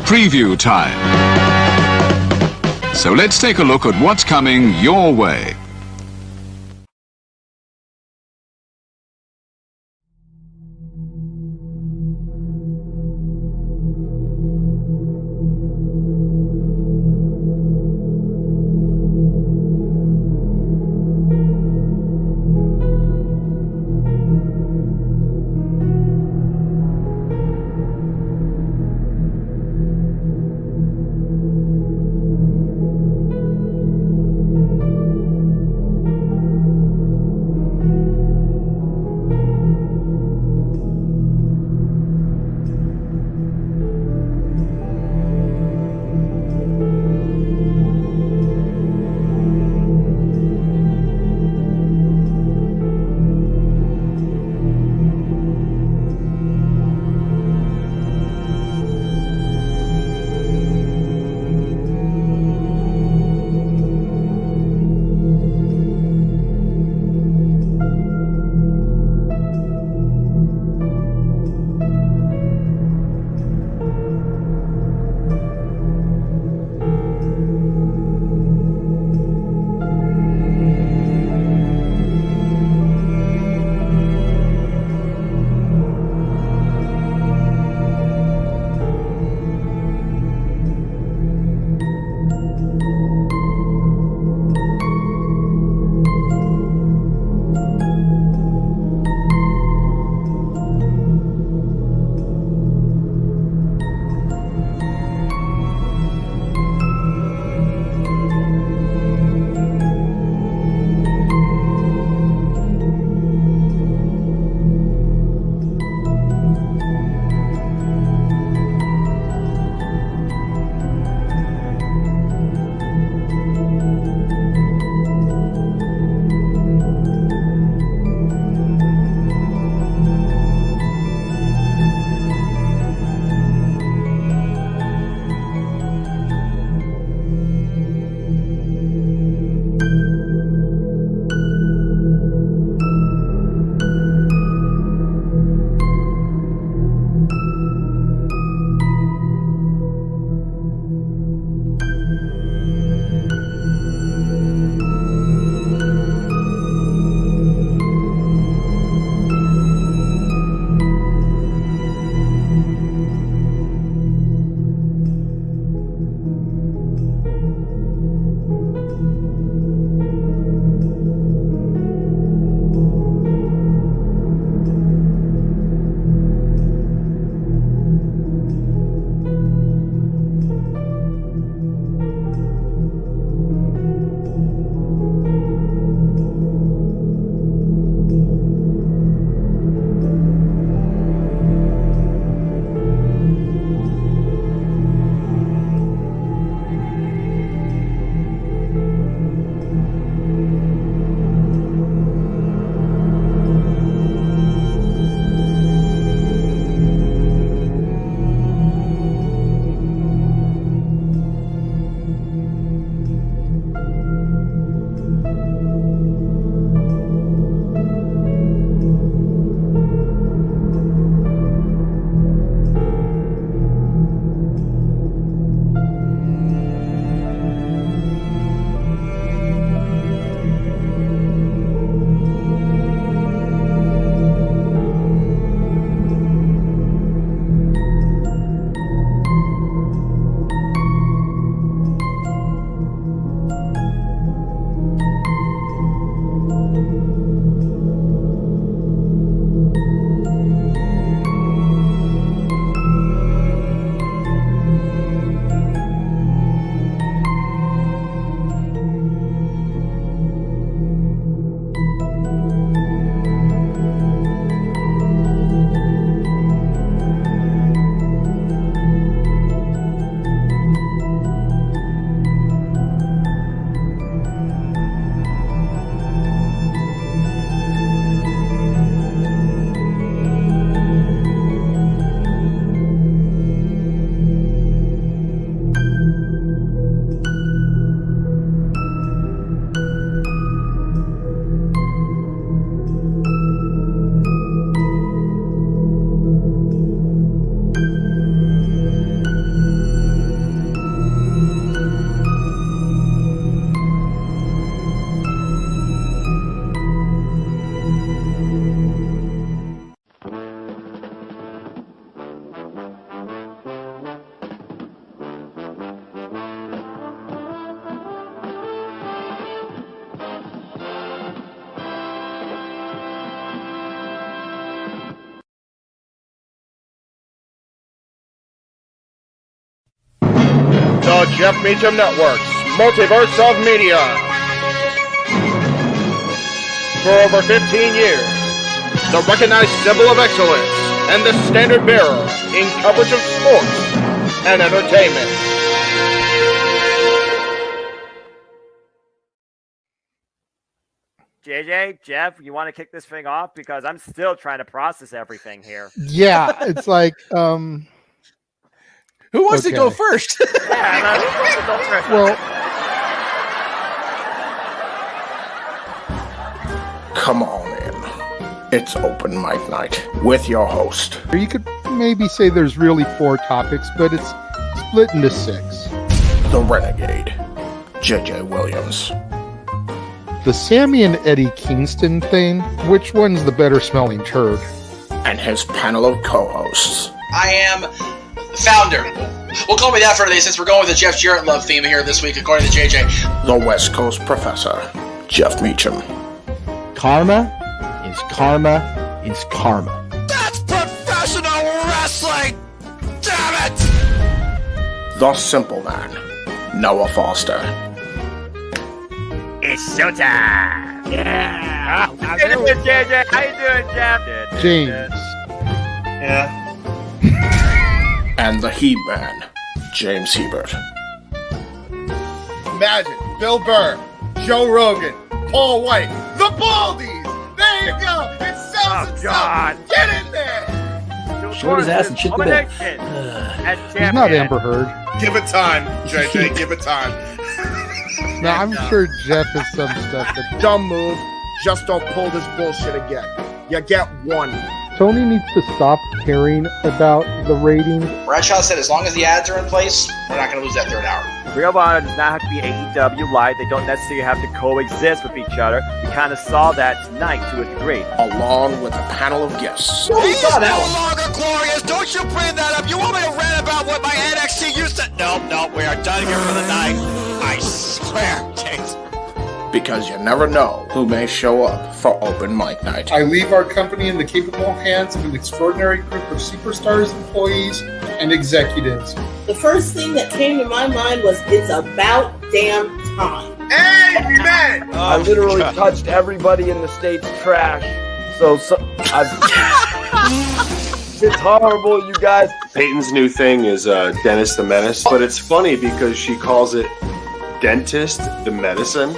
preview time. So let's take a look at what's coming your way. The Jeff Meacham Network's Multiverse of Media. For over 15 years, the recognized symbol of excellence and the standard bearer in coverage of sports and entertainment. JJ, Jeff, you want to kick this thing off? Because I'm still trying to process everything here. Yeah, it's like, who wants to go first? Well, Come on in. It's open mic night with your host. you could maybe say there's really 4 topics, but it's split into 6. The Renegade, JJ Williams. The Sammy and Eddie Kingston thing, which one's the better smelling turd? And his panel of co-hosts. I am the founder. We'll call me that for today since we're going with the Jeff Jarrett love theme here this week, according to JJ. The West Coast Professor, Jeff Meacham. Karma is karma is karma. That's professional wrestling! Damn it! The Simple Man, Noah Foster. It's showtime! Yeah! How you doing, JJ? How you doing, Jeff? James. Yeah. And the He-Man, James Hebert. Imagine Bill Burr, Joe Rogan, Paul White, the Baldies. There you go. It sells itself. Get in there. Short his ass and shit the bed. He's not Amber Heard. Give it time, JJ. Give it time. No, I'm sure Jeff has some stuff that Dumb move. Just don't pull this bullshit again. You get one. Tony needs to stop caring about the ratings. Bradshaw said as long as the ads are in place, we're not going to lose that third hour. Ring of Honor does not have to be AEW Live. They don't necessarily have to coexist with each other. We kind of saw that tonight to a degree. Along with a panel of guests. He's no longer glorious. Don't you bring that up. You want me to rant about what my NXT used to... Nope, we are done here for the night. I swear, James. Because you never know who may show up for open mic night. I leave our company in the capable hands of an extraordinary group of superstars, employees, and executives. The first thing that came to my mind was, it's about damn time. Amen. I literally touched everybody in the state's trash. So it's horrible, you guys. Peyton's new thing is Dennis the Menace, but it's funny because she calls it Dentist the Medicine.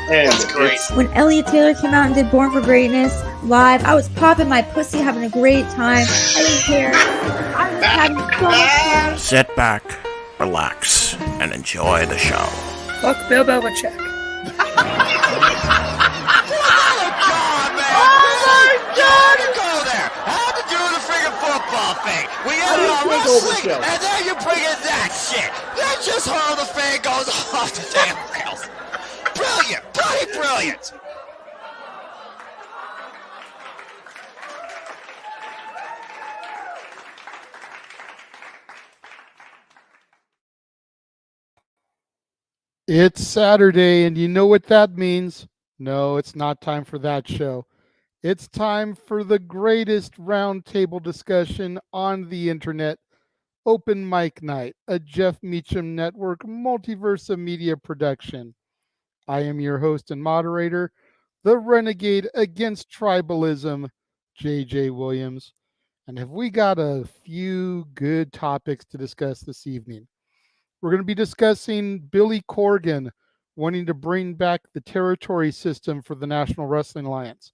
That's great. When Elliot Taylor came out and did Born for Greatness live, I was popping my pussy, having a great time. I didn't care. I was having so much fun. Sit back, relax, and enjoy the show. Fuck Bill Belichick. Oh my God! Go there. How to do the friggin' football thing? We ended on wrestling, and then you bring in that shit. That's just how the thing goes off the damn rails. Brilliant, bloody brilliant. It's Saturday, and you know what that means. No, it's not time for that show. It's time for the greatest roundtable discussion on the internet, Open Mic Night, a Jeff Meacham Network multiverse of media production. I am your host and moderator, the renegade against tribalism, JJ Williams. And have we got a few good topics to discuss this evening? We're going to be discussing Billy Corgan wanting to bring back the territory system for the National Wrestling Alliance.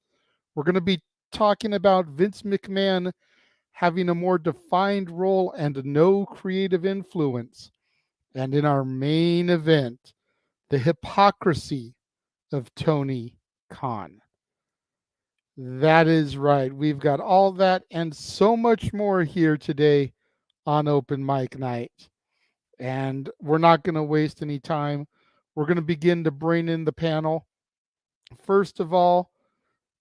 We're going to be talking about Vince McMahon having a more defined role and no creative influence. And in our main event, the hypocrisy of Tony Khan. That is right. We've got all that and so much more here today on Open Mic Night. And we're not going to waste any time. We're going to begin to bring in the panel. First of all,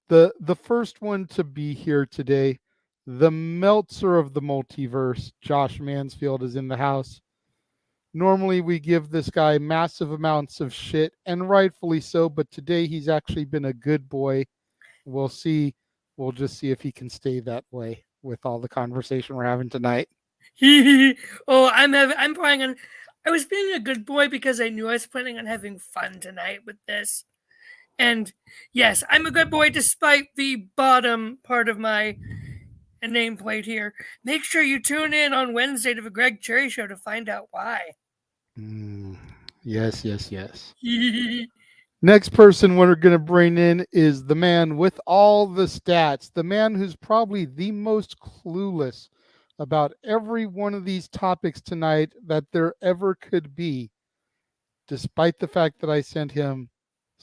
the first one to be here today, the Meltzer of the multiverse, Josh Mansfield, is in the house. Normally we give this guy massive amounts of shit, and rightfully so, but today he's actually been a good boy. We'll see. We'll just see if he can stay that way with all the conversation we're having tonight. I'm planning on. I was being a good boy because I knew I was planning on having fun tonight with this. And yes, I'm a good boy despite the bottom part of my nameplate here. Make sure you tune in on Wednesday to the Greg Cherry Show to find out why. Yes. Next person we're going to bring in is the man with all the stats, the man who's probably the most clueless about every one of these topics tonight that there ever could be, despite the fact that I sent him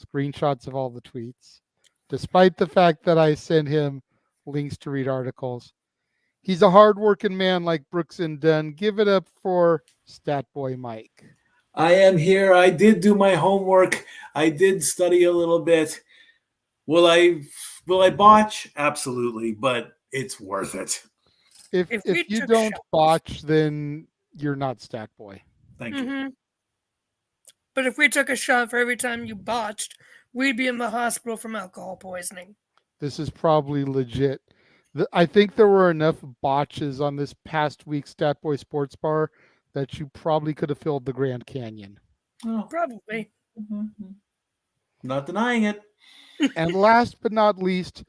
screenshots of all the tweets, despite the fact that I sent him links to read articles. He's a hardworking man like Brooks and Dunn. Give it up for Stat Boy Mike. I am here. I did do my homework. I did study a little bit. Will I botch? Absolutely, but it's worth it. If you don't botch, then you're not Stat Boy. Thank you. But if we took a shot for every time you botched, we'd be in the hospital from alcohol poisoning. This is probably legit. I think there were enough botches on this past week's Stat Boy Sports Bar that you probably could have filled the Grand Canyon. Oh. Probably. Not denying it. And last but not least,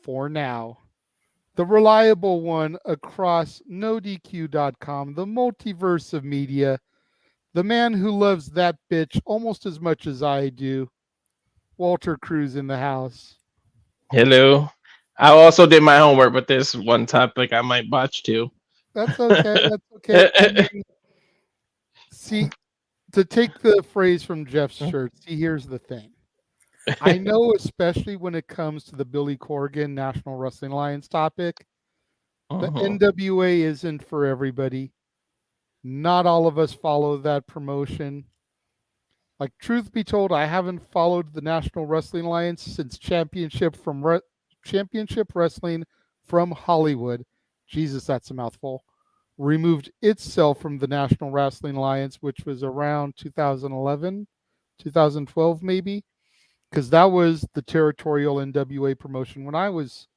for now, the reliable one across NoDQ.com, the multiverse of media, the man who loves that bitch almost as much as I do, Walter Cruz in the house. Hello. I also did my homework, but there's one topic I might botch too. That's okay. That's okay. I mean, see, to take the phrase from Jeff's shirt, see, here's the thing. I know, especially when it comes to the Billy Corgan National Wrestling Alliance topic, the NWA isn't for everybody. Not all of us follow that promotion. Like, truth be told, I haven't followed the National Wrestling Alliance since Championship Wrestling from Hollywood. Jesus, that's a mouthful. Removed itself from the National Wrestling Alliance, which was around 2011, 2012 maybe, because that was the territorial NWA promotion when I was,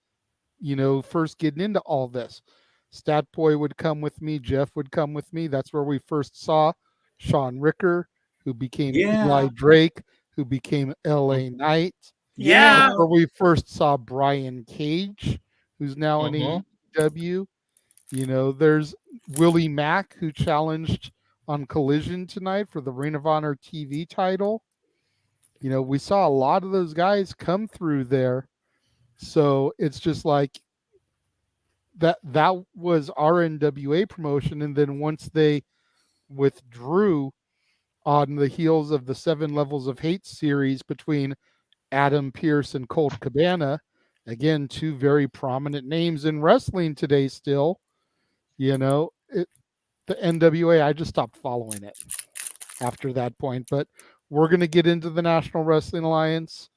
first getting into all this. Stat Boy would come with me. Jeff would come with me. That's where we first saw Sean Ricker, who became Eli Drake, who became LA Knight. Yeah. That's where we first saw Brian Cage, who's now in AEW. There's Willie Mack, who challenged on Collision tonight for the Ring of Honor TV title. We saw a lot of those guys come through there. So it's just like that was our NWA promotion. And then once they withdrew on the heels of the 7 Levels of Hate series between Adam Pearce and Colt Cabana, again, 2 very prominent names in wrestling today still, the NWA, I just stopped following it after that point. But we're going to get into the National Wrestling Alliance,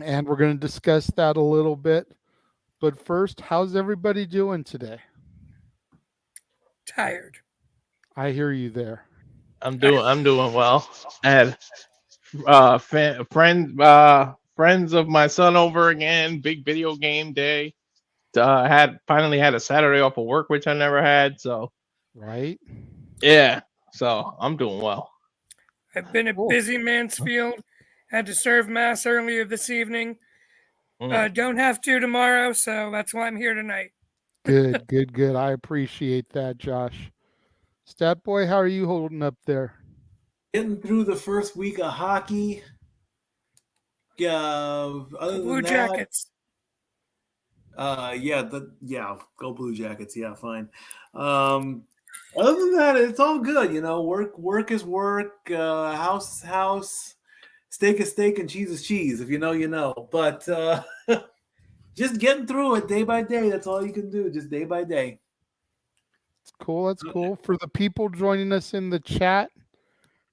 and we're going to discuss that a little bit. But first, how's everybody doing today? Tired. I hear you there. I'm doing well. I had friends of my son over again. Big video game day. Finally had a Saturday off of work, which I never had. So, right? Yeah. So I'm doing well. I've been at busy Mansfield. Had to serve mass earlier this evening. Don't have to tomorrow, so that's why I'm here tonight. Good. I appreciate that, Josh. Stat Boy, how are you holding up there? Getting through the first week of hockey. Other Blue than Jackets. Go Blue Jackets. Yeah, fine. Other than that, it's all good. Work is work. House is house. Steak is steak, and cheese is cheese. If you know, you know. But just getting through it day by day. That's all you can do. Just day by day. That's cool. For the people joining us in the chat,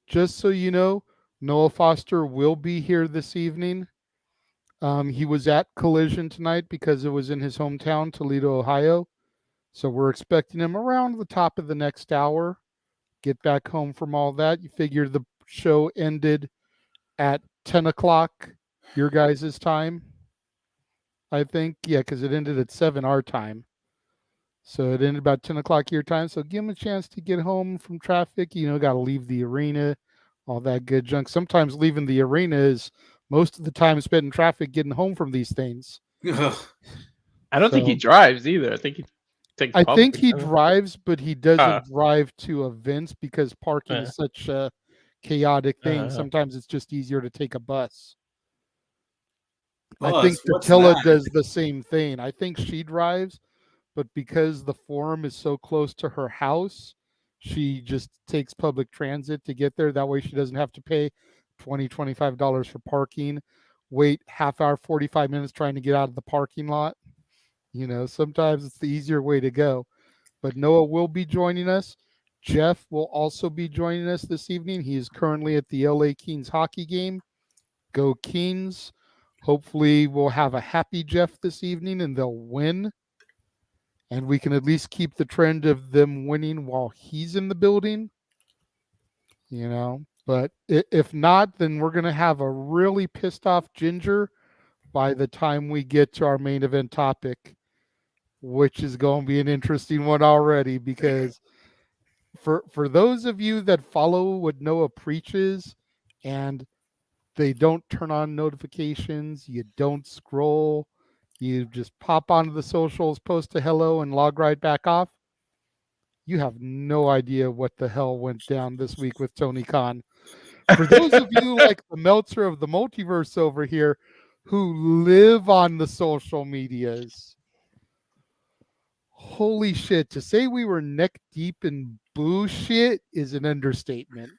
just so you know, Noah Foster will be here this evening. He was at Collision tonight because it was in his hometown, Toledo, Ohio. So we're expecting him around the top of the next hour. Get back home from all that. You figure the show ended at 10 o'clock your guys' time, I think. Yeah, because it ended at 7 our time. So it ended about 10 o'clock your time. So give him a chance to get home from traffic. Got to leave the arena, all that good junk. Sometimes leaving the arena is most of the time spent in traffic getting home from these things. I don't think he drives either. I think he takes I public. think he drives, but he doesn't drive to events because parking Yeah. is such a chaotic thing. Sometimes it's just easier to take a bus. I think What's Tatilla that? does the same thing. I think she drives, but because the forum is so close to her house, she just takes public transit to get there. That way she doesn't have to pay $25 for parking, wait half hour, 45 minutes trying to get out of the parking lot. Sometimes it's the easier way to go. But Noah will be joining us. Jeff will also be joining us this evening. He is currently at the LA Kings hockey game. Go Kings. Hopefully we'll have a happy Jeff this evening and they'll win. And we can at least keep the trend of them winning while he's in the building. But if not, then we're going to have a really pissed off Ginger by the time we get to our main event topic, which is going to be an interesting one already, because for those of you that follow what Noah preaches and they don't turn on notifications, you don't scroll, you just pop onto the socials, post a hello, and log right back off, you have no idea what the hell went down this week with Tony Khan. For those of you like the Meltzer of the multiverse over here who live on the social medias, holy shit, to say we were neck deep in bullshit is an understatement.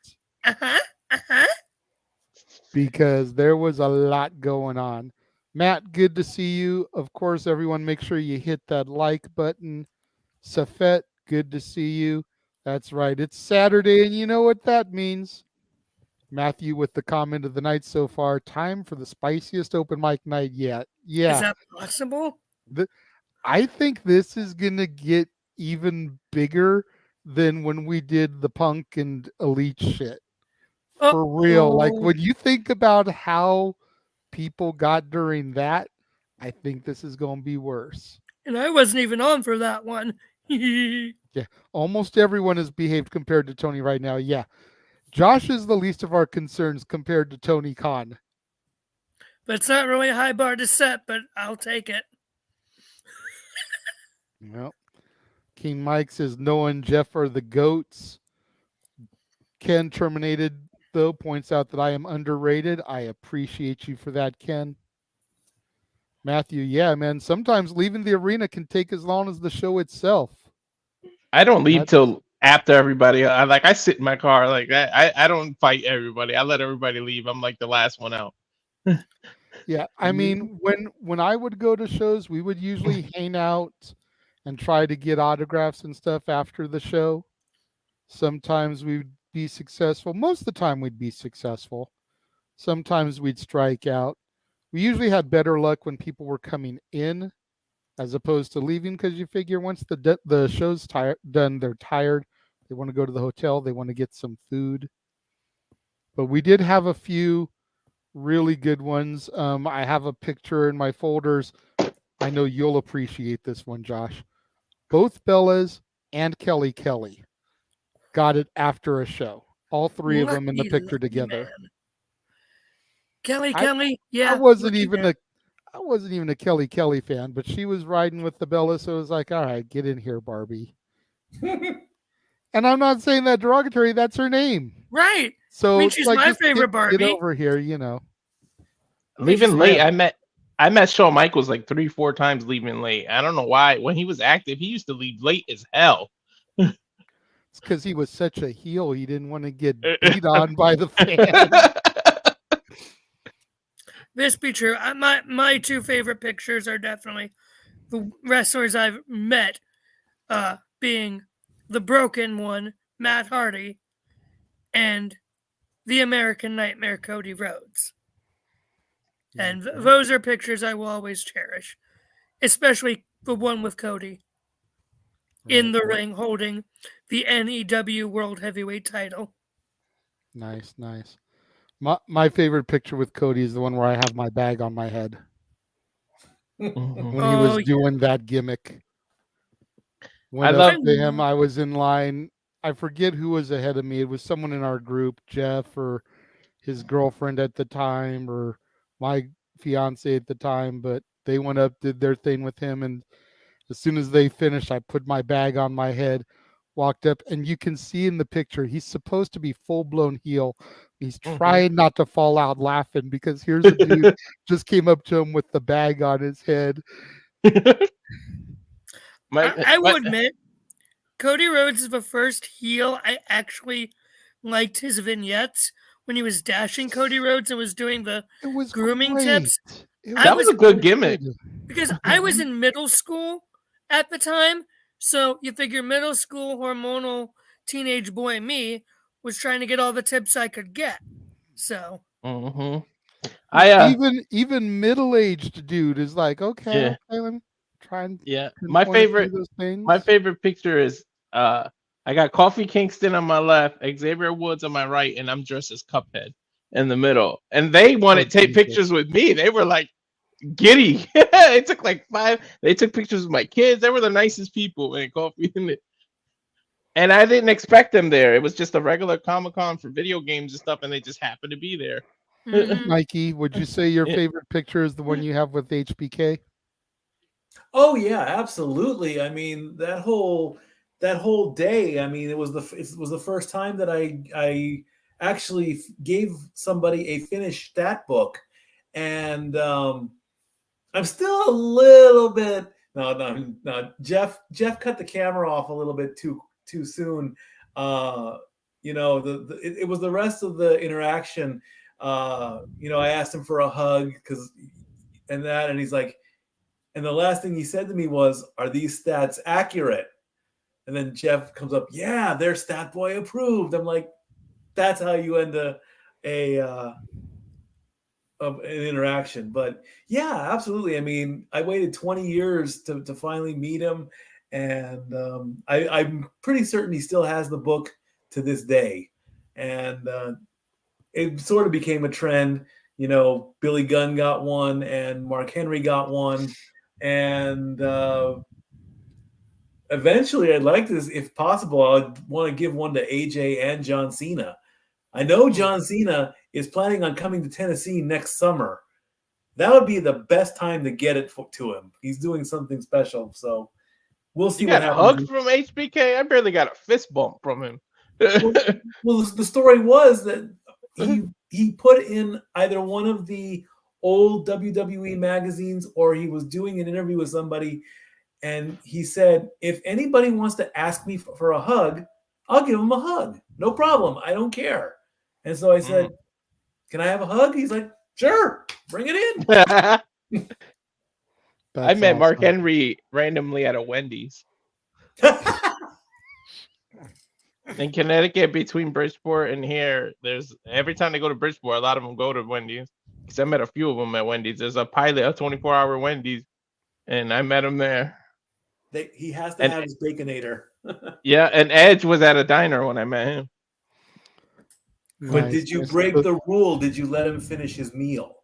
Because there was a lot going on. Matt, good to see you. Of course, everyone, make sure you hit that like button. Safet, good to see you. That's right. It's Saturday, and you know what that means. Matthew with the comment of the night so far. Time for the spiciest open mic night yet. Yeah. Is that possible? I think this is going to get even bigger than when we did the Punk and Elite shit. For real. Like, when you think about how people got during that, I think this is going to be worse. And I wasn't even on for that one. Yeah. Almost everyone has behaved compared to Tony right now. Yeah. Josh is the least of our concerns compared to Tony Khan. But it's not really a high bar to set, but I'll take it. Well, King Mike says Noah and Jeff are the GOATs. Ken Terminated, though, points out that I am underrated. I appreciate you for that, Ken. Matthew, yeah, man, sometimes leaving the arena can take as long as the show itself. I don't leave till after everybody. I sit in my car. I don't fight everybody. I let everybody leave. I'm like the last one out. Yeah, I mean, when I would go to shows, we would usually hang out and try to get autographs and stuff after the show. Sometimes we'd be successful. Most of the time we'd be successful. Sometimes we'd strike out. We usually had better luck when people were coming in as opposed to leaving, because you figure once the show's done, they're tired. They want to go to the hotel. They want to get some food. But we did have a few really good ones. I have a picture in my folders. I know you'll appreciate this one, Josh. Both Bellas and Kelly got it after a show. All three of them in the picture together. Man. Kelly, yeah. I wasn't even a Kelly fan, but she was riding with the Bella, so it was like, all right, get in here, Barbie. And I'm not saying that derogatory, that's her name. Right. So I mean, she's my favorite Barbie. Get over here, Leaving late, I met Shawn Michaels like 3-4 times leaving late. I don't know why. When he was active, he used to leave late as hell. It's because he was such a heel. He didn't want to get beat on by the fans. This be true. My two favorite pictures are definitely the wrestlers I've met, being the broken one, Matt Hardy, and the American Nightmare, Cody Rhodes. And those are pictures I will always cherish, especially the one with Cody in the ring holding the NEW World Heavyweight title. Nice. My favorite picture with Cody is the one where I have my bag on my head. When he was doing that gimmick. Went up to him. I was in line. I forget who was ahead of me. It was someone in our group, Jeff or his girlfriend at the time, or my fiance at the time. But they went up, did their thing with him, and as soon as they finished, I put my bag on my head, walked up, and you can see in the picture he's supposed to be full-blown heel. He's trying not to fall out laughing because here's a dude just came up to him with the bag on his head. I will admit, Cody Rhodes is the first heel I actually liked his vignettes when he was dashing Cody Rhodes and was doing the grooming tips. That was a good gimmick. Because I was in middle school at the time, so you figure middle school hormonal teenage boy me was trying to get all the tips I could get. So even middle-aged dude is like, okay, let me try and my favorite picture is I got Kofi Kingston on my left, Xavier Woods on my right, and I'm dressed as Cuphead in the middle. And they wanted to take pictures with me. They were like giddy. It took like 5. They took pictures with my kids. They were the nicest people, man. Kofi in it. And I didn't expect them there. It was just a regular Comic-Con for video games and stuff, and they just happened to be there. Mikey, would you say your favorite picture is the one you have with HBK? Oh yeah, absolutely. I mean, that whole day. I mean, it was the first time that I actually gave somebody a finished stat book, and I'm still a little bit no. Jeff cut the camera off a little bit too soon. It was the rest of the interaction. I asked him for a hug and he's like, and the last thing he said to me was, "Are these stats accurate?" And then Jeff comes up, "Yeah, they're Stat Boy approved." I'm like, that's how you end an interaction. But yeah, absolutely. I mean, I waited 20 years to finally meet him, and I'm pretty certain he still has the book to this day. And it sort of became a trend. Billy Gunn got one, and Mark Henry got one, and eventually, I'd like this, if possible, I'd want to give one to AJ and John Cena. I know John Cena is planning on coming to Tennessee next summer. That would be the best time to get it to him. He's doing something special, so we'll see what happens. You got a hug from HBK? I barely got a fist bump from him. Well, the story was that he put in either one of the old WWE magazines, or he was doing an interview with somebody, and he said, if anybody wants to ask me for a hug, I'll give them a hug. No problem. I don't care. And so I said, can I have a hug? He's like, sure, bring it in. I met Mark Henry randomly at a Wendy's. In Connecticut, between Bridgeport and here, there's every time they go to Bridgeport, a lot of them go to Wendy's. Because I met a few of them at Wendy's. There's a pilot, a 24-hour Wendy's, and I met him there. He has to have his Baconator. Yeah, and Edge was at a diner when I met him. But did you break the rule? Did you let him finish his meal?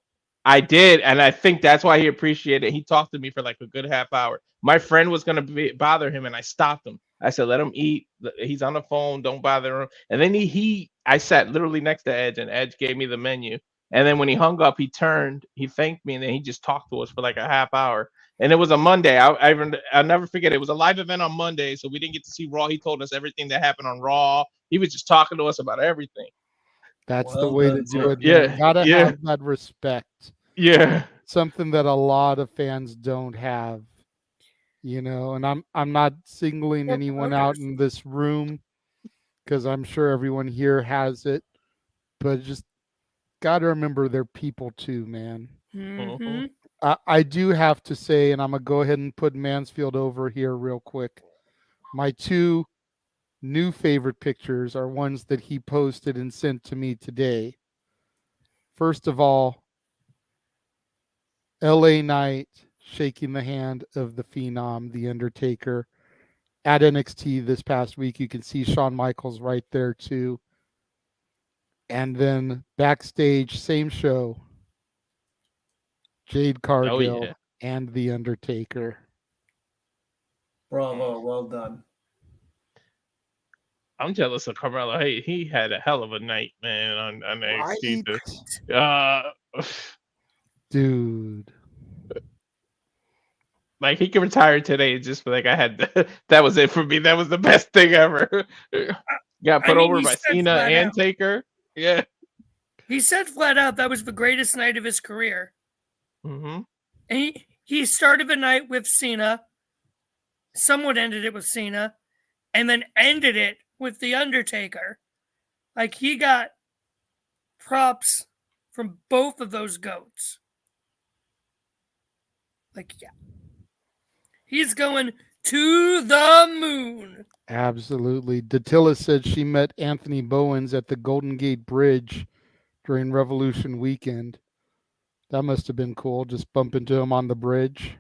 I did, and I think that's why he appreciated it. He talked to me for like a good half hour. My friend was going to bother him, and I stopped him. I said, let him eat. He's on the phone. Don't bother him. And then I sat literally next to Edge, and Edge gave me the menu. And then when he hung up, he turned, he thanked me, and then he just talked to us for like a half hour. And it was a Monday. I'll never forget. It was a live event on Monday, so we didn't get to see Raw. He told us everything that happened on Raw. He was just talking to us about everything. That's the way to do it. Yeah, you gotta have that respect. Yeah, something that a lot of fans don't have. And I'm not singling anyone out in this room, because I'm sure everyone here has it, but just gotta remember they're people too, man. Mm-hmm. I do have to say, and I'm gonna go ahead and put Mansfield over here real quick. My 2 new favorite pictures are ones that he posted and sent to me today. First of all, LA Knight shaking the hand of the Phenom, The Undertaker, at NXT this past week. You can see Shawn Michaels right there too. And then backstage, same show, Jade Cargill and The Undertaker. Bravo, well done. I'm jealous of Carmelo. Hey, he had a hell of a night, man, on NXT. Dude. Like, he can retire today and just be like, I had that was it for me. That was the best thing ever. Got put over by Cena and Taker. Yeah. He said flat out that was the greatest night of his career. Mm-hmm. And he started the night with Cena, somewhat ended it with Cena, and then ended it with The Undertaker. Like, he got props from both of those goats. Like, yeah. He's going to the moon. Absolutely. Datilla said she met Anthony Bowens at the Golden Gate Bridge during Revolution weekend. That must have been cool. Just bump into him on the bridge.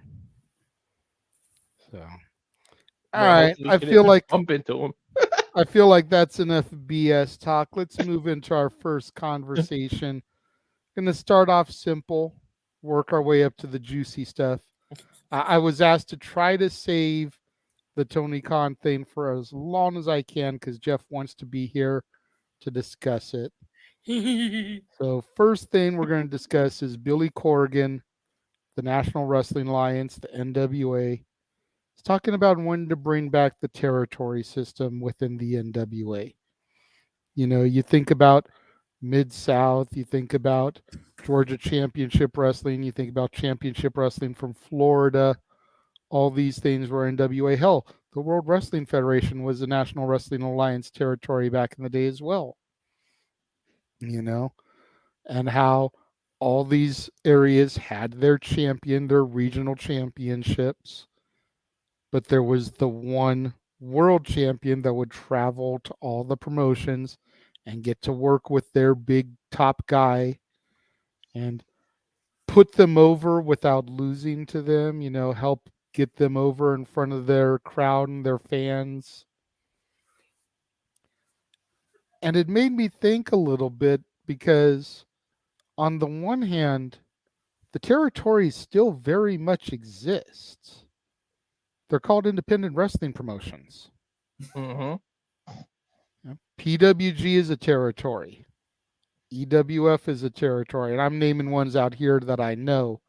So, all right. I feel like bump into him. I feel like that's enough BS talk. Let's move into our first conversation. Going to start off simple, work our way up to the juicy stuff. I was asked to try to save the Tony Khan thing for as long as I can because Jeff wants to be here to discuss it. So first thing we're going to discuss is Billy Corgan, the National Wrestling Alliance, the NWA. He's talking about wanting to bring back the territory system within the NWA. You know, you think about Mid-South, you think about Georgia Championship Wrestling, you think about Championship Wrestling from Florida. All these things were NWA. Hell, the World Wrestling Federation was the National Wrestling Alliance territory back in the day as well. You know, and how all these areas had their champion, their regional championships, but there was the one world champion that would travel to all the promotions and get to work with their big top guy and put them over without losing to them, you know, help get them over in front of their crowd and their fans. And it made me think a little bit because on the one hand, the territories still very much exist. They're called independent wrestling promotions. Mm-hmm. PWG is a territory. EWF is a territory. And I'm naming ones out here that I know.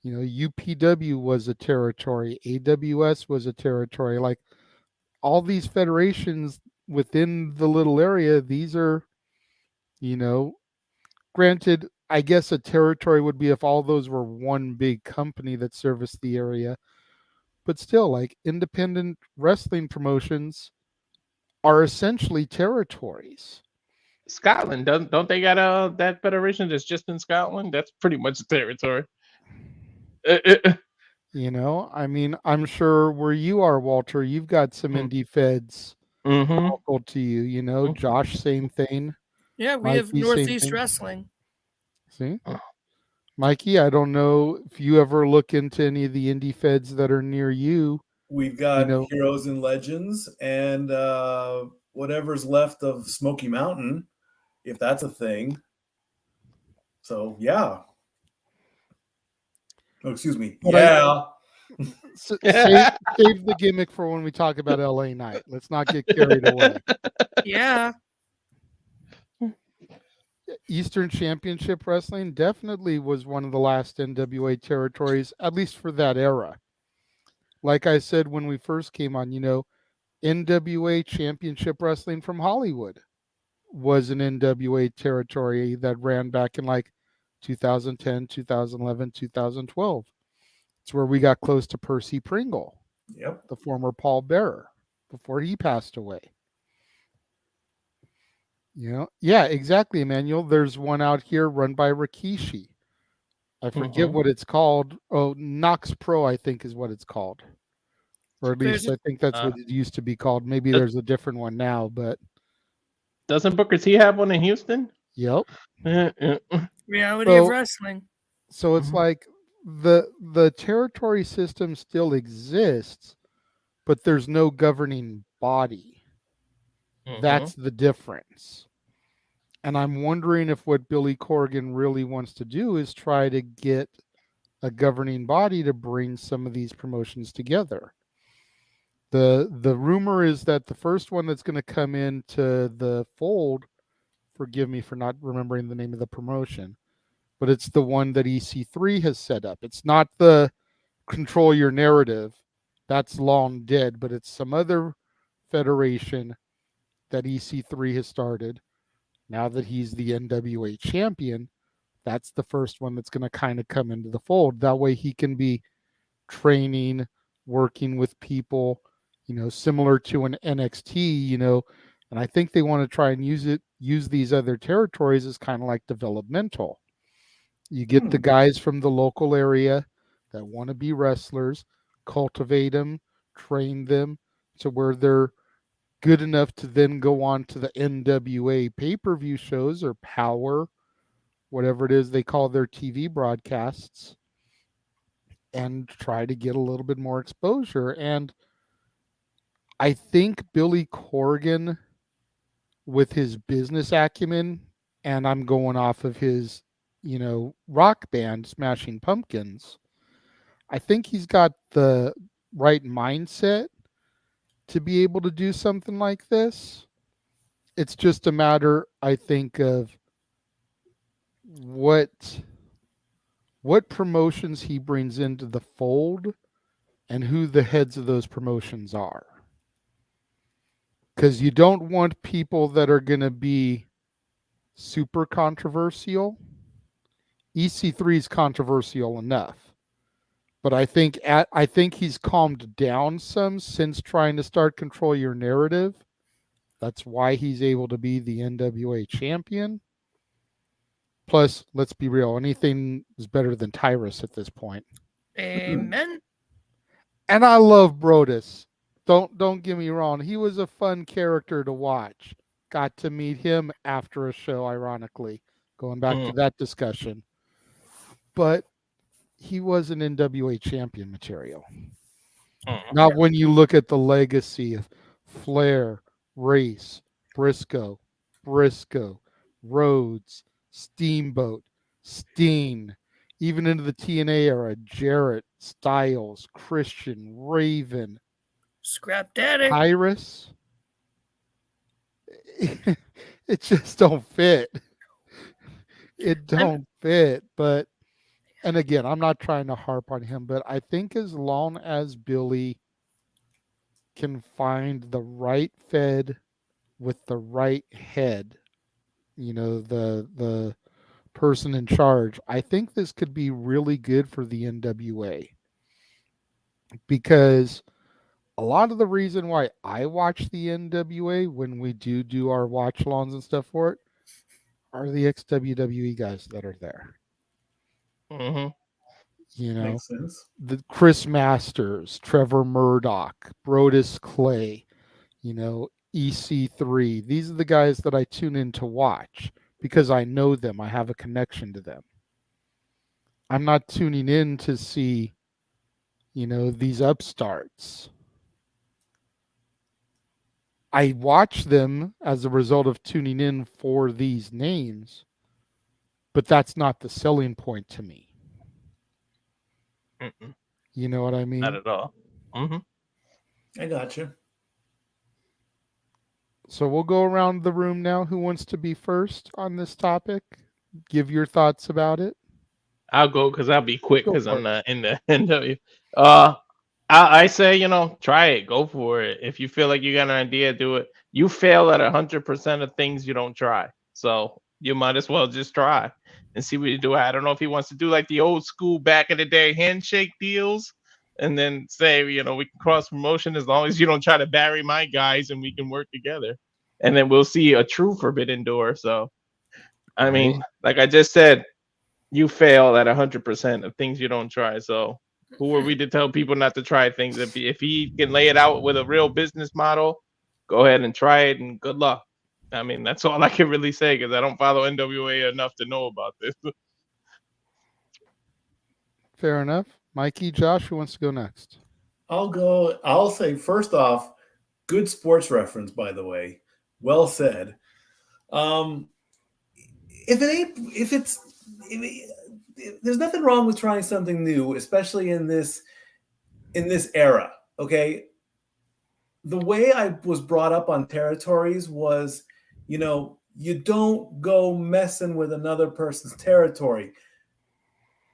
You know, UPW was a territory. AWS was a territory. Like all these federations within the little area, these are, you know, granted, I guess a territory would be if all those were one big company that serviced the area. But still, like independent wrestling promotions are essentially territories. Scotland, don't they got that federation that's just in Scotland? That's pretty much a territory. You know, I mean, I'm sure where you are, Walter, you've got some indie feds local to you. You know, Josh, same thing. Yeah, we have Northeast Wrestling. See? Mikey, I don't know if you ever look into any of the indie feds that are near you. We've got Heroes and Legends and whatever's left of Smoky Mountain, if that's a thing. So, yeah. Oh, excuse me. But yeah. Save the gimmick for when we talk about LA Knight. Let's not get carried away. Yeah. Eastern Championship Wrestling definitely was one of the last NWA territories, at least for that era. Like I said when we first came on, you know, NWA Championship Wrestling from Hollywood was an NWA territory that ran back in like 2010, 2011, 2012. It's where we got close to Percy Pringle, the former Paul Bearer, before he passed away. You know, yeah, exactly, Emmanuel. There's one out here run by Rikishi. I forget what it's called. Oh, Knox Pro, I think, is what it's called. Or at least I think that's what it used to be called. Maybe there's a different one now, but doesn't Booker T have one in Houston? Yep. Reality of wrestling. So it's like the territory system still exists, but there's no governing body. That's the difference. And I'm wondering if what Billy Corgan really wants to do is try to get a governing body to bring some of these promotions together. The rumor is that the first one that's going to come into the fold, forgive me for not remembering the name of the promotion, but it's the one that EC3 has set up. It's not the Control Your Narrative. That's long dead, but it's some other federation that EC3 has started. Now that he's the NWA champion, that's the first one that's going to kind of come into the fold. That way he can be training, working with people, similar to an NXT, and I think they want to try and use these other territories as kind of like developmental. You get the guys from the local area that want to be wrestlers, cultivate them, train them to where they're good enough to then go on to the NWA pay-per-view shows or Power, whatever it is they call their TV broadcasts, and try to get a little bit more exposure. And I think Billy Corgan, with his business acumen, and I'm going off of his, rock band, Smashing Pumpkins, I think he's got the right mindset to be able to do something like this. It's just a matter, I think, of what promotions he brings into the fold and who the heads of those promotions are. Because you don't want people that are going to be super controversial. EC3 is controversial enough, but I think he's calmed down some since trying to start Control Your Narrative. That's why he's able to be the NWA champion. Plus, let's be real, anything is better than Tyrus at this point. Amen. And I love Brodus. Don't get me wrong. He was a fun character to watch. Got to meet him after a show, ironically, going back to that discussion. But he was an NWA champion material. Not when you look at the legacy of Flair, Race, Briscoe, Rhodes, Steamboat, Steen, even into the TNA era, Jarrett, Styles, Christian, Raven, Scrap Daddy, Tyrus. It just don't fit. It don't fit. But, and again, I'm not trying to harp on him, but I think as long as Billy can find the right fed with the right head, the person in charge, I think this could be really good for the NWA. Because a lot of the reason why I watch the NWA when we do our watch-alongs and stuff for it are the ex-WWE guys that are there. Makes sense. The Chris Masters, Trevor Murdoch, Brodus Clay, EC3. These are the guys that I tune in to watch because I know them. I have a connection to them. I'm not tuning in to see, these upstarts. I watch them as a result of tuning in for these names, but that's not the selling point to me. You know what I mean? Not at all. I got you. So we'll go around the room now. Who wants to be first on this topic? Give your thoughts about it. I'll go because I'll be quick because I'm not in the NW. I say, try it. Go for it. If you feel like you got an idea, do it. You fail at 100% of things you don't try. So you might as well just try and see what you do. I don't know if he wants to do like the old school back in the day handshake deals and then say, we can cross promotion as long as you don't try to bury my guys and we can work together. And then we'll see a true Forbidden Door. So, I mean, like I just said, you fail at 100% of things you don't try. So who are we to tell people not to try things? If he can lay it out with a real business model, go ahead and try it and good luck. I mean, that's all I can really say because I don't follow NWA enough to know about this. Fair enough. Mikey, Josh, who wants to go next? I'll go. I'll say first off, good sports reference, by the way. Well said. There's nothing wrong with trying something new, especially in this era. Okay, the way I was brought up on territories was, you know, you don't go messing with another person's territory.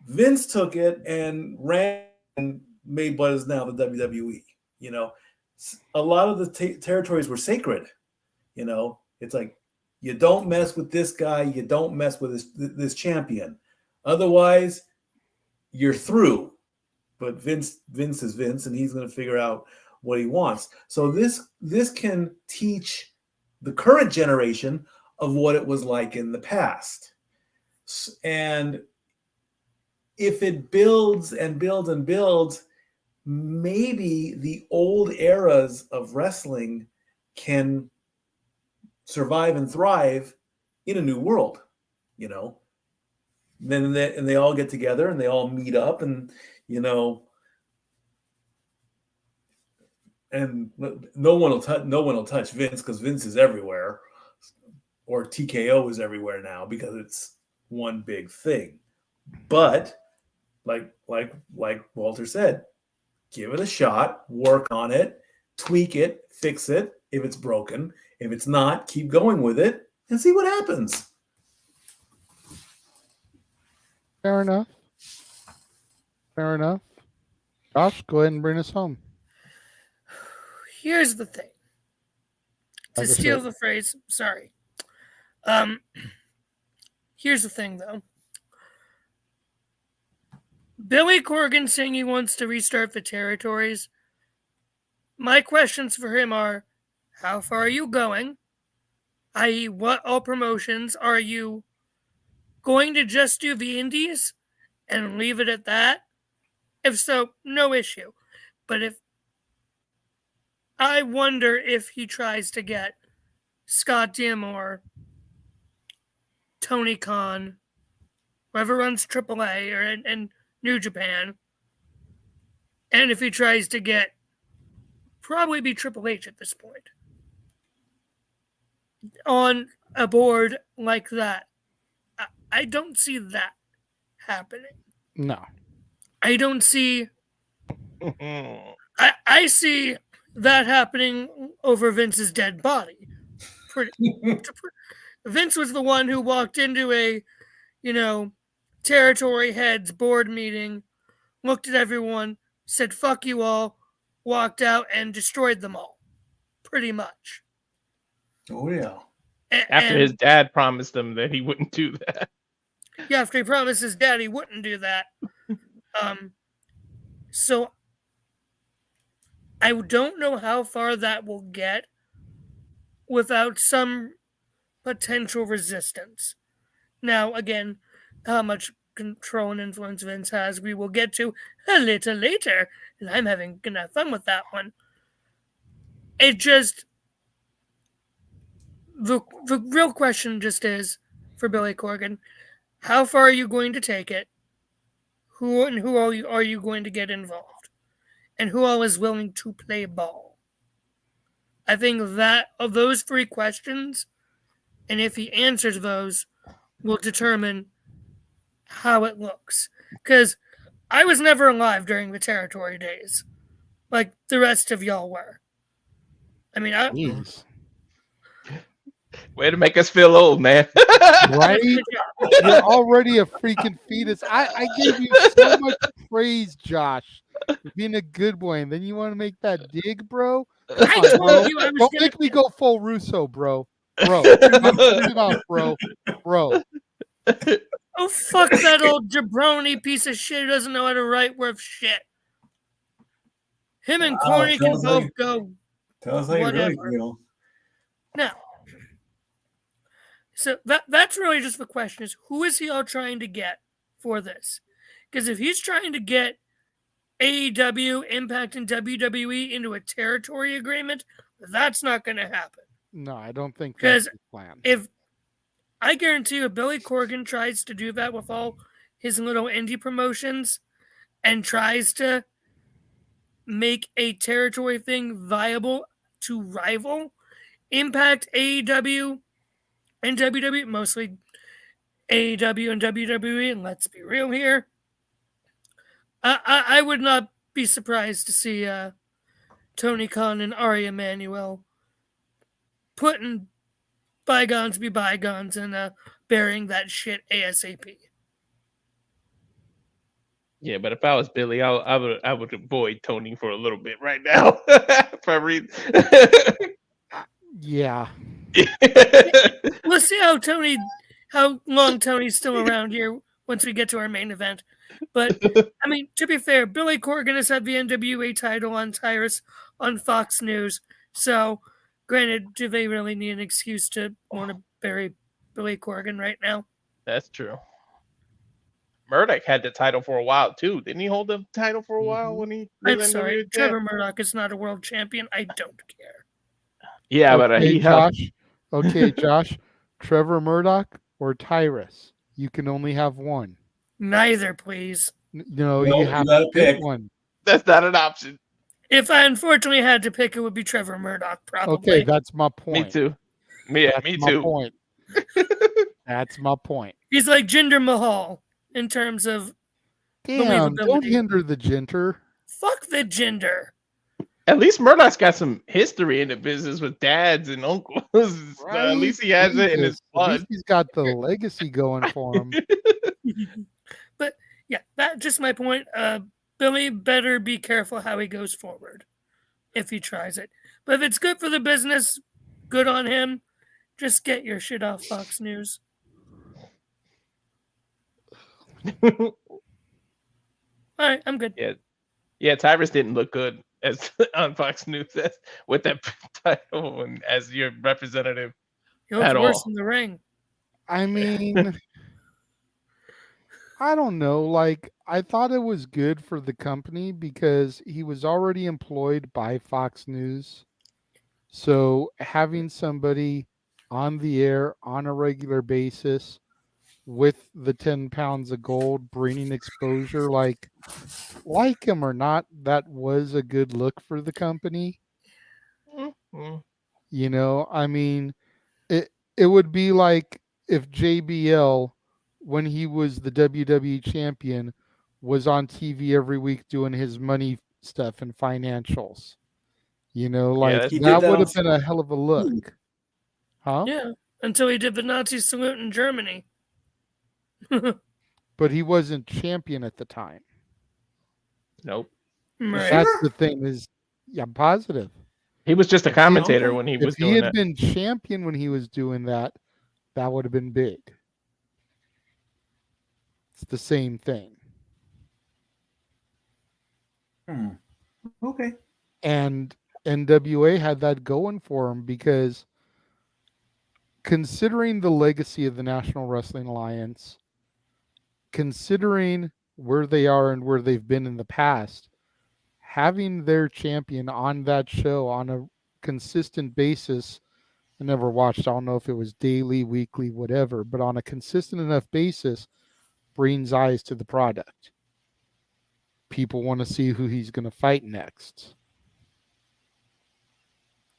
Vince took it and ran and made what is now the WWE. You know, a lot of the territories were sacred. You know, it's like, you don't mess with this guy. You don't mess with this champion. Otherwise, you're through. But Vince is Vince, and he's going to figure out what he wants. So this can teach the current generation of what it was like in the past. And if it builds and builds and builds, maybe the old eras of wrestling can survive and thrive in a new world, you know. Then they all get together and they all meet up, and you know, and no one will touch Vince, because Vince is everywhere, or TKO is everywhere now, because it's one big thing. But like Walter said, give it a shot, work on it, tweak it, fix it if it's broken. If it's not, keep going with it and see what happens. Fair enough. Fair enough. Josh, go ahead and bring us home. Here's the thing. To steal the phrase, sorry. Here's the thing, though. Billy Corgan saying he wants to restart the territories. My questions for him are, how far are you going? I.e., what all promotions are you going to just do the indies and leave it at that? If so, no issue. But if I wonder if he tries to get Scott D'Amore, Tony Khan, whoever runs AAA and New Japan, and if he tries to get probably be Triple H at this point on a board like that. I don't see that happening. No. I don't see... I see that happening over Vince's dead body. Vince was the one who walked into a, territory heads board meeting, looked at everyone, said, fuck you all, walked out and destroyed them all. Pretty much. Oh, yeah. After his dad promised him that he wouldn't do that. Yeah, after he promised his dad he wouldn't do that. So I don't know how far that will get without some potential resistance. Now, again, how much control and influence Vince has, we will get to a little later, and I'm gonna have fun with that one. It just... The real question just is, for Billy Corgan, how far are you going to take it? Who are you going to get involved? And who all is willing to play ball? I think that of those three questions, and if he answers those, will determine how it looks. Because I was never alive during the territory days, like the rest of y'all were. I mean, Way to make us feel old, man. Right? You're already a freaking fetus. I gave you so much praise, Josh, for being a good boy, and then you want to make that dig, bro? Come on, bro. Don't make me go full Russo, bro. Turn it off, bro. Oh, fuck that old jabroni piece of shit who doesn't know how to write worth shit. Him and Corny can both go. Tell us how you really feel. Now, so that's really just the question, is who is he all trying to get for this? Because if he's trying to get AEW, Impact, and WWE into a territory agreement, that's not going to happen. No, I don't think that's the plan. I guarantee you, if Billy Corgan tries to do that with all his little indie promotions and tries to make a territory thing viable to rival Impact, AEW, and WWE, mostly AEW and WWE, and let's be real here, I would not be surprised to see Tony Khan and Ari Emanuel putting bygones be bygones and burying that shit ASAP. Yeah, but if I was Billy, I would avoid Tony for a little bit right now. Yeah. We'll see how long Tony's still around here once we get to our main event. But I mean, to be fair, Billy Corgan has had the NWA title on Tyrus on Fox News. So, granted, do they really need an excuse to want to bury Billy Corgan right now? That's true. Murdoch had the title for a while too. Didn't he hold the title for a while when he? I'm sorry, Trevor Murdoch is not a world champion. I don't care. Yeah, okay, but he Josh. Okay, Josh. Trevor Murdoch or Tyrus? You can only have one. Neither, please. No, you have to pick one. That's not an option. If I unfortunately had to pick, it would be Trevor Murdoch, probably. Okay, that's my point. Me too. Me too. Point. That's my point. He's like Jinder Mahal in terms of Damn, don't believability. hinder the Jinder. Fuck the Jinder. At least Murdoch's got some history in the business with dads and uncles. Right? At least he has it in his At least blood. he's got the legacy going for him. But yeah, that's just my point. Billy better be careful how he goes forward if he tries it. But if it's good for the business, good on him. Just get your shit off Fox News. All right, I'm good. Yeah. Tyrus didn't look good as on Fox News with that title and as your representative He looks at worse all. in the ring. I mean, I don't know. Like, I thought it was good for the company because he was already employed by Fox News. So having somebody on the air on a regular basis with the 10 pounds of gold bringing exposure, like him or not, that was a good look for the company. Mm-hmm. You know, I mean, it would be like if JBL, when he was the WWE champion, was on TV every week doing his money stuff and financials. You know, like that would have been a hell of a look. Huh? Yeah, until he did the Nazi salute in Germany. But he wasn't champion at the time. Nope. Right. That's the thing is, yeah, I'm positive. He was just a commentator when he was doing If he that. had been champion when he was doing that, that would have been big. It's the same thing. Okay. And NWA had that going for him because considering the legacy of the National Wrestling Alliance, considering where they are and where they've been in the past, having their champion on that show on a consistent basis, I never watched, I don't know if it was daily, weekly, whatever, but on a consistent enough basis, brings eyes to the product. People want to see who he's going to fight next.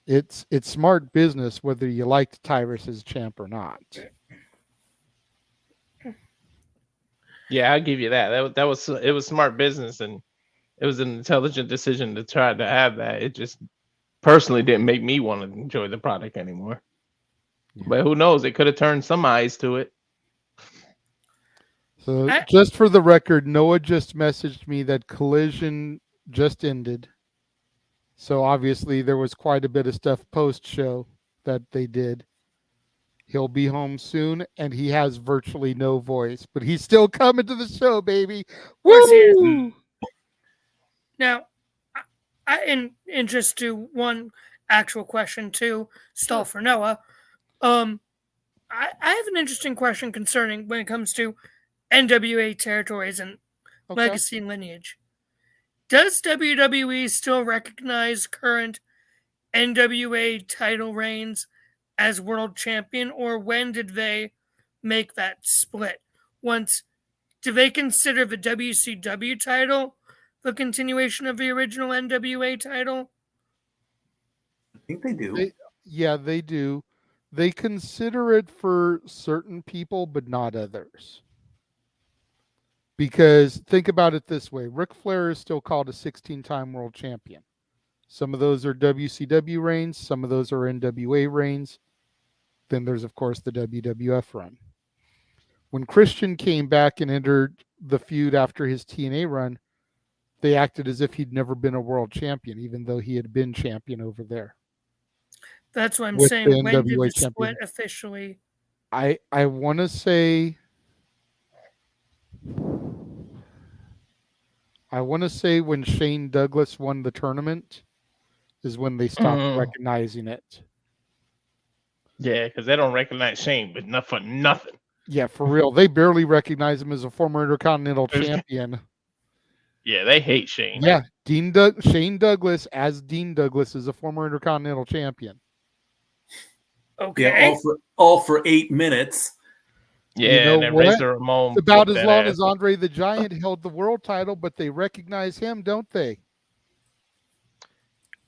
It's smart business whether you liked Tyrus as champ or not. Yeah, I'll give you that. It was smart business and it was an intelligent decision to try to have that. It just personally didn't make me want to enjoy the product anymore. Yeah. But who knows? It could have turned some eyes to it. So just for the record, Noah just messaged me that Collision just ended. So obviously there was quite a bit of stuff post-show that they did. He'll be home soon, and he has virtually no voice, but he's still coming to the show, baby. Woo! Now, in just to one actual question to stall for Noah, I have an interesting question concerning when it comes to NWA territories and legacy and lineage. Does WWE still recognize current NWA title reigns as world champion, or when did they make that split? Do they consider the WCW title the continuation of the original NWA title? I think they do. They do. They consider it for certain people, but not others. Because think about it this way. Ric Flair is still called a 16-time world champion. Some of those are WCW reigns. Some of those are NWA reigns. Then there's, of course, the WWF run. When Christian came back and entered the feud after his TNA run, they acted as if he'd never been a world champion, even though he had been champion over there. That's what I'm with saying. the When did NWA the champion. split officially? I want to say when Shane Douglas won the tournament is when they stopped recognizing it. Yeah, because they don't recognize Shane, but not for nothing. Yeah, for real. They barely recognize him as a former Intercontinental champion. Yeah, they hate Shane. Yeah, Shane Douglas as Dean Douglas is a former Intercontinental champion. Okay. Yeah, all for 8 minutes. Yeah, You know and then what? Razor Ramon. It's about whooped as that long ass. as Andre the Giant held the world title, but they recognize him, don't they?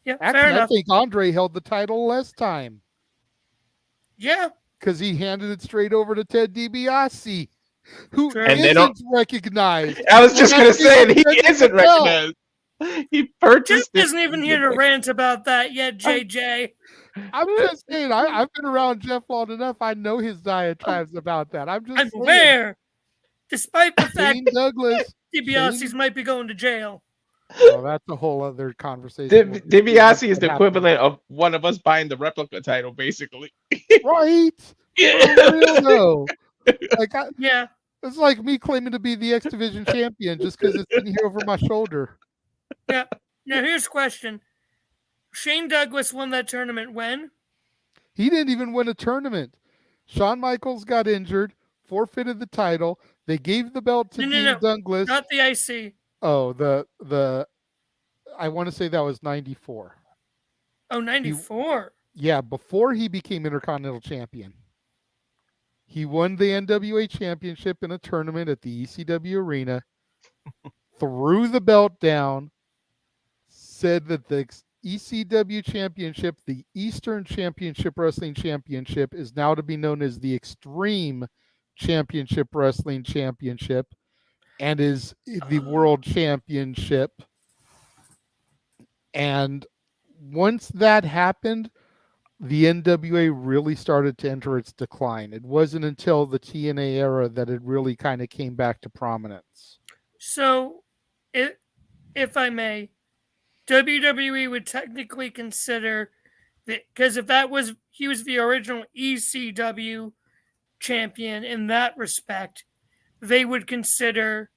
Yeah, Actually, fair I enough. think Andre held the title less time Yeah. because he handed it straight over to Ted DiBiase, who Sure. And they isn't don't- recognized. I was just And going to say think he Ted isn't DiBiase- recognized. He purchased Jeff it. isn't even here to rant about that yet, JJ. I'm just saying, I've been around Jeff long enough. I know his diatribes about that. I'm just I'm saying. aware. Despite the fact Shane Douglas. DiBiase's might be going to jail. Well, that's a whole other conversation. DiBiase is the What happened. equivalent of one of us buying the replica title, basically. Right? For real, though. Like, Yeah. it's like me claiming to be the X Division champion just because it's sitting here over my shoulder. Yeah. Now here's a question. Shane Douglas won that tournament when? He didn't even win a tournament. Shawn Michaels got injured, forfeited the title. They gave the belt to Dean Douglas. Not the IC. Oh, the I want to say that was 94. Oh, 94. Yeah, before he became Intercontinental Champion. He won the NWA Championship in a tournament at the ECW Arena, threw the belt down, said that the ECW Championship, the Eastern Championship Wrestling Championship, is now to be known as the Extreme Championship Wrestling Championship and is the World Championship. And once that happened, the NWA really started to enter its decline. It wasn't until the TNA era that it really kind of came back to prominence. So, if I may, WWE would technically consider that, because if he was the original ECW champion in that respect, they would consider,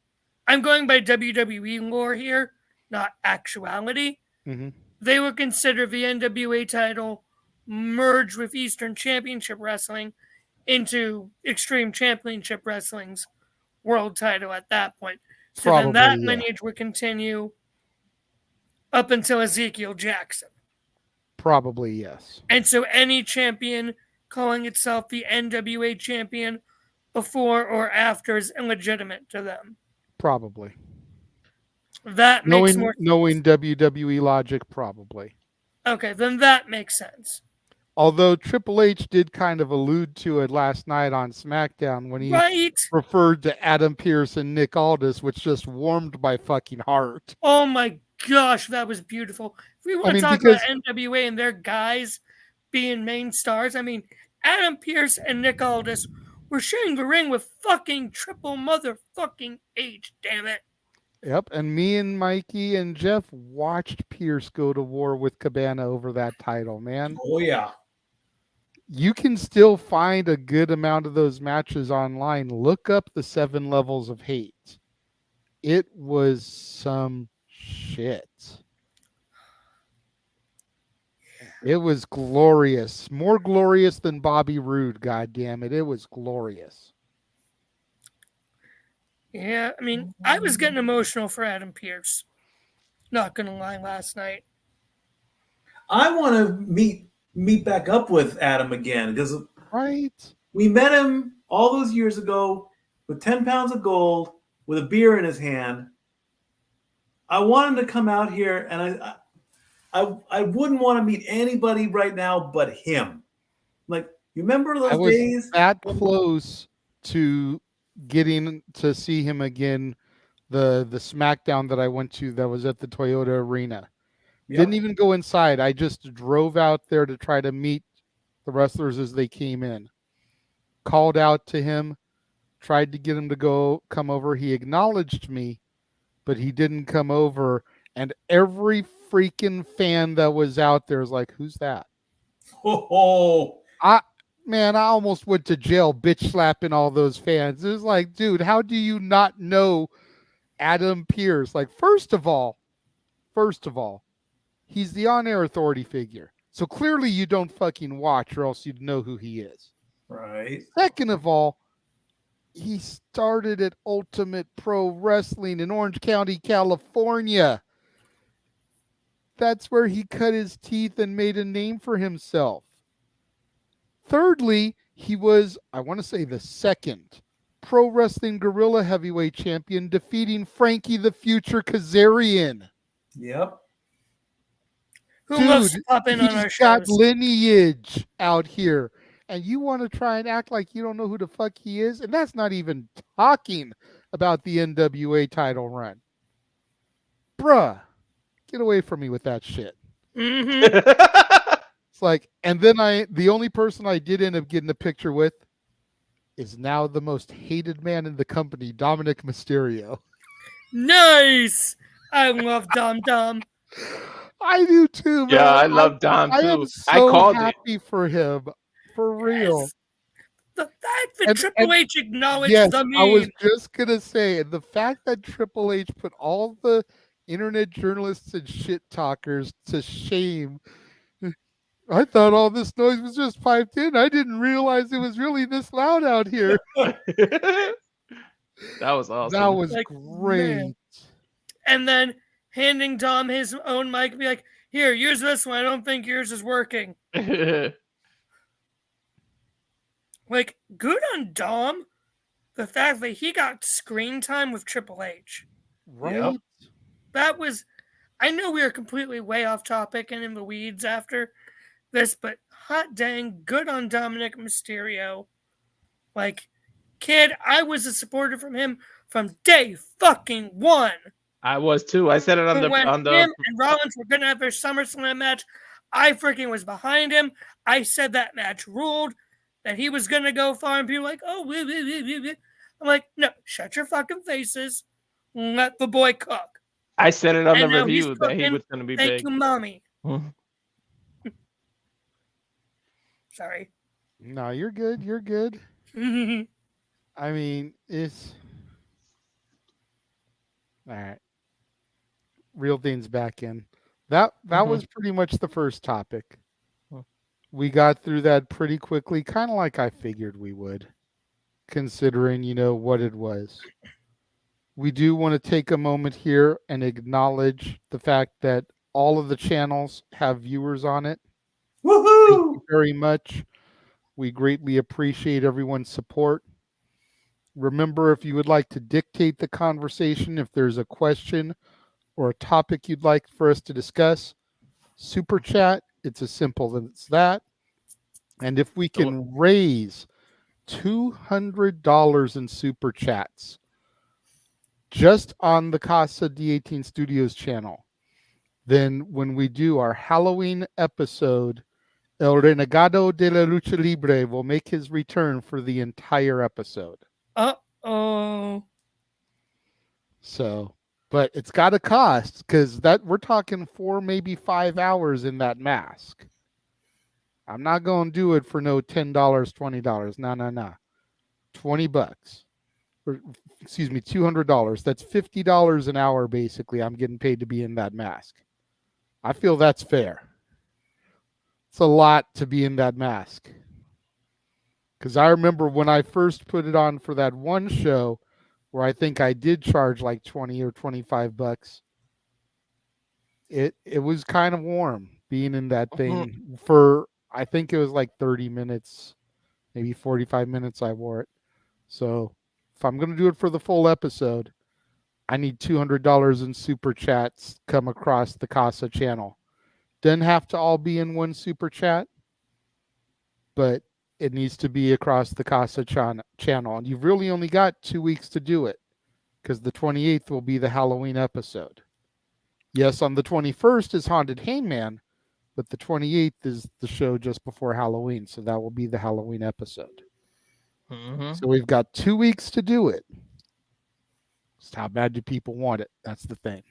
I'm going by WWE lore here, not actuality. Mm-hmm. They would consider the NWA title merged with Eastern Championship Wrestling into Extreme Championship Wrestling's world title at that point. So Probably, then that yeah. lineage would continue up until Ezekiel Jackson. Probably, yes. And so any champion calling itself the NWA champion before or after is illegitimate to them. Probably. That makes knowing WWE logic, probably. Okay, then that makes sense. Although Triple H did kind of allude to it last night on SmackDown when he referred to Adam Pearce and Nick Aldis, which just warmed my fucking heart. Oh my gosh, that was beautiful. If we want to talk about NWA and their guys being main stars, I mean, Adam Pearce and Nick Aldis were sharing the ring with fucking Triple motherfucking H, damn it. Yep, and me and Mikey and Jeff watched Pierce go to war with Cabana over that title, man. Oh, yeah. You can still find a good amount of those matches online. Look up the 7 Levels of Hate. It was some shit. It was glorious. More glorious than Bobby Roode, goddammit. It was glorious. Yeah, I mean, I was getting emotional for Adam Pearce. Not gonna lie, last night. I want to meet back up with Adam again because we met him all those years ago with 10 pounds of gold with a beer in his hand. I want him to come out here, and I wouldn't want to meet anybody right now but him. Like, you remember those days? That close to getting to see him again, the SmackDown that I went to that was at the Toyota Arena. Didn't even go inside. I just drove out there to try to meet the wrestlers as they came in. Called out to him, tried to get him to come over. He acknowledged me, but he didn't come over. And every freaking fan that was out there was like, "Who's that?" Oh, I almost went to jail bitch slapping all those fans. It was like, dude, how do you not know Adam Pearce? Like, first of all, he's the on-air authority figure. So clearly you don't fucking watch or else you'd know who he is. Right. Second of all, he started at Ultimate Pro Wrestling in Orange County, California. That's where he cut his teeth and made a name for himself. Thirdly, he was, I want to say, the second Pro Wrestling Guerrilla Heavyweight Champion, defeating Frankie the Future Kazarian. Yep. Who loves to pop in on our He's got shows? lineage out here. And you want to try and act like you don't know who the fuck he is? And that's not even talking about the NWA title run. Bruh, get away from me with that shit. It's like, and then the only person I did end up getting a picture with is now the most hated man in the company, Dominic Mysterio. Nice. I love Dom Dom. I do too, man. Yeah, I love Dom too. I am I so called happy for him. For real. The fact that Triple H acknowledged yes, the meme. I was just gonna say, the fact that Triple H put all the internet journalists and shit talkers to shame. I thought all this noise was just piped in. I didn't realize it was really this loud out here. That was awesome. That was Like, great. man. And then handing Dom his own mic and be like, "Here, use this one. I don't think yours is working." Like, good on Dom. The fact that he got screen time with Triple H. Right? Yep. That was, I know we are completely way off topic and in the weeds after this, but hot dang, good on Dominic Mysterio. Like, kid, I was a supporter from him from day fucking one. I was too. I said it on When the him and Rollins were gonna have their SummerSlam match, I freaking was behind him. I said that match ruled, that he was gonna go far, and people were like, "Oh, bleh, bleh, bleh, bleh, bleh." I'm like, no, shut your fucking faces. Let the boy cook. I said it on And the now he's review that he cooking. was going to be Thank big. you, mommy. Mhm. Sorry. No, you're good. You're good. I mean, it's all right. Real things back in. That was pretty much the first topic. We got through that pretty quickly, kind of like I figured we would, considering, what it was. We do want to take a moment here and acknowledge the fact that all of the channels have viewers on it. Woohoo! Thank you very much. We greatly appreciate everyone's support. Remember, if you would like to dictate the conversation, if there's a question or a topic you'd like for us to discuss, super chat. It's as simple as that. And if we can raise $200 in super chats just on the Casa D18 Studios channel, then when we do our Halloween episode, El Renegado de la Lucha Libre will make his return for the entire episode. Uh-oh. So, but it's got to cost, because that we're talking 4, maybe 5 hours in that mask. I'm not going to do it for no $10, $20. No. $20. Or, excuse me, $200. That's $50 an hour, basically. I'm getting paid to be in that mask. I feel that's fair. It's a lot to be in that mask. Because I remember when I first put it on for that one show, where I think I did charge like 20 or 25 bucks. It was kind of warm being in that thing for, I think it was like 30 minutes, maybe 45 minutes I wore it. So if I'm going to do it for the full episode, I need $200 in super chats come across the Casa channel. Doesn't have to all be in one super chat, but it needs to be across the Casa channel. And you've really only got 2 weeks to do it, because the 28th will be the Halloween episode. Yes, on the 21st is Haunted Hangman, but the 28th is the show just before Halloween, so that will be the Halloween episode. So we've got 2 weeks to do it. Just how bad do people want it? That's the thing.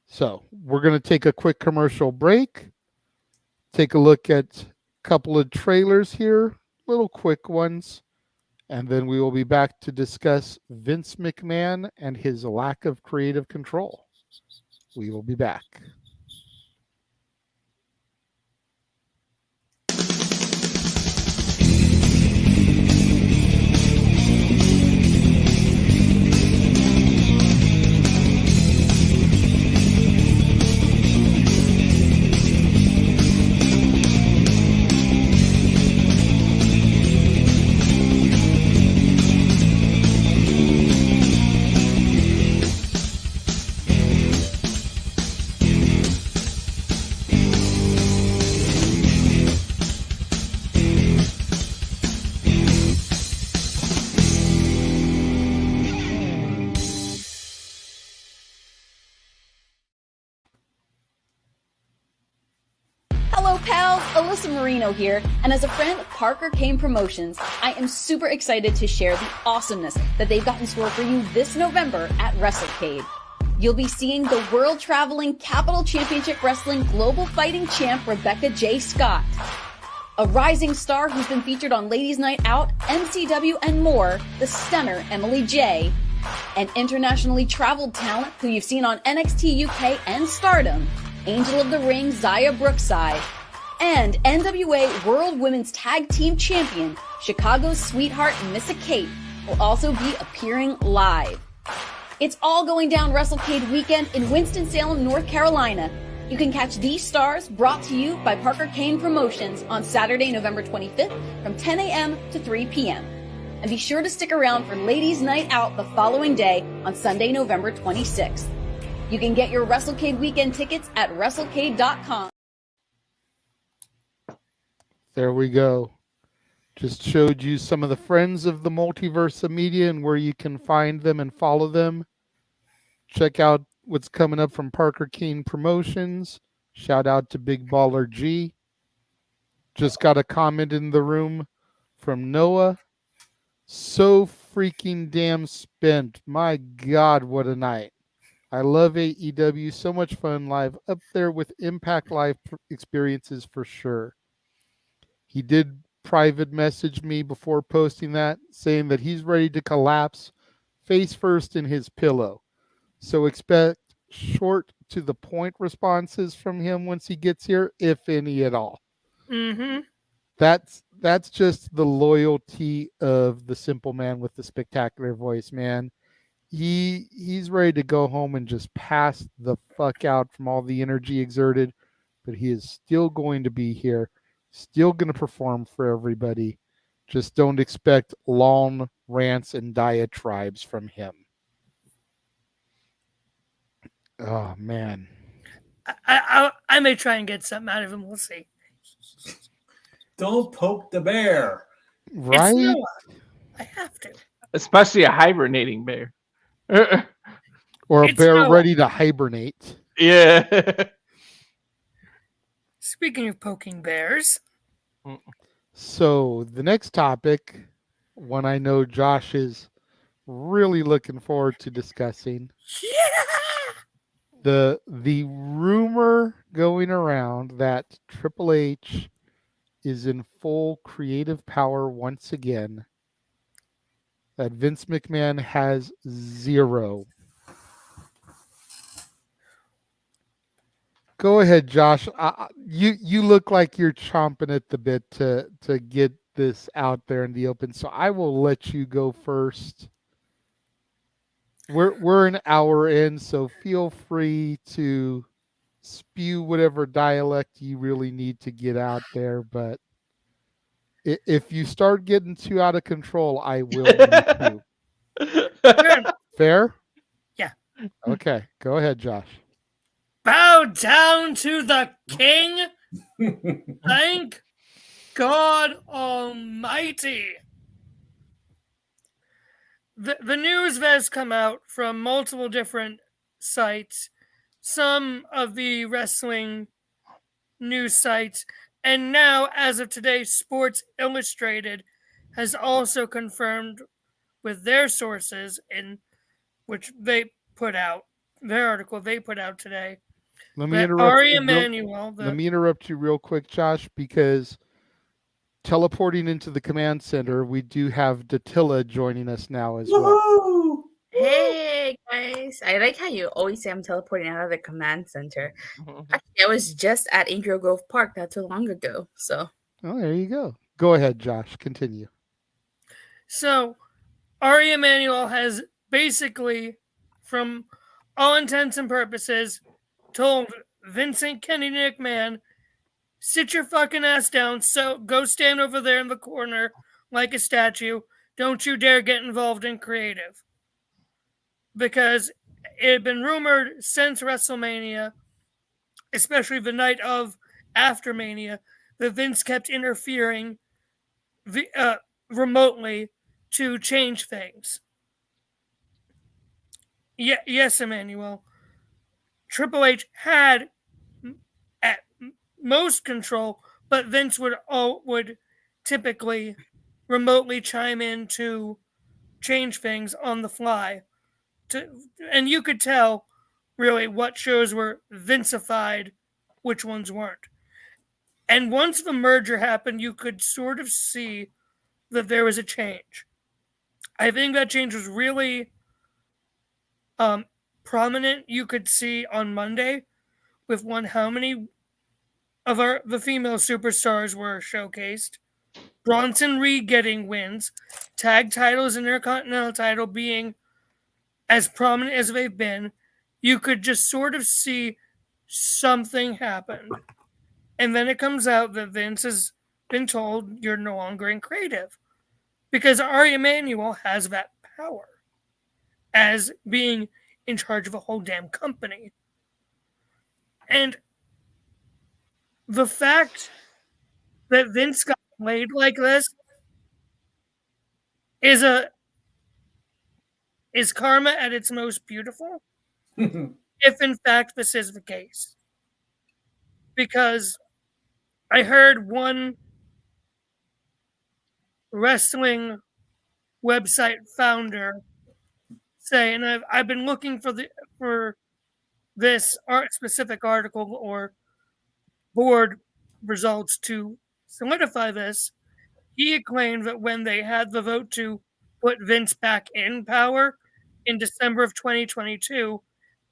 So we're going to take a quick commercial break, take a look at a couple of trailers here, little quick ones, and then we will be back to discuss Vince McMahon and his lack of creative control. We will be back. Hello pals, Alyssa Marino here, and as a friend of Parker Kane Promotions, I am super excited to share the awesomeness that they've got in store for you this November at WrestleCade. You'll be seeing the world-traveling Capital Championship Wrestling Global Fighting Champ Rebecca J. Scott, a rising star who's been featured on Ladies Night Out, MCW, and more, the stunner Emily J., an internationally traveled talent who you've seen on NXT UK and Stardom, Angel of the Ring Zaya Brookside, and NWA World Women's Tag Team Champion Chicago's Sweetheart Missa Kate will also be appearing live. It's all going down WrestleCade weekend in Winston-Salem, North Carolina. You can catch these stars brought to you by Parker Kane Promotions on Saturday, November 25th from 10 a.m. to 3 p.m. And be sure to stick around for Ladies Night Out the following day on Sunday, November 26th. You can get your WrestleCade weekend tickets at WrestleCade.com. There we go. Just showed you some of the friends of the Multiverse of Media and where you can find them and follow them. Check out what's coming up from Parker Kane Promotions. Shout out to Big Baller G. Just got a comment in the room from Noah. So freaking damn spent. My God, what a night. I love AEW. So much fun live. Up there with Impact Live experiences for sure. He did private message me before posting that, saying that he's ready to collapse face first in his pillow. So expect short to the point responses from him once he gets here, if any at all. Mm-hmm. That's just the loyalty of the simple man with the spectacular voice, man. He's ready to go home and just pass the fuck out from all the energy exerted, but he is still going to be here, still going to perform for everybody. Just don't expect long rants and diatribes from him. Oh man, I may try and get something out of him. We'll see. Don't poke the bear. Right? It's Noah. I have to. Especially a hibernating bear. Or a It's bear Noah. ready to hibernate. Yeah. Speaking of poking bears. So the next topic, one I know Josh is really looking forward to discussing. The rumor going around that Triple H is in full creative power once again, that Vince McMahon has zero. Go ahead, Josh. You look like you're chomping at the bit to get this out there in the open, so I will let you go first. We're an hour in, so feel free to spew whatever dialect you really need to get out there. But if you start getting too out of control, I will mute you. Fair? Yeah. Okay, go ahead, Josh. Bow down to the king. Thank God Almighty. The news has come out from multiple different sites some of the wrestling news sites, and now, as of today, Sports Illustrated has also confirmed with their sources in which they put out their article they put out today. Let me that interrupt. Ari you real- Emanuel, Let me interrupt you real quick, Josh, because teleporting into the command center, we do have Datilla joining us now as well. Hey guys, I like how you always say I'm teleporting out of the command center. Actually, I was just at Angel Grove Park not too long ago. So, Oh, there you go. Go ahead, Josh. Continue. So, Ari Emanuel has basically, from all intents and purposes, told Vincent Kennedy McMahon, sit your fucking ass down, so go stand over there in the corner like a statue. Don't you dare get involved in creative. Because it had been rumored since WrestleMania, especially the night of after Mania, that Vince kept interfering remotely to change things. Yes, Emmanuel. Triple H had at most control, but Vince would typically remotely chime in to change things on the fly. And you could tell really what shows were Vincified, which ones weren't. And once the merger happened, you could sort of see that there was a change. I think that change was really prominent. You could see on Monday with how many of the female superstars were showcased. Bronson Reed getting wins, tag titles and Intercontinental title being as prominent as they've been. You could just sort of see something happened. And then it comes out that Vince has been told you're no longer in creative. Because Ari Emanuel has that power as being in charge of a whole damn company. And the fact that Vince got played like this is karma at its most beautiful. If in fact this is the case. Because I heard one wrestling website founder say, and I've been looking for this specific article or board results to solidify this. He claimed that when they had the vote to put Vince back in power in December of 2022,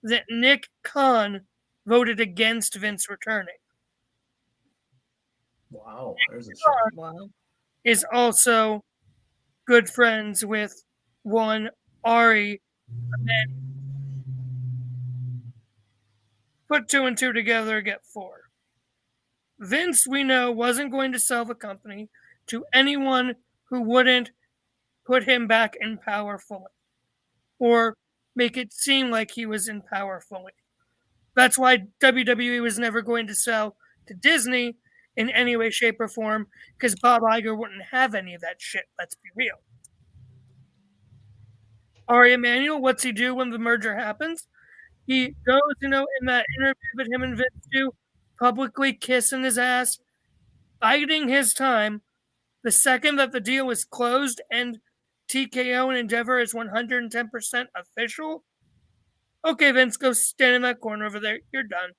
that Nick Khan voted against Vince returning. Wow, there's a Khan wow. is also good friends with one Ari. And then put 2 and 2 together, get 4. Vince, we know, wasn't going to sell the company to anyone who wouldn't put him back in power fully or make it seem like he was in power fully. That's why WWE was never going to sell to Disney in any way, shape, or form, because Bob Iger wouldn't have any of that shit. Let's be real. Ari Emanuel, what's he do when the merger happens? He goes, in that interview that him and Vince do, publicly kissing his ass, biding his time. The second that the deal is closed and TKO and Endeavor is 110% official, okay, Vince, go stand in that corner over there. You're done.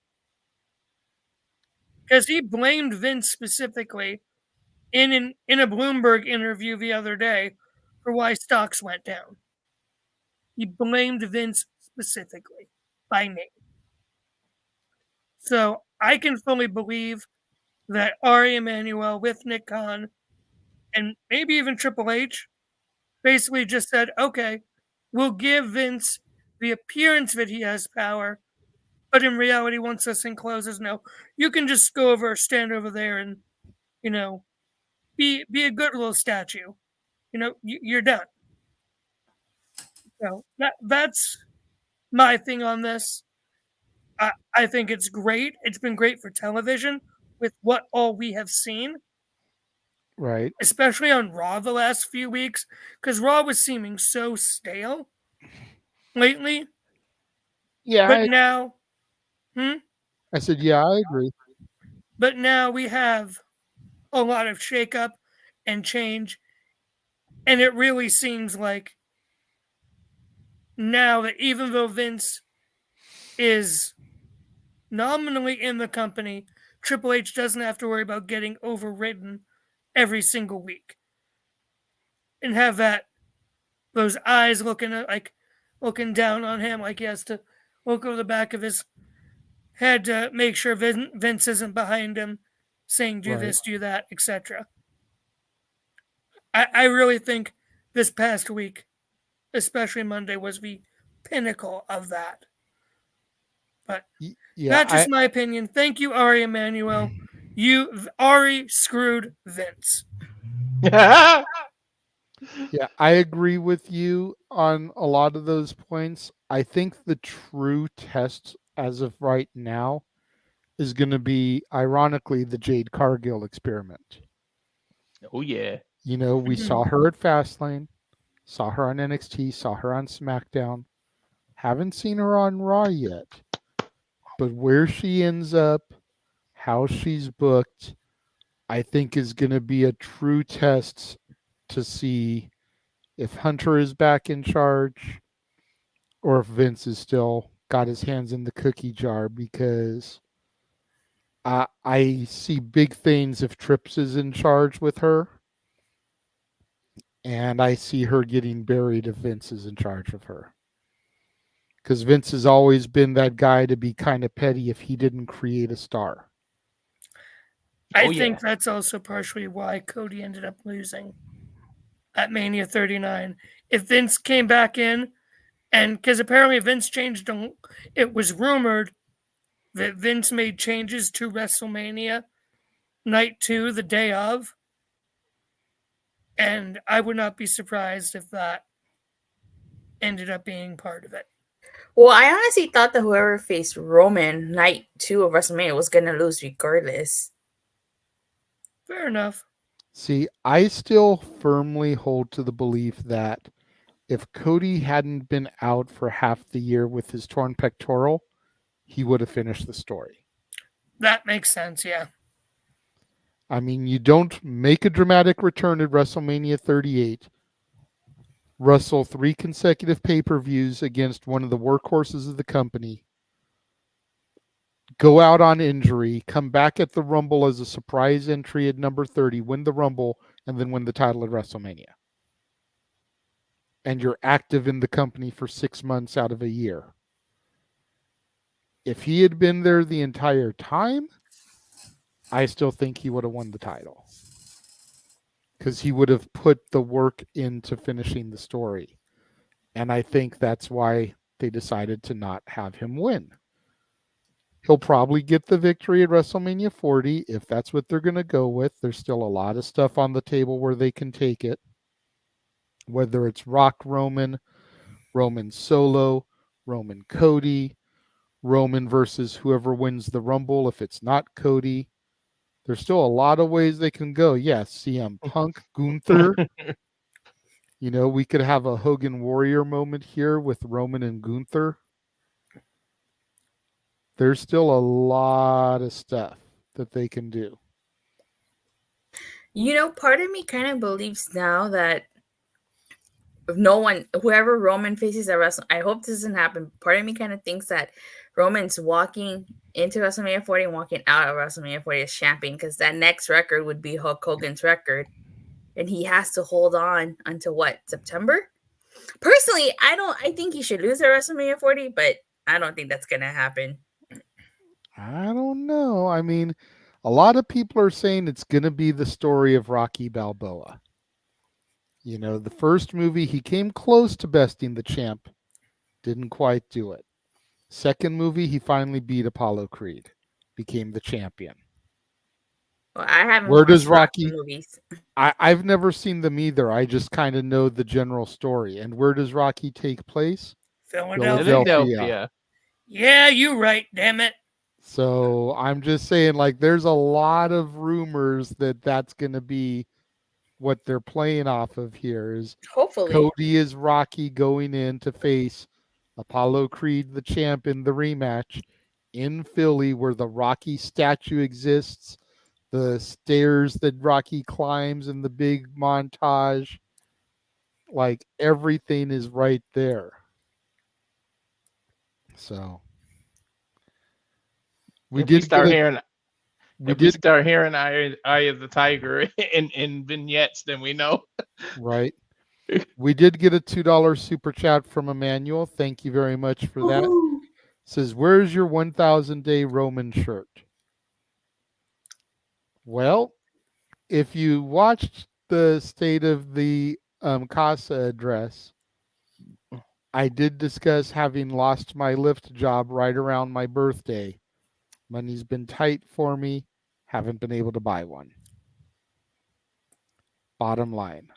Because he blamed Vince specifically in a Bloomberg interview the other day for why stocks went down. He blamed Vince specifically by name. So I can fully believe that Ari Emanuel with Nick Khan and maybe even Triple H basically just said, okay, we'll give Vince the appearance that he has power, but in reality, once this thing closes, no, you can just go over, stand over there and, be a good little statue. You're done. So that's my thing on this. I think it's great. It's been great for television with what all we have seen. Right. Especially on Raw the last few weeks, because Raw was seeming so stale lately. Yeah. But now I said, yeah, I agree. But now we have a lot of shakeup and change. And it really seems like now that even though Vince is nominally in the company, Triple H doesn't have to worry about getting overridden every single week. And have those eyes looking down on him, like he has to look over the back of his head to make sure Vince isn't behind him saying do this, do that, etc. I really think this past week, especially Monday, was the pinnacle of that. But that's just my opinion. Thank you, Ari Emanuel. Ari screwed Vince. Yeah, I agree with you on a lot of those points. I think the true test as of right now is going to be, ironically, the Jade Cargill experiment. Oh, yeah. You know, we saw her at Fastlane, saw her on NXT, saw her on SmackDown. Haven't seen her on Raw yet. But where she ends up, how she's booked, I think is going to be a true test to see if Hunter is back in charge or if Vince is still got his hands in the cookie jar, because I see big things if Trips is in charge with her, and I see her getting buried if Vince is in charge of her. Because Vince has always been that guy to be kind of petty if he didn't create a star. I think that's also partially why Cody ended up losing at Mania 39. If Vince came back in, and because apparently Vince changed, it was rumored that Vince made changes to WrestleMania Night 2 the day of, and I would not be surprised if that ended up being part of it. Well, I honestly thought that whoever faced Roman Night 2 of WrestleMania was going to lose regardless. Fair enough. See, I still firmly hold to the belief that if Cody hadn't been out for half the year with his torn pectoral, he would have finished the story. That makes sense, yeah. I mean, you don't make a dramatic return at WrestleMania 38, wrestle 3 consecutive pay-per-views against one of the workhorses of the company, go out on injury, come back at the Rumble as a surprise entry at number 30, win the Rumble, and then win the title at WrestleMania. And you're active in the company for 6 months out of a year. If he had been there the entire time, I still think he would have won the title. Because he would have put the work into finishing the story. And I think that's why they decided to not have him win. He'll probably get the victory at WrestleMania 40 if that's what they're going to go with. There's still a lot of stuff on the table where they can take it. Whether it's Rock Roman, Roman Solo, Roman Cody, Roman versus whoever wins the Rumble if it's not Cody. There's still a lot of ways they can go. Yes, CM Punk, Gunther. You know, we could have a Hogan Warrior moment here with Roman and Gunther. There's still a lot of stuff that they can do. You know, part of me kind of believes now that whoever Roman faces at WrestleMania, I hope this doesn't happen. Part of me kind of thinks that Roman's walking into WrestleMania 40 and walking out of WrestleMania 40 as champion, because that next record would be Hulk Hogan's record. And he has to hold on until what, September? Personally, I think he should lose at WrestleMania 40, but I don't think that's going to happen. I don't know. I mean, a lot of people are saying it's going to be the story of Rocky Balboa. You know, the first movie, he came close to besting the champ. Didn't quite do it. Second movie, he finally beat Apollo Creed. Became the champion. Well, I haven't Where does watched Rocky movies. I've never seen them either. I just kind of know the general story. And where does Rocky take place? Philadelphia. Yeah, you right, damn it. So I'm just saying, like, there's a lot of rumors that that's going to be what they're playing off of here. Is hopefully Cody is Rocky going in to face Apollo Creed, the champ, in the rematch in Philly where the Rocky statue exists, the stairs that Rocky climbs in the big montage. Like everything is right there. So we If we did start get hearing, we if we did start hearing Eye of the Tiger in vignettes, then we know. right. We did get a $2 super chat from Emmanuel. Thank you very much for that. Says, where's your 1,000 day Roman shirt? Well, if you watched the State of the Casa address, I did discuss having lost my Lyft job right around my birthday. Money's been tight for me. Haven't been able to buy one. Bottom line.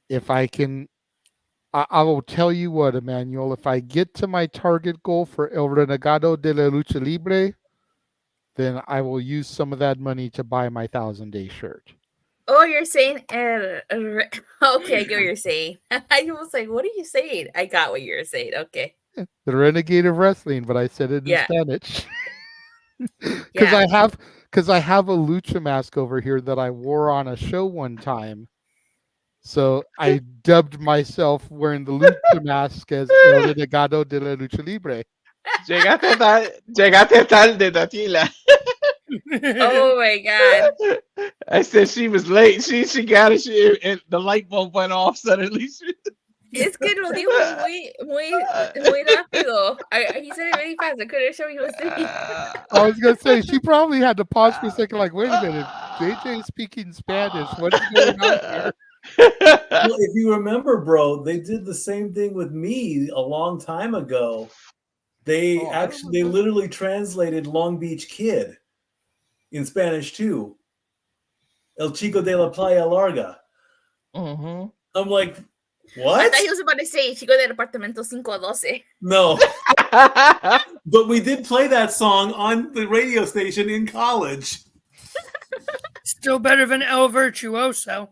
If I can, I will tell you what, Emmanuel, if I get to my target goal for El Renegado de la Lucha Libre, then I will use some of that money to buy my 1,000-day shirt. Oh, you're saying okay, I get what you're saying. I was like, what are you saying? I got what you're saying. Okay. The Renegade of Wrestling, but I said it in Spanish. Because I have a lucha mask over here that I wore on a show one time. So I dubbed myself wearing the lucha mask as El Renegado de la Lucha Libre. Llegaste tarde, Tatila. Oh my god! I said she was late. She got it. And the light bulb went off suddenly. Es que lo dijo muy rápido. He said it really fast. I couldn't show you what he was doing. I was gonna say she probably had to pause for a second. Like, wait a minute, JJ is speaking Spanish. What is going on here? Well, if you remember, bro, they did the same thing with me a long time ago. They literally translated Long Beach Kid in Spanish too. El Chico de la Playa Larga. Mm-hmm. I'm like, what? I thought he was about to say Chico del Apartamento 512. No. But we did play that song on the radio station in college. Still better than El Virtuoso.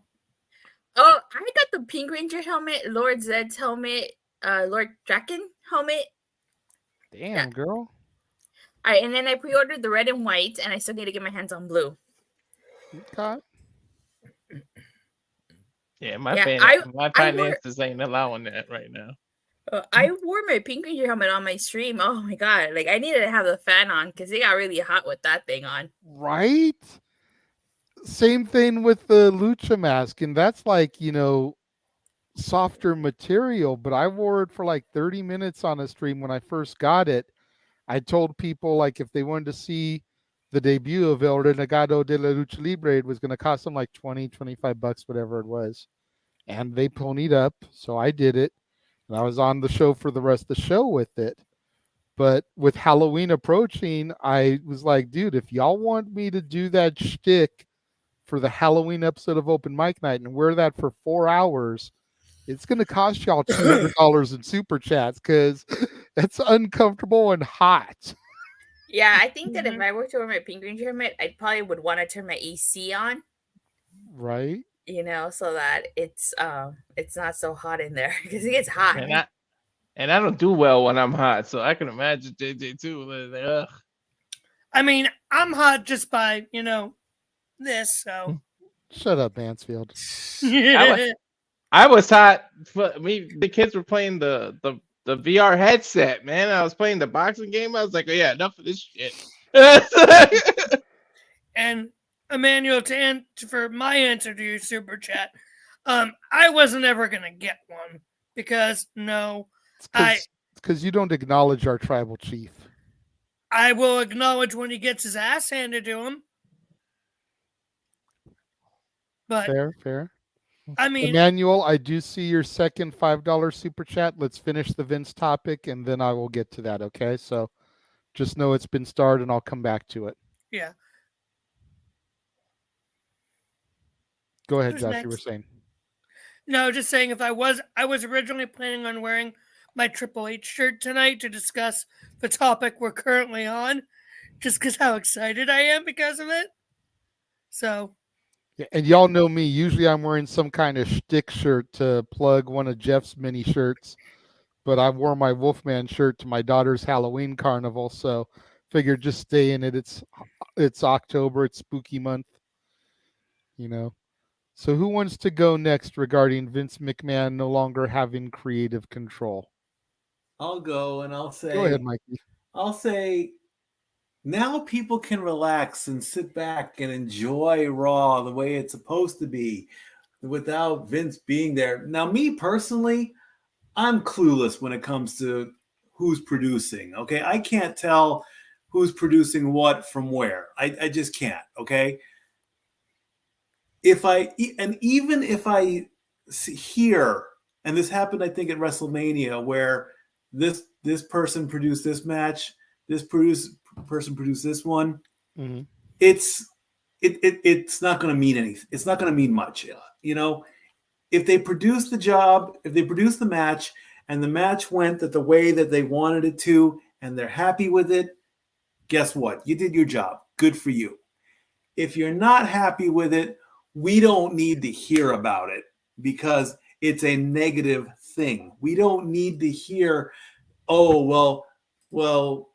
Oh, I got the Pink Ranger helmet, Lord Zed's helmet, Lord Draken helmet. Damn, girl. All right, and then I pre-ordered the red and white, and I still need to get my hands on blue. Okay. Yeah, my finances ain't allowing that right now. I wore my Pink Ranger helmet on my stream. Oh my god, like I needed to have the fan on because it got really hot with that thing on. Right? Same thing with the lucha mask, and that's like, softer material, but I wore it for like 30 minutes on a stream when I first got it. I told people like if they wanted to see the debut of El Renegado de la Lucha Libre, it was going to cost them like $20-25, whatever it was. And they ponied up, so I did it. And I was on the show for the rest of the show with it. But with Halloween approaching, I was like, dude, if y'all want me to do that shtick for the Halloween episode of Open Mic Night and wear that for 4 hours, it's going to cost y'all $200 in super chats because it's uncomfortable and hot. Yeah, I think that if I were to wear my Pink Ranger helmet, I probably would want to turn my AC on. Right. So that it's not so hot in there because it gets hot. And I don't do well when I'm hot, so I can imagine JJ too. Like, ugh. I mean, I'm hot just by this. So shut up, Mansfield. I was hot. The kids were playing the VR headset, man. I was playing the boxing game. I was like, oh, yeah, enough of this shit. And Emmanuel, for my answer to your super chat, I wasn't ever gonna get one because because you don't acknowledge our tribal chief. I will acknowledge when he gets his ass handed to him. But fair. I mean, Emmanuel, I do see your second $5 super chat. Let's finish the Vince topic, and then I will get to that, okay? So just know it's been started, and I'll come back to it. Yeah. Go ahead, Josh, you were saying. No, just saying I was originally planning on wearing my Triple H shirt tonight to discuss the topic we're currently on, just because how excited I am because of it. So... Yeah, and y'all know me. Usually I'm wearing some kind of shtick shirt to plug one of Jeff's mini shirts. But I wore my Wolfman shirt to my daughter's Halloween carnival. So Figured just stay in it. It's October. It's spooky month. You know. So who wants to go next regarding Vince McMahon no longer having creative control? I'll go and I'll say. Go ahead, Mikey. I'll say. Now people can relax and sit back and enjoy Raw the way it's supposed to be without Vince being there. Now, me personally, I'm clueless when it comes to who's producing, okay? I can't tell who's producing what from where. I just can't, okay? Even if I hear, and this happened, I think, at WrestleMania, where this person produced this match, this person produced this one. Mm-hmm. It's not going to mean anything. It's not going to mean much. You know, if they produce the job, if they produce the match, and the match went the way that they wanted it to, and they're happy with it, guess what? You did your job. Good for you. If you're not happy with it, we don't need to hear about it because it's a negative thing. We don't need to hear, oh, well,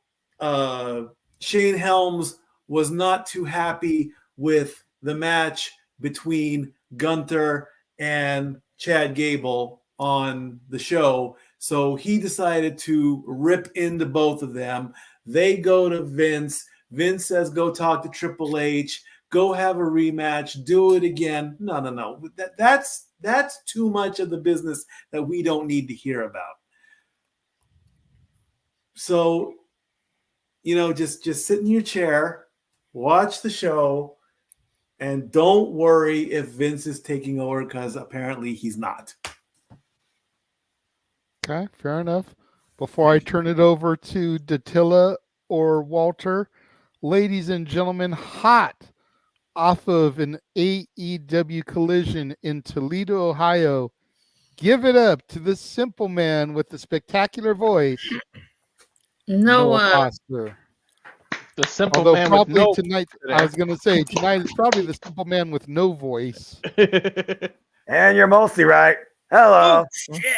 Shane Helms was not too happy with the match between Gunther and Chad Gable on the show, so he decided to rip into both of them. They go to Vince. Vince says, go talk to Triple H. Go have a rematch. Do it again. No. That's too much of the business that we don't need to hear about. So, you know, just sit in your chair, watch the show, and don't worry if Vince is taking over, because apparently he's not. Okay, fair enough. Before I turn it over to Dattila or Walter, ladies and gentlemen, hot off of an AEW collision in Toledo, Ohio, give it up to the simple man with the spectacular voice, Noah Foster. The simple Although man probably with no tonight, I was going to say, tonight is probably the simple man with no voice. And you're mostly right. Hello.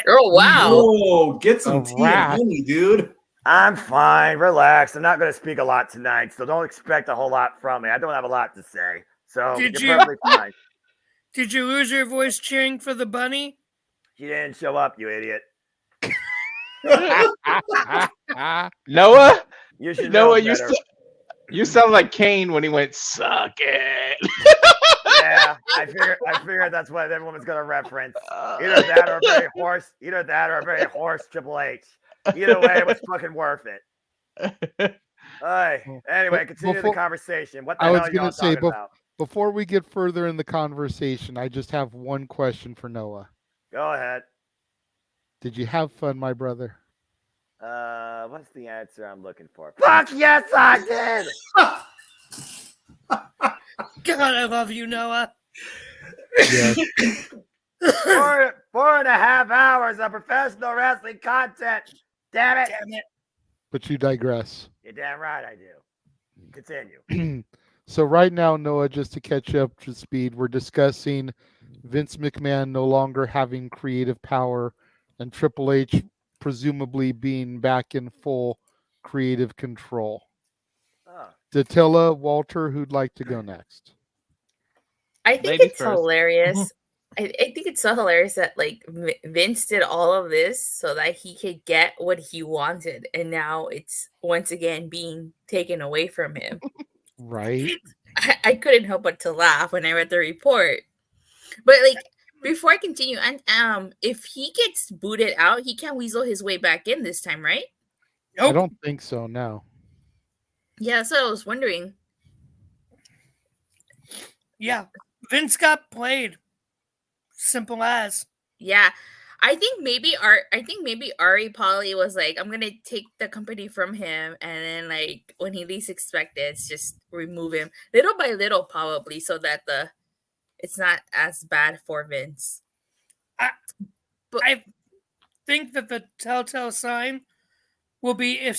Oh, wow. Whoa, get some tea and honey, dude. I'm fine. Relax. I'm not going to speak a lot tonight, so don't expect a whole lot from me. I don't have a lot to say. So you're perfectly fine. Did you lose your voice cheering for the bunny? She didn't show up, you idiot. Noah? You should Noah, know better. you sound like Kane when he went, suck it. Yeah, I figured that's what everyone's going to reference. Either that or a very hoarse Triple H. Either way, it was fucking worth it. Anyway, continue the conversation. What the hell are y'all talking about? Before we get further in the conversation, I just have one question for Noah. Go ahead. Did you have fun, my brother? What's the answer I'm looking for? Fuck yes, I did! God, I love you, Noah. Yes. 4.5 hours of professional wrestling content. Damn it. But you digress. You're damn right I do. Continue. So right now, Noah, just to catch you up to speed, we're discussing Vince McMahon no longer having creative power and Triple H presumably being back in full creative control. Dattila, Walter, who'd like to go next? I think it's hilarious. I think it's so hilarious that like Vince did all of this so that he could get what he wanted, and now it's once again being taken away from him. Right. I couldn't help but to laugh when I read the report. But like before I continue, and if he gets booted out, he can't weasel his way back in this time, right? Nope. I don't think so. No. Yeah, that's what I was wondering. Yeah, Vince got played. Simple as. Yeah, I think maybe Ari probably was like, I'm gonna take the company from him, and then like when he least expected, it's just remove him little by little, probably, so that it's not as bad for Vince. I think that the telltale sign will be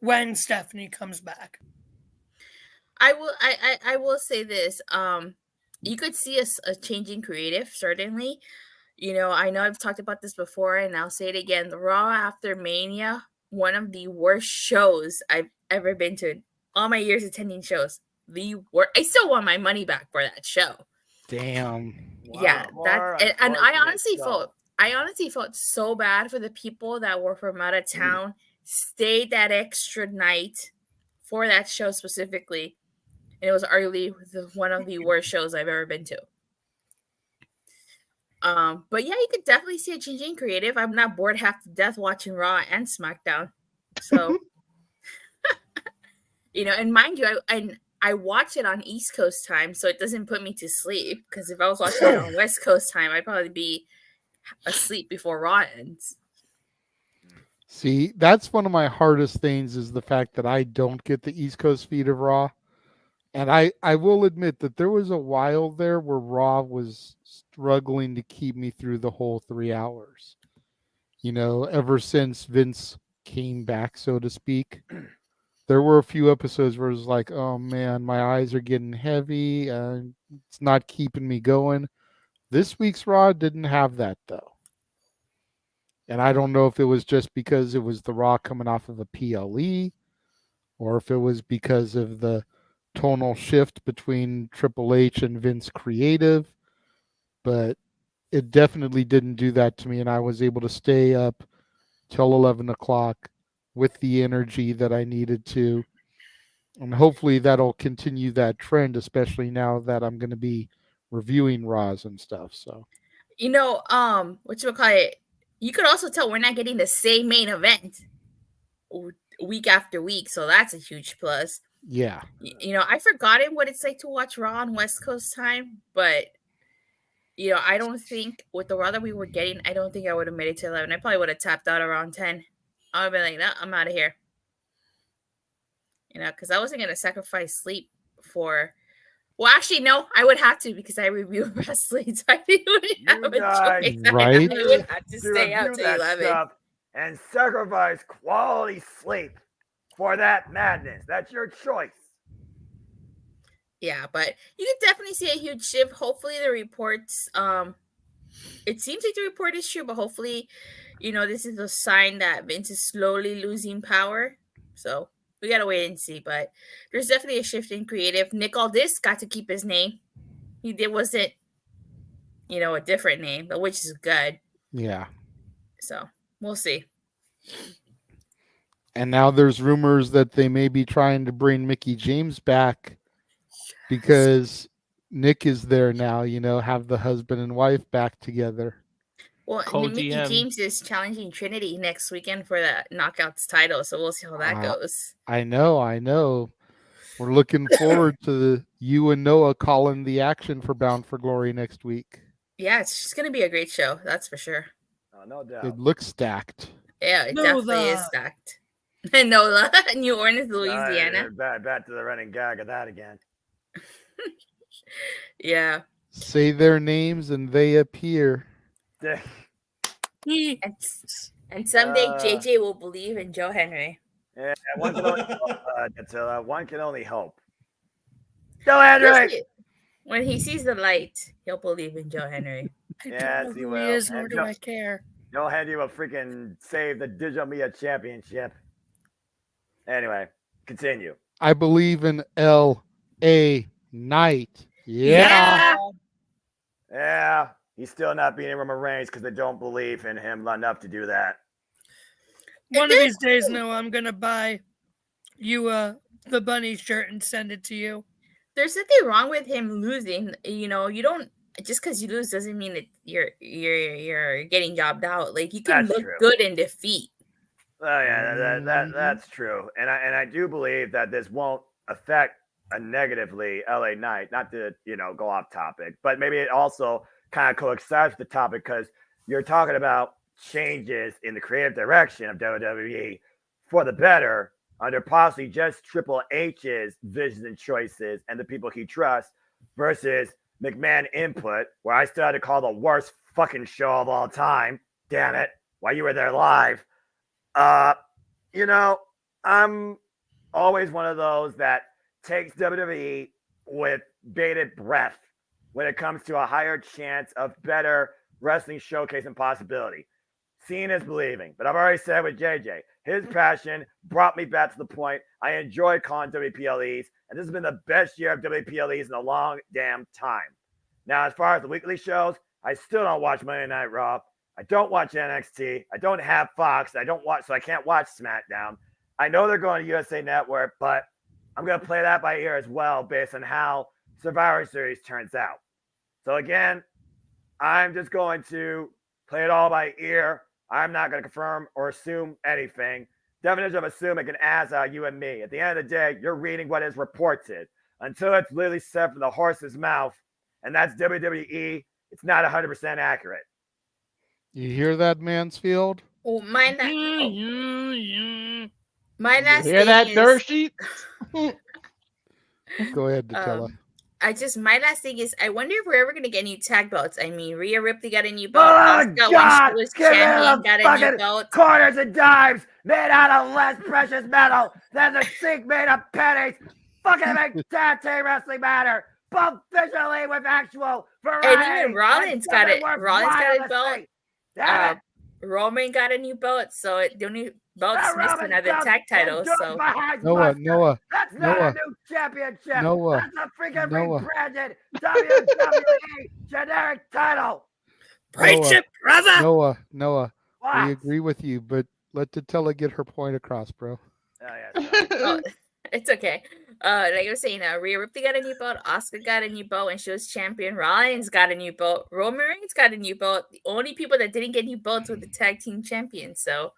when Stephanie comes back. I will say this. You could see a changing creative, certainly. You know, I know I've talked about this before, and I'll say it again. The Raw after Mania one of the worst shows I've ever been to in all my years attending shows. I still want my money back for that show. Damn. Yeah, and I honestly felt so bad for the people that were from out of town, stayed that extra night for that show specifically, and it was arguably one of the worst shows I've ever been to. But yeah, you could definitely see a change in creative. I'm not bored half to death watching Raw and SmackDown, so and mind you, I watch it on East Coast time, so it doesn't put me to sleep. Because if I was watching it on West Coast time, I'd probably be asleep before Raw ends. See, that's one of my hardest things is the fact that I don't get the East Coast feed of Raw. And I will admit that there was a while there where Raw was struggling to keep me through the whole 3 hours. Ever since Vince came back, so to speak. There were a few episodes where it was like, oh man, my eyes are getting heavy and it's not keeping me going. This week's Raw didn't have that though. And I don't know if it was just because it was the Raw coming off of a PLE or if it was because of the tonal shift between Triple H and Vince Creative, but it definitely didn't do that to me. And I was able to stay up till 11 o'clock with the energy that I needed to. And hopefully that'll continue that trend, especially now that I'm going to be reviewing Raws and stuff. So, whatchamacallit, you could also tell we're not getting the same main event week after week. So that's a huge plus. Yeah. I've forgotten what it's like to watch Raw on West Coast time, but I don't think with the Raw that we were getting, I don't think I would have made it to 11. I probably would have tapped out around 10. I would have been like, nah, I'm out of here. Because I wasn't going to sacrifice sleep for... Well, actually, no, I would have to because I review wrestling, so I wouldn't have a choice. Right? I would have to stay out till 11. And sacrifice quality sleep for that madness. That's your choice. Yeah, but you could definitely see a huge shift. Hopefully the reports... it seems like the report is true, but hopefully... this is a sign that Vince is slowly losing power. So we got to wait and see. But there's definitely a shift in creative. Nick Aldis got to keep his name. Wasn't, a different name, but which is good. Yeah. So we'll see. And now there's rumors that they may be trying to bring Mickie James back because Nick is there now, have the husband and wife back together. Well, Mickie James is challenging Trinity next weekend for the Knockouts title, so we'll see how that goes. I know. We're looking forward to you and Noah calling the action for Bound for Glory next week. Yeah, it's just going to be a great show, that's for sure. Oh, no doubt. It looks stacked. Yeah, it definitely is stacked. NOLA, New Orleans, Louisiana. Back to the running gag of that again. Yeah. Say their names and they appear. And someday JJ will believe in Joe Henry. Yeah, one can only hope. One can only hope. Joe Henry! When he sees the light, he'll believe in Joe Henry. Yes, he will. He is, nor do I care. Joe Henry will freaking save the Digital Media Championship. Anyway, continue. I believe in L.A. Knight. Yeah. He's still not beating Roman Reigns because they don't believe in him enough to do that. One of these days, Noah, I'm going to buy you the bunny shirt and send it to you. There's nothing wrong with him losing. You don't just because you lose doesn't mean that you're getting jobbed out. Like you can look good in defeat. Oh yeah, that's true. And I do believe that this won't affect negatively LA Knight. Not to go off topic, but maybe it also kind of coincides with the topic because you're talking about changes in the creative direction of WWE for the better under possibly just Triple H's visions and choices and the people he trusts versus McMahon input, where I still had to call the worst fucking show of all time. Damn it. While you were there live. I'm always one of those that takes WWE with bated breath when it comes to a higher chance of better wrestling showcase and possibility. seeing is believing. But I've already said with JJ, his passion brought me back to the point. I enjoy calling WPLEs, and this has been the best year of WPLEs in a long damn time. Now, as far as the weekly shows, I still don't watch Monday Night Raw. I don't watch NXT. I don't have Fox. So I can't watch SmackDown. I know they're going to USA Network, but I'm going to play that by ear as well based on how Survivor Series turns out. So again, I'm just going to play it all by ear. I'm not going to confirm or assume anything. Definition of assuming can ask you and me. At the end of the day, you're reading what is reported. Until it's literally said from the horse's mouth, and that's WWE, it's not 100% accurate. You hear that, Mansfield? Oh, my last hear that, dirt sheet? Go ahead, Nutella. My last thing is, I wonder if we're ever gonna get new tag belts. I mean, Rhea Ripley got a new belt. Oh, Asuka, God! when she was Give me champion, the got a fucking new belt. quarters and dimes made out of less precious metal than the sink made of pennies. Fucking make tag team wrestling matter. Both visually with actual variety. And even Rollins got it. Rollins got a belt. Roman got a new belt. So the only belts missing are the tag titles. So Noah. That's not a new championship. Noah. That's a freaking rebranded WWE generic title. Preach it, brother. Noah. What? We agree with you, but let Nutella get her point across, bro. It's okay. Like I was saying, Rhea Ripley got a new belt. Asuka got a new belt when she was champion. Rollins got a new belt. Roman Reigns got a new belt. The only people that didn't get new belts were the tag team champions. So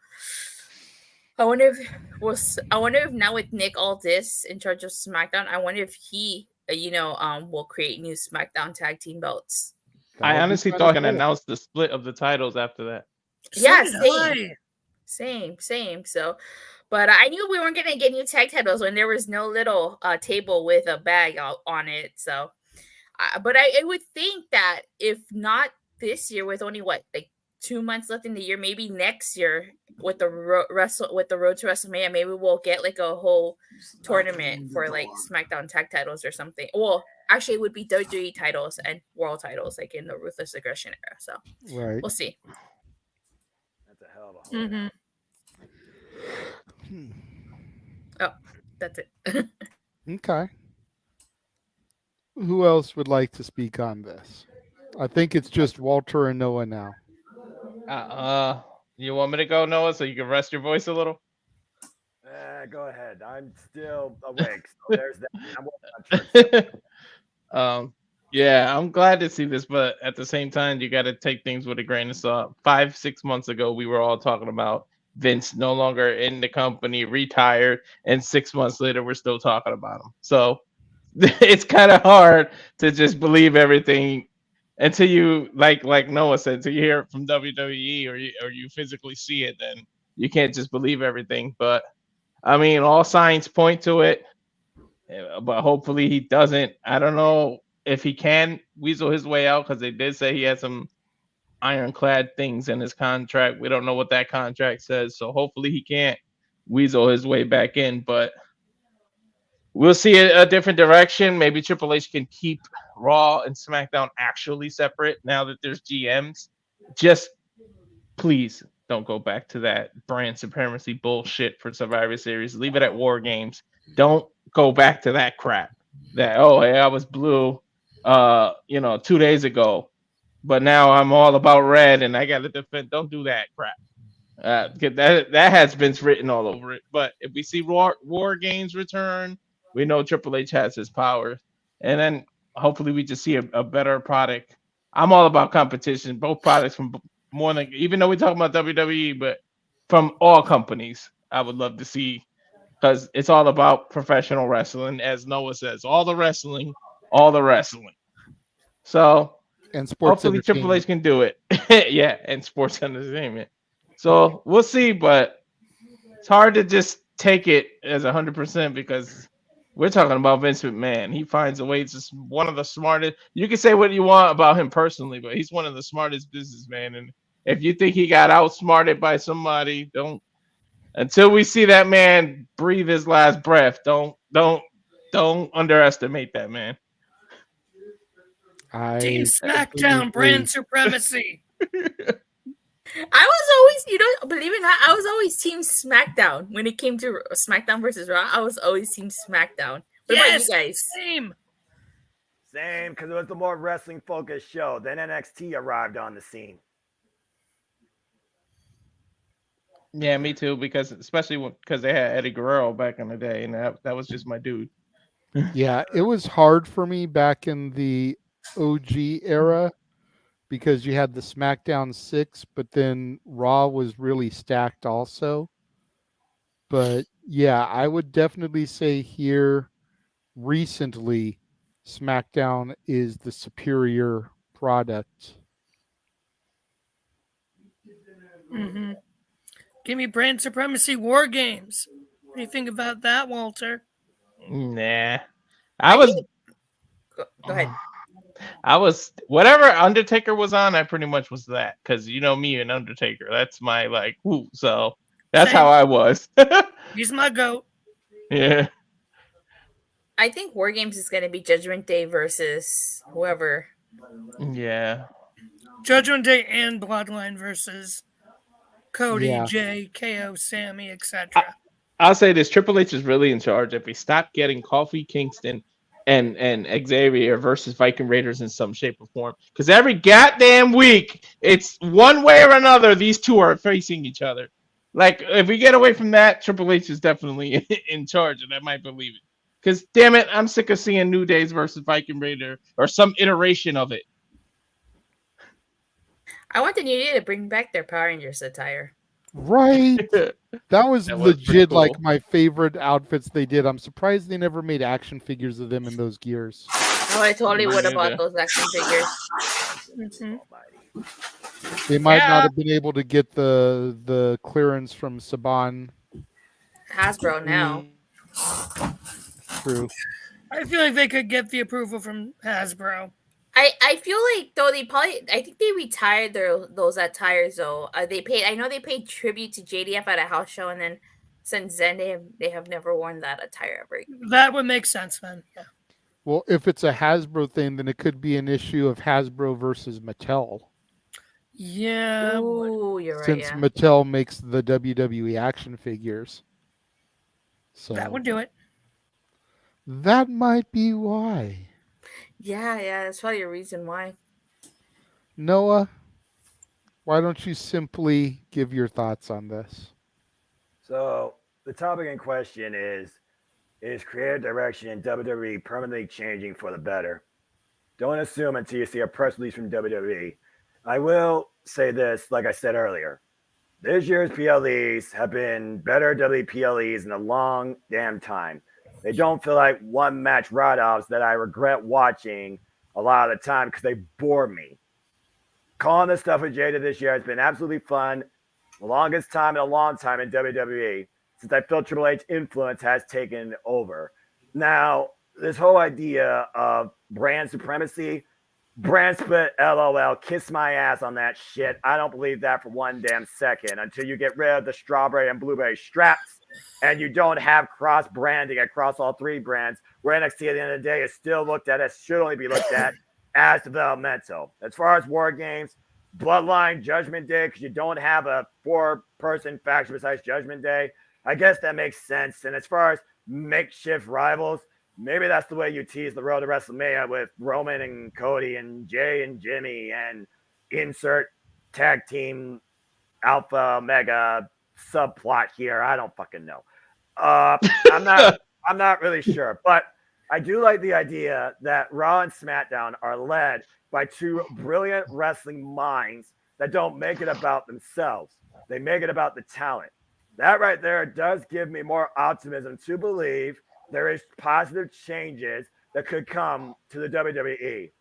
I wonder if now with Nick Aldis in charge of SmackDown, I wonder if he, will create new SmackDown tag team belts. I honestly thought he can announce the split of the titles after that. Yeah, same. So, but I knew we weren't gonna get new tag titles when there was no little table with a bag on it. So, but I would think that if not this year, with only 2 months left in the year, maybe next year with the road to WrestleMania, maybe we'll get like a whole tournament for like SmackDown tag titles or something. Well, actually, it would be WWE titles and world titles, like in the Ruthless Aggression era. So, we'll see. That's a hell of a Mm-hmm. Oh, that's it. Okay. Who else would like to speak on this? I think it's just Walter and Noah now. You want me to go, Noah, so you can rest your voice a little? Go ahead. I'm still awake. So there's that. I'm working on yeah, I'm glad to see this, but at the same time, you got to take things with a grain of salt. 5-6 months ago, we were all talking about Vince no longer in the company, retired, and 6 months later, we're still talking about him. So it's kind of hard to just believe everything until you, like Noah said, until you hear it from WWE or you physically see it. Then you can't just believe everything. But I mean, all signs point to it. But hopefully he doesn't. I don't know if he can weasel his way out, because they did say he had some ironclad things in his contract. We don't know what that contract says, so hopefully he can't weasel his way back in. But we'll see a different direction. Maybe Triple H can keep Raw and SmackDown actually separate now that there's GMs. Just please don't go back to that brand supremacy bullshit for Survivor Series. Leave it at War Games. Don't go back to that crap. That, oh, hey, I was blue 2 days ago, but now I'm all about red and I got to defend. Don't do that crap. That has been written all over it. But if we see War Games return, we know Triple H has his power. And then hopefully we just see a better product. I'm all about competition. Both products from more than, even though we talk about WWE, but from all companies, I would love to see, because it's all about professional wrestling, as Noah says, all the wrestling. So and sports hopefully Triple H can do it. Yeah, and sports entertainment. So we'll see, but it's hard to just take it as 100% because we're talking about Vince McMahon. He finds a way. It's just one of the smartest. You can say what you want about him personally, but he's one of the smartest businessmen. And if you think he got outsmarted by somebody, don't. Until we see that man breathe his last breath, don't underestimate that man. Team SmackDown brand supremacy. I was always believe it or not, I was always Team SmackDown when it came to SmackDown versus Raw. I was always Team SmackDown. What about you guys? Same. Same, because it was the more wrestling focused show. Then NXT arrived on the scene. Yeah, me too. Because especially because they had Eddie Guerrero back in the day, and that was just my dude. Yeah, it was hard for me back in the OG era because you had the SmackDown 6, but then Raw was really stacked also. But yeah, I would definitely say here recently SmackDown is the superior product. Mm-hmm. Give me brand supremacy war games. What do you think about that, Walter? Nah. I was Go ahead. I was whatever Undertaker was on, I pretty much was that. Cause you know me and Undertaker. That's my like woo. So that's Same. how I was. He's my goat. Yeah. I think War Games is going to be Judgment Day versus whoever. Yeah. Judgment Day and Bloodline versus Cody, Yeah. Jay, KO, Sammy, etc. I'll say this: Triple H is really in charge. If we stop getting Kofi Kingston and Xavier versus Viking Raiders in some shape or form, because every goddamn week it's one way or another these two are facing each other. Like if we get away from that, Triple H is definitely in charge, and I might believe it. Because damn it, I'm sick of seeing New Days versus Viking Raider or some iteration of it. I want the New Day to bring back their Power Rangers attire. Right. That was That was pretty legit cool. like my favorite outfits they did. I'm surprised they never made action figures of them in those gears. Oh, I totally would have bought those action figures. Mm-hmm. They might not have been able to get the clearance from Saban. Hasbro now. True. I feel like they could get the approval from Hasbro. I feel like though I think they retired those attires though. I know they paid tribute to JDF at a house show, and then since then they have never worn that attire ever. That would make sense, man. Yeah. Well, if it's a Hasbro thing, then it could be an issue of Hasbro versus Mattel. Yeah. Ooh, you're right. Since Yeah. Mattel makes the WWE action figures. So That would do it. that might be why. Yeah, that's probably a reason why. Noah, why don't you simply give your thoughts on this? So the topic in question is creative direction in WWE permanently changing for the better? Don't assume until you see a press release from WWE. I will say this, like I said earlier. This year's PLEs have been better WWE PLEs in a long damn time. They don't feel like one match write-offs that I regret watching a lot of the time because they bore me. Calling this stuff with Jada this year has been absolutely fun. The longest time in a long time in WWE since I feel Triple H influence has taken over. Now, this whole idea of brand supremacy, brand split, LOL, kiss my ass on that shit. I don't believe that for one damn second until you get rid of the strawberry and blueberry straps and you don't have cross branding across all three brands, where NXT at the end of the day is still looked at as should only be looked at as developmental. As far as War Games, Bloodline, Judgment Day, because you don't have a 4-person faction besides Judgment Day, I guess that makes sense. And as far as makeshift rivals, maybe that's the way you tease the road to WrestleMania with Roman and Cody and Jay and Jimmy and insert tag team alpha mega subplot here. I don't fucking know. I'm not really sure, but I do like the idea that Raw and SmackDown are led by two brilliant wrestling minds that don't make it about themselves. They make it about the talent. That right there does give me more optimism to believe there is positive changes that could come to the WWE.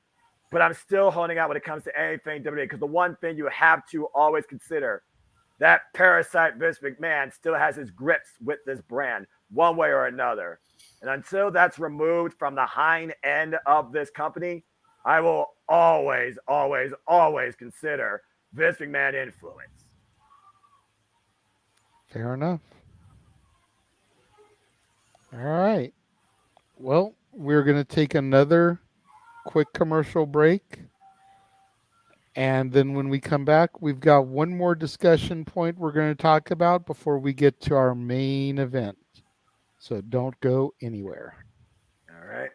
But I'm still holding out when it comes to anything WWE, because the one thing you have to always consider, that parasite Vince McMahon still has his grips with this brand one way or another. And until that's removed from the hind end of this company, I will always, always, always consider Vince McMahon influence. Fair enough. All right. Well, we're going to take another quick commercial break. And then when we come back, we've got one more discussion point we're going to talk about before we get to our main event. So don't go anywhere. All right.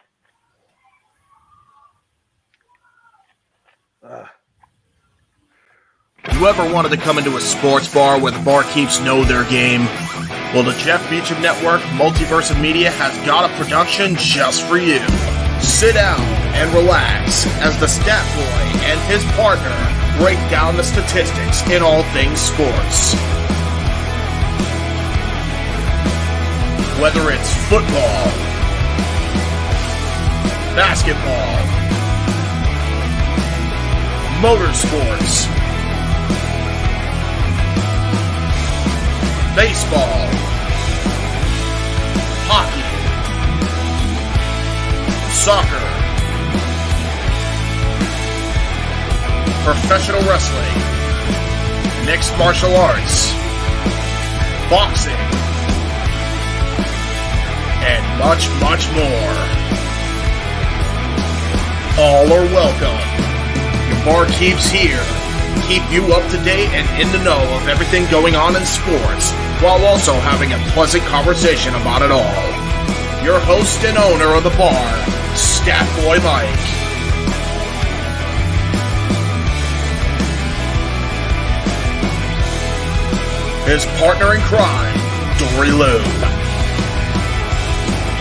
You ever wanted to come into a sports bar where the barkeeps know their game? Well, the Jeff Beecham Network Multiverse of Media has got a production just for you. Sit down and relax as the Stat Boy and his partner break down the statistics in all things sports. Whether it's football, basketball, motorsports, baseball, hockey, soccer, professional wrestling, mixed martial arts, boxing, and much, much more. All are welcome. Your barkeeps here keep you up to date and in the know of everything going on in sports, while also having a pleasant conversation about it all. Your host and owner of the bar, Stat Boy Mike. His partner in crime, Dory Lou.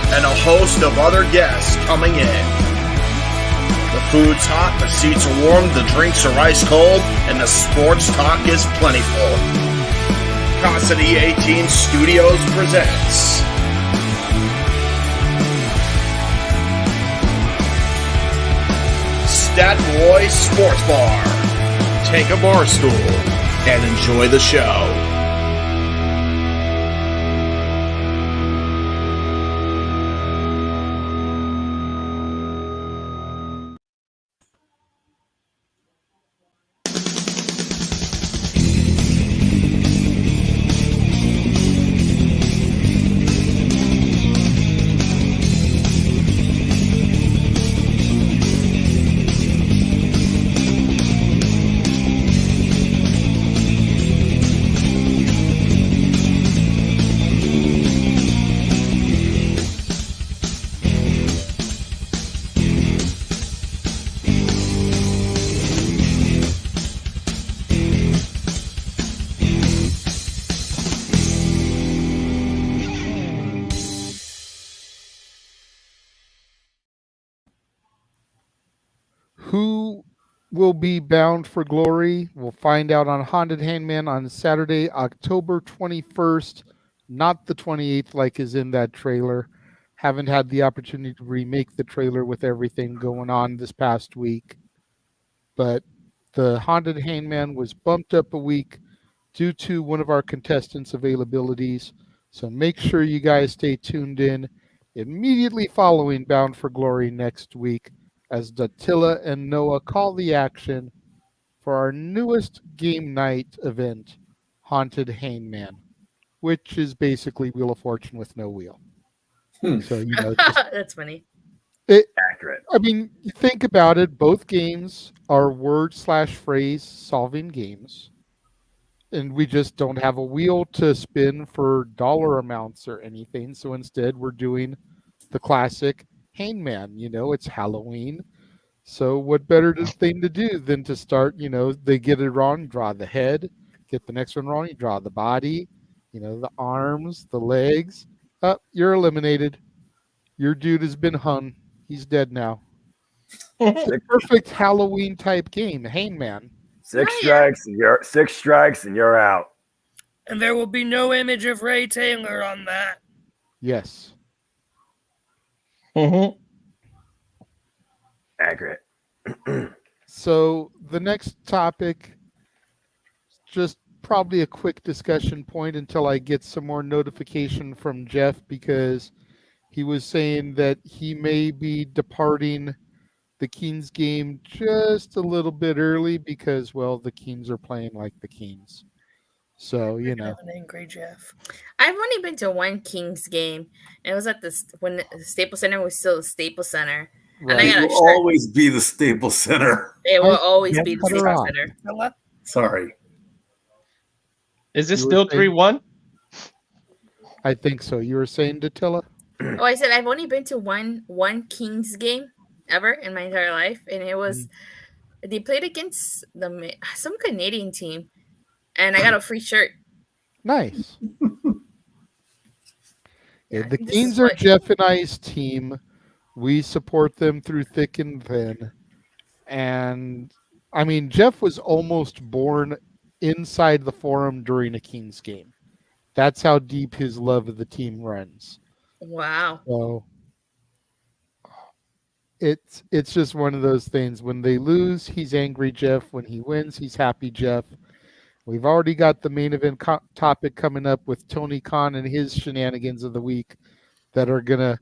And a host of other guests coming in. The food's hot, the seats are warm, the drinks are ice cold, and the sports talk is plentiful. Cassidy 18 Studios presents Stat Boy Sports Bar. Take a bar stool and enjoy the show. Who will be bound for glory? We'll find out on Haunted Hangman on Saturday, October 21st, not the 28th like is in that trailer. Haven't had the opportunity to remake the trailer with everything going on this past week. But the Haunted Hangman was bumped up a week due to one of our contestants' availabilities. So make sure you guys stay tuned in immediately following Bound for Glory next week, as Dattila and Noah call the action for our newest game night event, Haunted Hangman, which is basically Wheel of Fortune with no wheel. So, That's funny. Accurate. I mean, you think about it, both games are word/phrase solving games. And we just don't have a wheel to spin for dollar amounts or anything. So instead, we're doing the classic Hangman. It's Halloween. So what better thing to do than to start, they get it wrong, draw the head, get the next one wrong, you draw the body, the arms, the legs. You're eliminated. Your dude has been hung. He's dead now. It's a perfect Halloween type game, Hangman. Six strikes and you're out. And there will be no image of Ray Taylor on that. Yes. Accurate. So the next topic, just probably a quick discussion point until I get some more notification from Jeff, because he was saying that he may be departing the Kings game just a little bit early because, well, the Kings are playing like the Kings. So, An angry Jeff. I've only been to one Kings game, and it was at when the Staples Center was still the Staples Center. And I It got a will shirt. always be the Staples Center. It will always can't be the cut her Staples off. Center. Sorry. Is this You were still saying- 3-1? I think so. You were saying, Datilla? Oh, I said I've only been to one Kings game ever in my entire life, and it was they played against some Canadian team, and I got a free shirt. Nice. Yeah, the this Kings is are what- Jeff and I's team. We support them through thick and thin. And I mean, Jeff was almost born inside the forum during a Kings game. That's how deep his love of the team runs. Wow. So it's just one of those things. When they lose, he's angry Jeff. When he wins, he's happy Jeff. We've already got the main event topic coming up with Tony Khan and his shenanigans of the week that are going to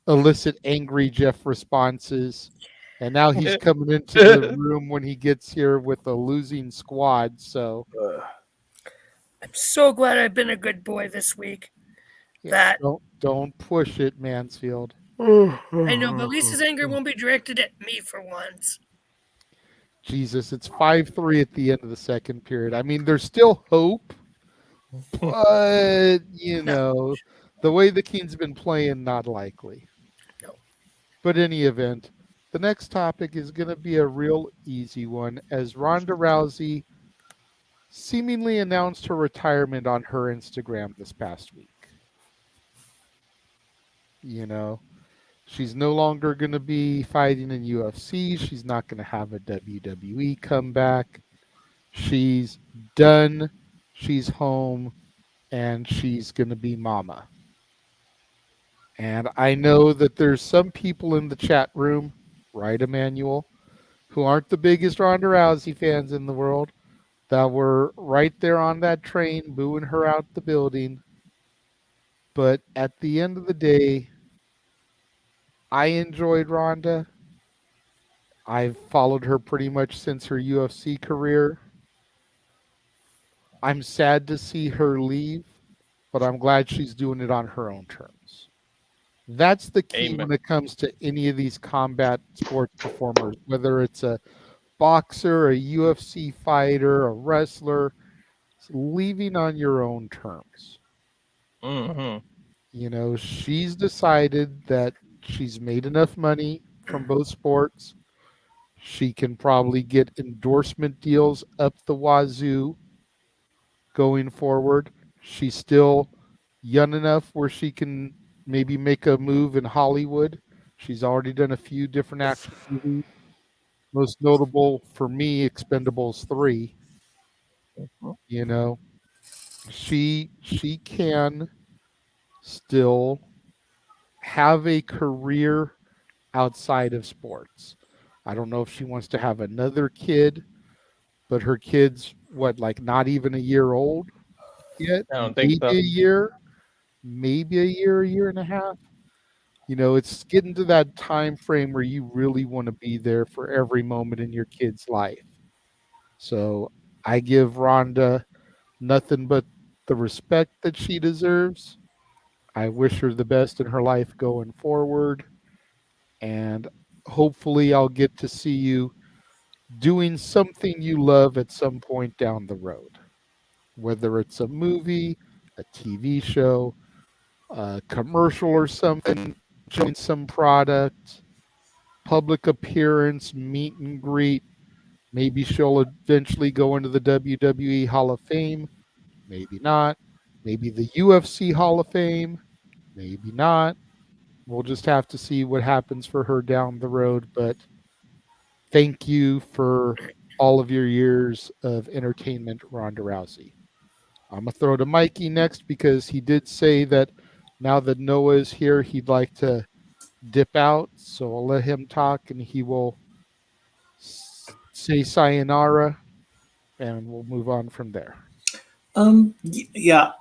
elicit angry Jeff responses. And now he's coming into the room when he gets here with a losing squad. So I'm so glad I've been a good boy this week. yeah, don't push it, Mansfield. I know, but Lisa's anger won't be directed at me for once. Jesus, it's 5-3 at the end of the second period. I mean, there's still hope, but you know, the way the Kings been playing, not likely. No. But any event, the next topic is going to be a real easy one, as Ronda Rousey seemingly announced her retirement on her Instagram this past week. You know, she's no longer going to be fighting in UFC. She's not going to have a WWE comeback. She's done. She's home. And she's going to be mama. And I know that there's some people in the chat room, right, Emmanuel, who aren't the biggest Ronda Rousey fans in the world, that were right there on that train booing her out the building. But at the end of the day, I enjoyed Ronda. I've followed her pretty much since her UFC career. I'm sad to see her leave, but I'm glad she's doing it on her own terms. That's the key when it comes to any of these combat sports performers, whether it's a boxer, a UFC fighter, a wrestler, it's leaving on your own terms. Mm-hmm. You know, she's decided that she's made enough money from both sports. She can probably get endorsement deals up the wazoo going forward. She's still young enough where she can maybe make a move in Hollywood. She's already done a few different action movies. Most notable for me, Expendables 3. You know, she can still have a career outside of sports. I don't know if she wants to have another kid, but her kid's like not even a year old yet? I don't think so. Maybe a year and a half. You know, it's getting to that time frame where you really want to be there for every moment in your kid's life. So I give Ronda nothing but the respect that she deserves. I wish her the best in her life going forward. And hopefully I'll get to see you doing something you love at some point down the road. Whether it's a movie, a TV show, a commercial or something, showing some product, public appearance, meet and greet. Maybe she'll eventually go into the WWE Hall of Fame. Maybe not. Maybe the UFC Hall of Fame. Maybe not. We'll just have to see what happens for her down the road. But thank you for all of your years of entertainment, Ronda Rousey. I'm going to throw to Mikey next because he did say that now that Noah is here, he'd like to dip out. So I'll let him talk and he will say sayonara and we'll move on from there. Yeah,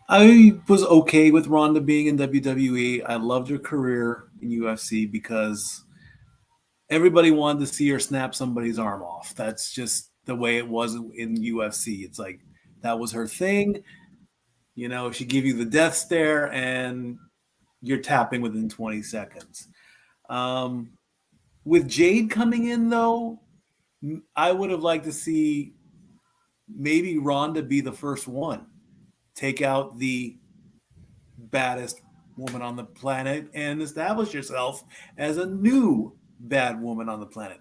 I was okay with Ronda being in WWE. I loved her career in UFC because everybody wanted to see her snap somebody's arm off. That's just the way it was in UFC. It's like that was her thing. You know, she give you the death stare and you're tapping within 20 seconds. With Jade coming in, though, I would have liked to see maybe Ronda be the first one. Take out the baddest woman on the planet and establish yourself as a new bad woman on the planet.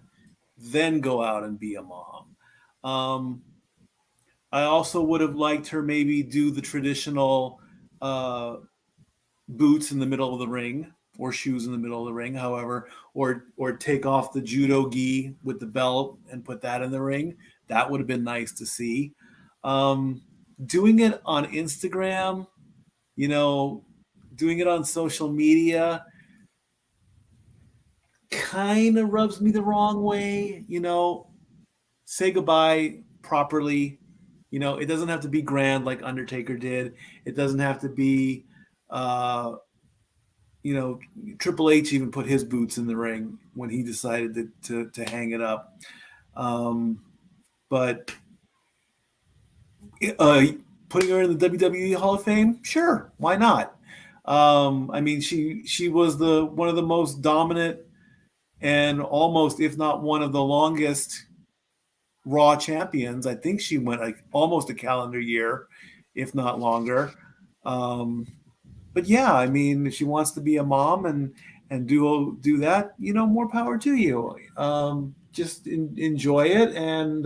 Then go out and be a mom. I also would have liked her maybe do the traditional boots in the middle of the ring or shoes in the middle of the ring, however, or take off the judo gi with the belt and put that in the ring. That would have been nice to see. Doing it on Instagram, doing it on social media kind of rubs me the wrong way. Say goodbye properly. It doesn't have to be grand like Undertaker did. It doesn't have to be Triple H even put his boots in the ring when he decided to hang it up. But putting her in the WWE Hall of Fame, sure, why not? She was one of the most dominant and almost, if not one of the longest Raw champions. I think she went like almost a calendar year, if not longer. But yeah, if she wants to be a mom and do that, more power to you. Just enjoy it and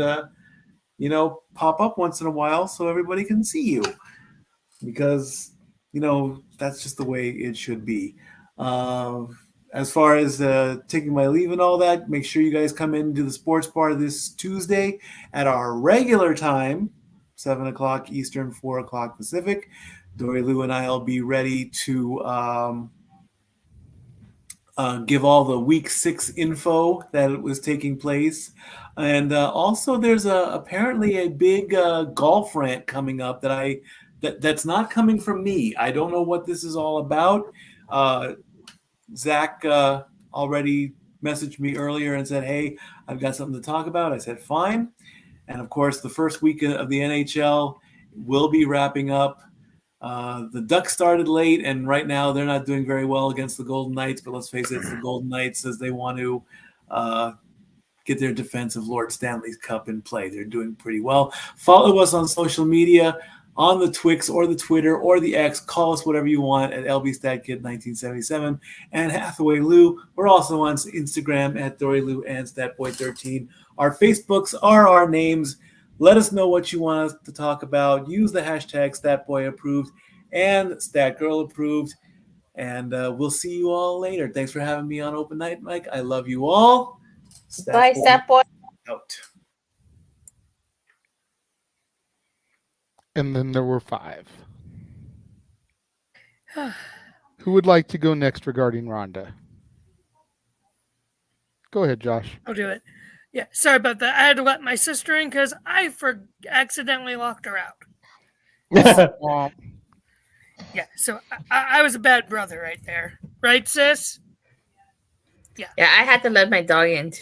pop up once in a while so everybody can see you, because that's just the way it should be. As far as taking my leave and all that, make sure you guys come into the sports bar this Tuesday at our regular time, 7 o'clock Eastern, 4 o'clock Pacific. Dory Lou and I will be ready to give all the week 6 info that was taking place. And also there's apparently a big golf rant coming up that's not coming from me. I don't know what this is all about. Zach already messaged me earlier and said, hey, I've got something to talk about. I said, fine. And of course, the first week of the NHL will be wrapping up. The Ducks started late, and right now they're not doing very well against the Golden Knights. But let's face it, it's the Golden Knights as they want to get their defensive Lord Stanley's Cup in play. They're doing pretty well. Follow us on social media, on the Twix or the Twitter or the X. Call us whatever you want at LBStatKid1977 and Hathaway Lou. We're also on Instagram at Dory Lou and StatBoy13. Our Facebooks are our names. Let us know what you want us to talk about. Use the hashtag StatBoyApproved and StatGirlApproved. And we'll see you all later. Thanks for having me on Open Night, Mike. I love you all. Bye, StatBoy. Out. And then there were 5. Who would like to go next regarding Ronda? Go ahead, Josh. I'll do it. Yeah, sorry about that. I had to let my sister in because I accidentally locked her out. Yeah, so I was a bad brother right there. Right, sis? Yeah, I had to let my dog in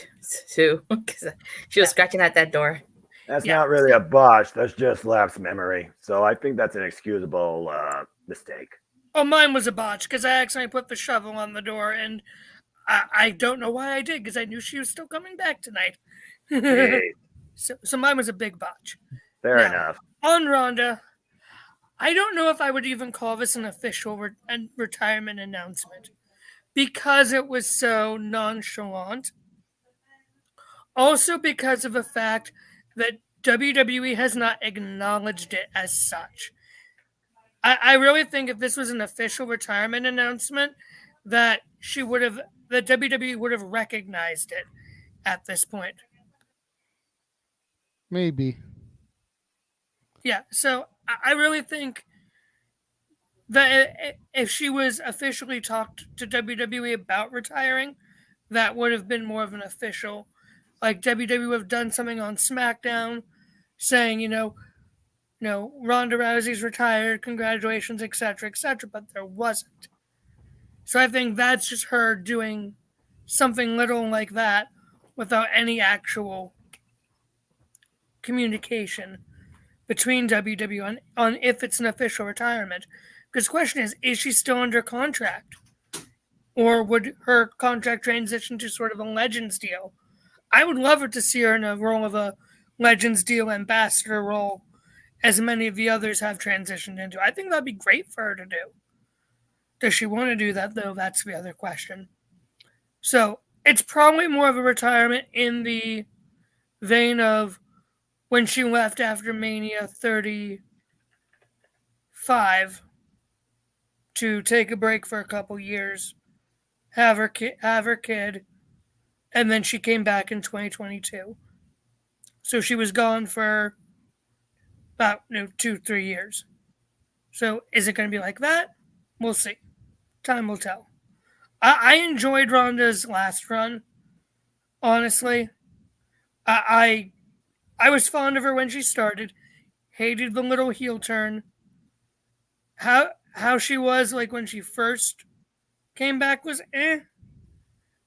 too because she was scratching at that door. That's not really a botch. That's just lapse memory. So I think that's an excusable mistake. Oh, mine was a botch because I accidentally put the shovel on the door, and I don't know why I did because I knew she was still coming back tonight. So mine was a big botch. Fair enough. On Ronda, I don't know if I would even call this an official retirement announcement because it was so nonchalant. Also because of the fact that WWE has not acknowledged it as such. I really think if this was an official retirement announcement, that WWE would have recognized it at this point. Maybe. Yeah, so I really think that if she was officially talked to WWE about retiring, that would have been more of an official. Like WWE would have done something on SmackDown saying, Ronda Rousey's retired, congratulations, etc., but there wasn't. So I think that's just her doing something little like that without any actual communication between WWE on if it's an official retirement. Because the question is she still under contract? or would her contract transition to sort of a Legends deal? I would love her to see her in a role of a Legends deal ambassador role, as many of the others have transitioned into. I think that'd be great for her to do. Does she want to do that, though? That's the other question. So it's probably more of a retirement in the vein of when she left after Mania 35 to take a break for a couple years, have her kid, and then she came back in 2022. So she was gone for about 2-3 years. So is it going to be like that? We'll see. Time will tell. I enjoyed Ronda's last run. Honestly, I was fond of her when she started. Hated the little heel turn. How she was like when she first came back was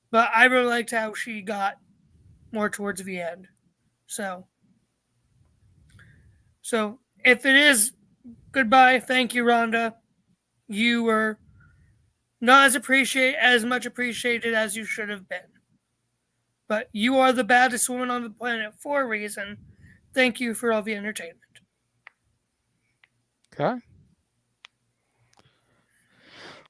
but I really liked how she got more towards the end. So if it is goodbye, thank you, Ronda. You were not as much appreciated as you should have been. But you are the baddest woman on the planet for a reason. Thank you for all the entertainment. Okay.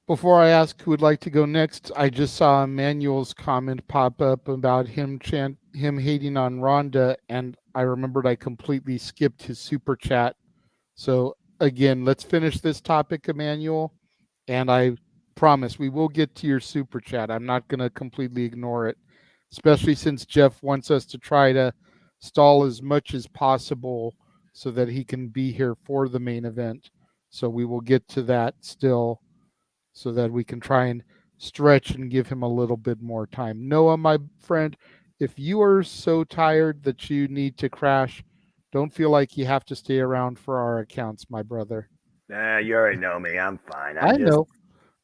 Before I ask who would like to go next, I just saw Emmanuel's comment pop up about him hating on Ronda, and I remembered I completely skipped his super chat. So again, let's finish this topic, Emmanuel, and I promise we will get to your super chat. I'm not going to completely ignore it, especially since Jeff wants us to try to stall as much as possible so that he can be here for the main event. So we will get to that still, so that we can try and stretch and give him a little bit more time. Noah, my friend, if you are so tired that you need to crash, don't feel like you have to stay around for our accounts, my brother. Nah, you already know me. I'm fine.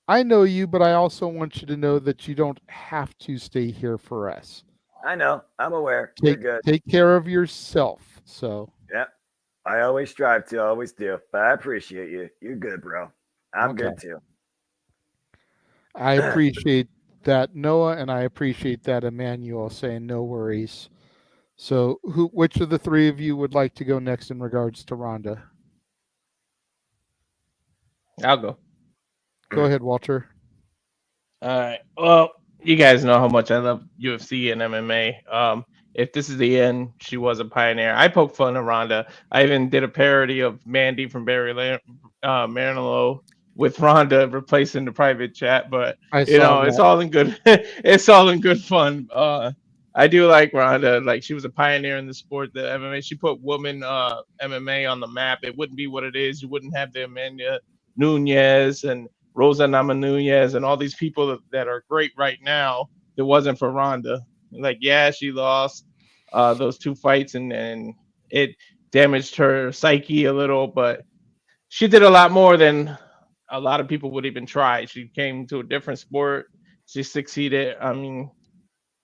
I know you, but I also want you to know that you don't have to stay here for us. I know. I'm aware. You're good. Take care of yourself. So. Yep. I always strive to, always do. But I appreciate you. You're good, bro. I'm good too. I appreciate that, Noah, and I appreciate that, Emmanuel, saying no worries. So, which of the three of you would like to go next in regards to Ronda? I'll go. Go ahead, Walter. All right. Well, you guys know how much I love UFC and MMA. If this is the end, she was a pioneer. I poke fun at Ronda. I even did a parody of Mandy from Barry Manilow with Ronda replacing the private chat, but it's all in good. It's all in good fun. I do like Ronda. Like, she was a pioneer in the sport, the MMA. She put women MMA on the map. It wouldn't be what it is. You wouldn't have the Amanda Nunez and Rosa Namajunas and all these people that are great right now. If it wasn't for Ronda. Like, yeah, she lost those 2 fights and it damaged her psyche a little, but she did a lot more than a lot of people would even try. She came to a different sport. She succeeded. I mean,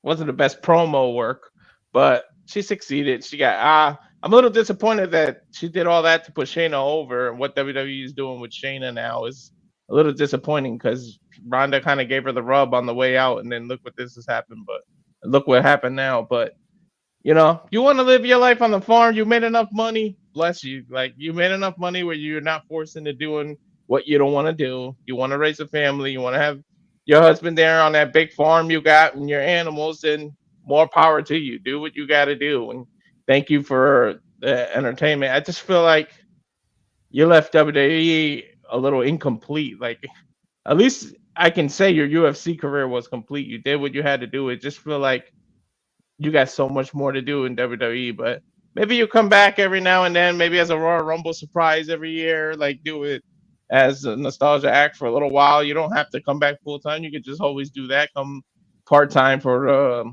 wasn't the best promo work, but she succeeded. She got I'm a little disappointed that she did all that to put Shayna over, and what WWE is doing with Shayna now is a little disappointing because Ronda kind of gave her the rub on the way out, and then look what this has happened. But look what happened now. But you want to live your life on the farm. You made enough money, bless you. Like, you made enough money where you're not forced into doing what you don't want to do. You want to raise a family. You want to have your husband there on that big farm you got and your animals, and more power to you. Do what you got to do. And thank you for the entertainment. I just feel like you left WWE a little incomplete. Like, at least I can say your UFC career was complete. You did what you had to do. It just feel like you got so much more to do in WWE, but maybe you come back every now and then, maybe as a Royal Rumble surprise every year, like do it as a nostalgia act for a little while. You don't have to come back full time. You could just always do that. Come part time for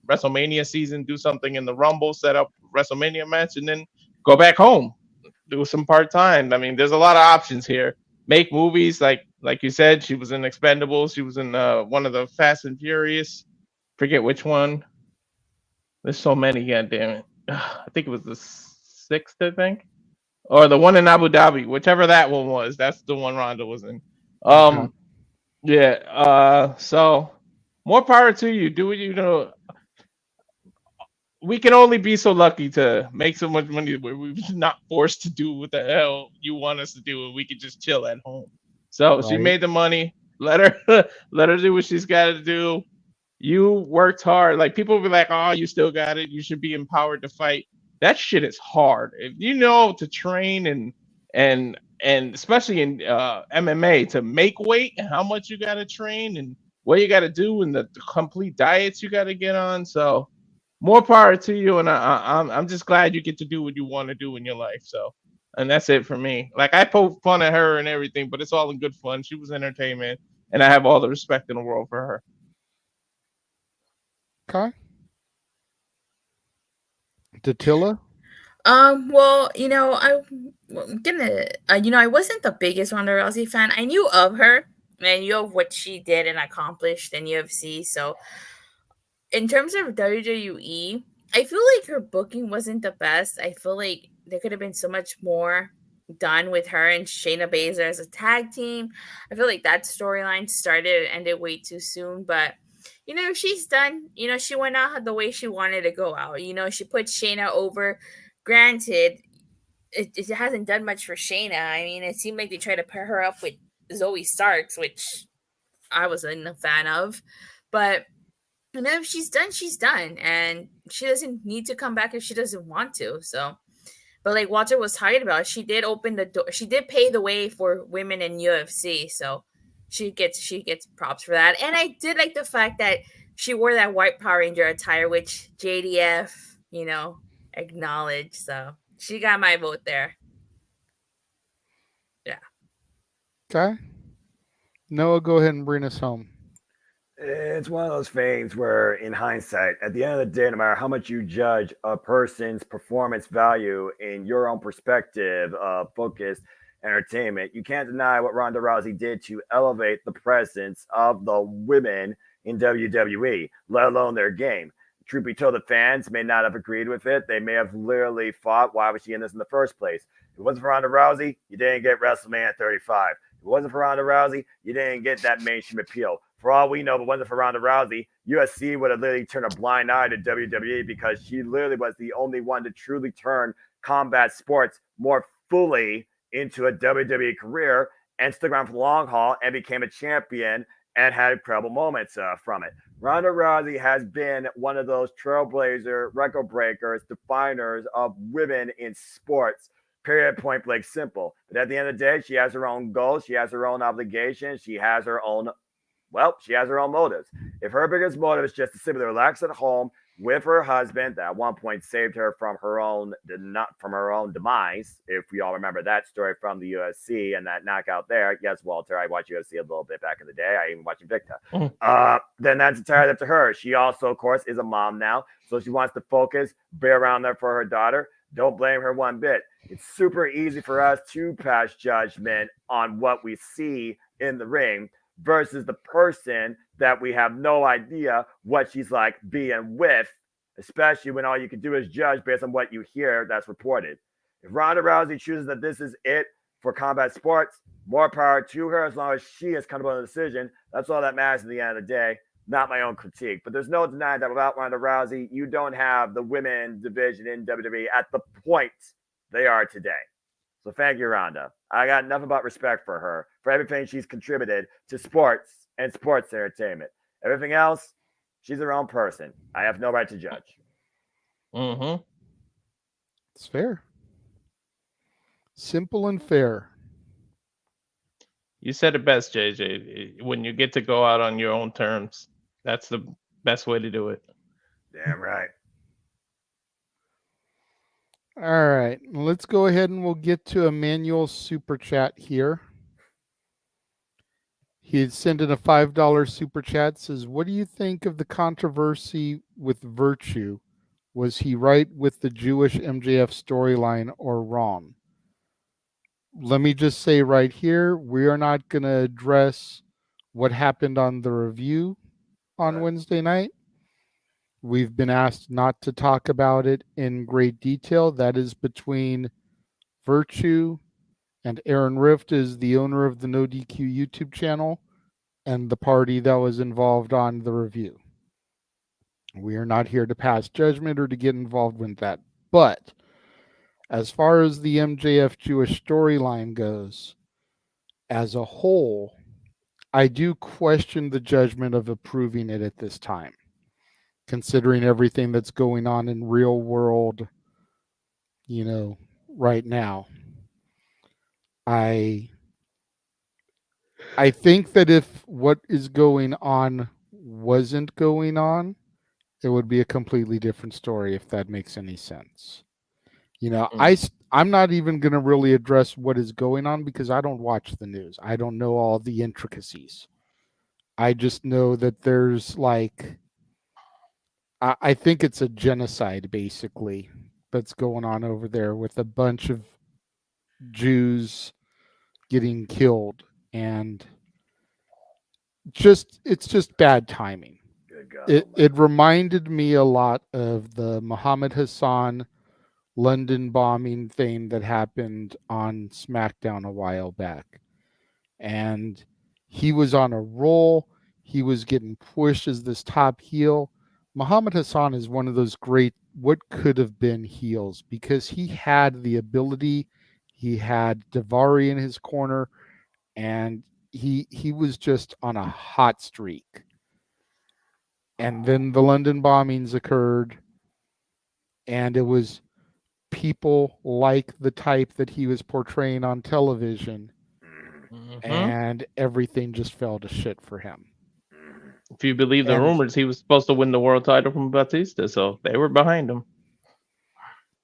WrestleMania season, do something in the Rumble, set up WrestleMania match, and then go back home, do some part time. I mean, there's a lot of options here. Make movies, like you said, she was in Expendables. She was in one of the Fast and Furious. Forget which one. There's so many, goddammit. I think it was the 6th, I think. Or the one in Abu Dhabi, whichever that one was. That's the one Ronda was in. Yeah. So more power to you. Do what you know. We can only be so lucky to make so much money where we're not forced to do what the hell you want us to do, and we can just chill at home. So she Right. made the money. Let her let her do what she's got to do. You worked hard. Like people will be like, "Oh, you still got it. You should be empowered to fight." That shit is hard. If you know to train and especially in MMA to make weight and how much you got to train and what you got to do and the complete diets you got to get on. So more power to you, and I'm just glad you get to do what you want to do in your life. So, and that's it for me. Like I poke fun at her and everything, but it's all in good fun. She was entertainment, and I have all the respect in the world for her. Okay. Datilla? Well, I'm gonna, I wasn't the biggest Ronda Rousey fan. I knew of her and I knew of what she did and accomplished in UFC. So, in terms of WWE, I feel like her booking wasn't the best. I feel like there could have been so much more done with her and Shayna Baszler as a tag team. I feel like that storyline started and ended way too soon, but she's done. She went out the way she wanted to go out. She put Shayna over. Granted, it hasn't done much for Shayna. I mean, it seemed like they tried to pair her up with Zoe Starks, which I wasn't a fan of. But if she's done, and she doesn't need to come back if she doesn't want to. So, but like Walter was talking about, she did open the door. She did pay the way for women in UFC. So she gets props for that. And I did like the fact that she wore that white Power Ranger attire, which JDF, acknowledged. So she got my vote there. Yeah. Okay. Noah, go ahead and bring us home. It's one of those things where, in hindsight, at the end of the day, no matter how much you judge a person's performance value in your own perspective of focused entertainment, you can't deny what Ronda Rousey did to elevate the presence of the women in WWE, let alone their game. Truth be told, the fans may not have agreed with it. They may have literally thought, why was she in this in the first place? If it wasn't for Ronda Rousey, you didn't get WrestleMania 35. If it wasn't for Ronda Rousey, you didn't get that mainstream appeal. For all we know, if it wasn't for Ronda Rousey, UFC would have literally turned a blind eye to WWE because she literally was the only one to truly turn combat sports more fully into a WWE career and stuck around for the long haul and became a champion and had incredible moments from it. Ronda Rousey has been one of those trailblazer, record breakers, definers of women in sports. Period, point blank, simple. But at the end of the day, she has her own goals. She has her own obligations. She has her own motives. If her biggest motive is just to simply relax at home with her husband, that at one point saved her from her own demise, if we all remember that story from the UFC and that knockout there. Yes, Walter, I watched UFC a little bit back in the day. I even watched Invicta. Then that's entirely up to her. She also, of course, is a mom now, so she wants to focus, be around there for her daughter. Don't blame her one bit. It's super easy for us to pass judgment on what we see in the ring versus the person that we have no idea what she's like being with, especially when all you can do is judge based on what you hear that's reported. If Ronda Rousey chooses that this is it for combat sports, more power to her as long as she has come to a decision. That's all that matters at the end of the day. Not my own critique. But there's no denying that without Ronda Rousey, you don't have the women's division in WWE at the point they are today. So thank you, Ronda. I got nothing but respect for her, for everything she's contributed to sports and sports entertainment. Everything else, she's her own person. I have no right to judge. Mm-hmm. It's fair. Simple and fair. You said it best, JJ. When you get to go out on your own terms, that's the best way to do it. Damn right. All right, let's go ahead and we'll get to Emmanuel's super chat here. He had sent in a $5 super chat. Says, "What do you think of the controversy with Virtue? Was he right with the Jewish MJF storyline or wrong?" Let me just say right here, we are not going to address what happened on the review on Wednesday night. We've been asked not to talk about it in great detail. That is between Virtue and Aaron Rift, is the owner of the No DQ YouTube channel, and the party that was involved on the review. We are not here to pass judgment or to get involved with that. But as far as the MJF Jewish storyline goes, as a whole, I do question the judgment of approving it at this time, considering everything that's going on in real world, right now. I think that if what is going on wasn't going on, it would be a completely different story, if that makes any sense. I'm not even going to really address what is going on because I don't watch the news. I don't know all the intricacies. I just know that there's I think it's a genocide basically that's going on over there with a bunch of Jews getting killed, and it's just bad timing. Good God. It reminded me a lot of the Muhammad Hassan London bombing thing that happened on SmackDown a while back. And he was on a roll. He was getting pushed as this top heel. Muhammad Hassan is one of those great what could have been heels because he had the ability. He had Daivari in his corner, and he was just on a hot streak. And then the London bombings occurred, and it was people like the type that he was portraying on television, and everything just fell to shit for him. If you believe the rumors, he was supposed to win the world title from Batista, so they were behind him.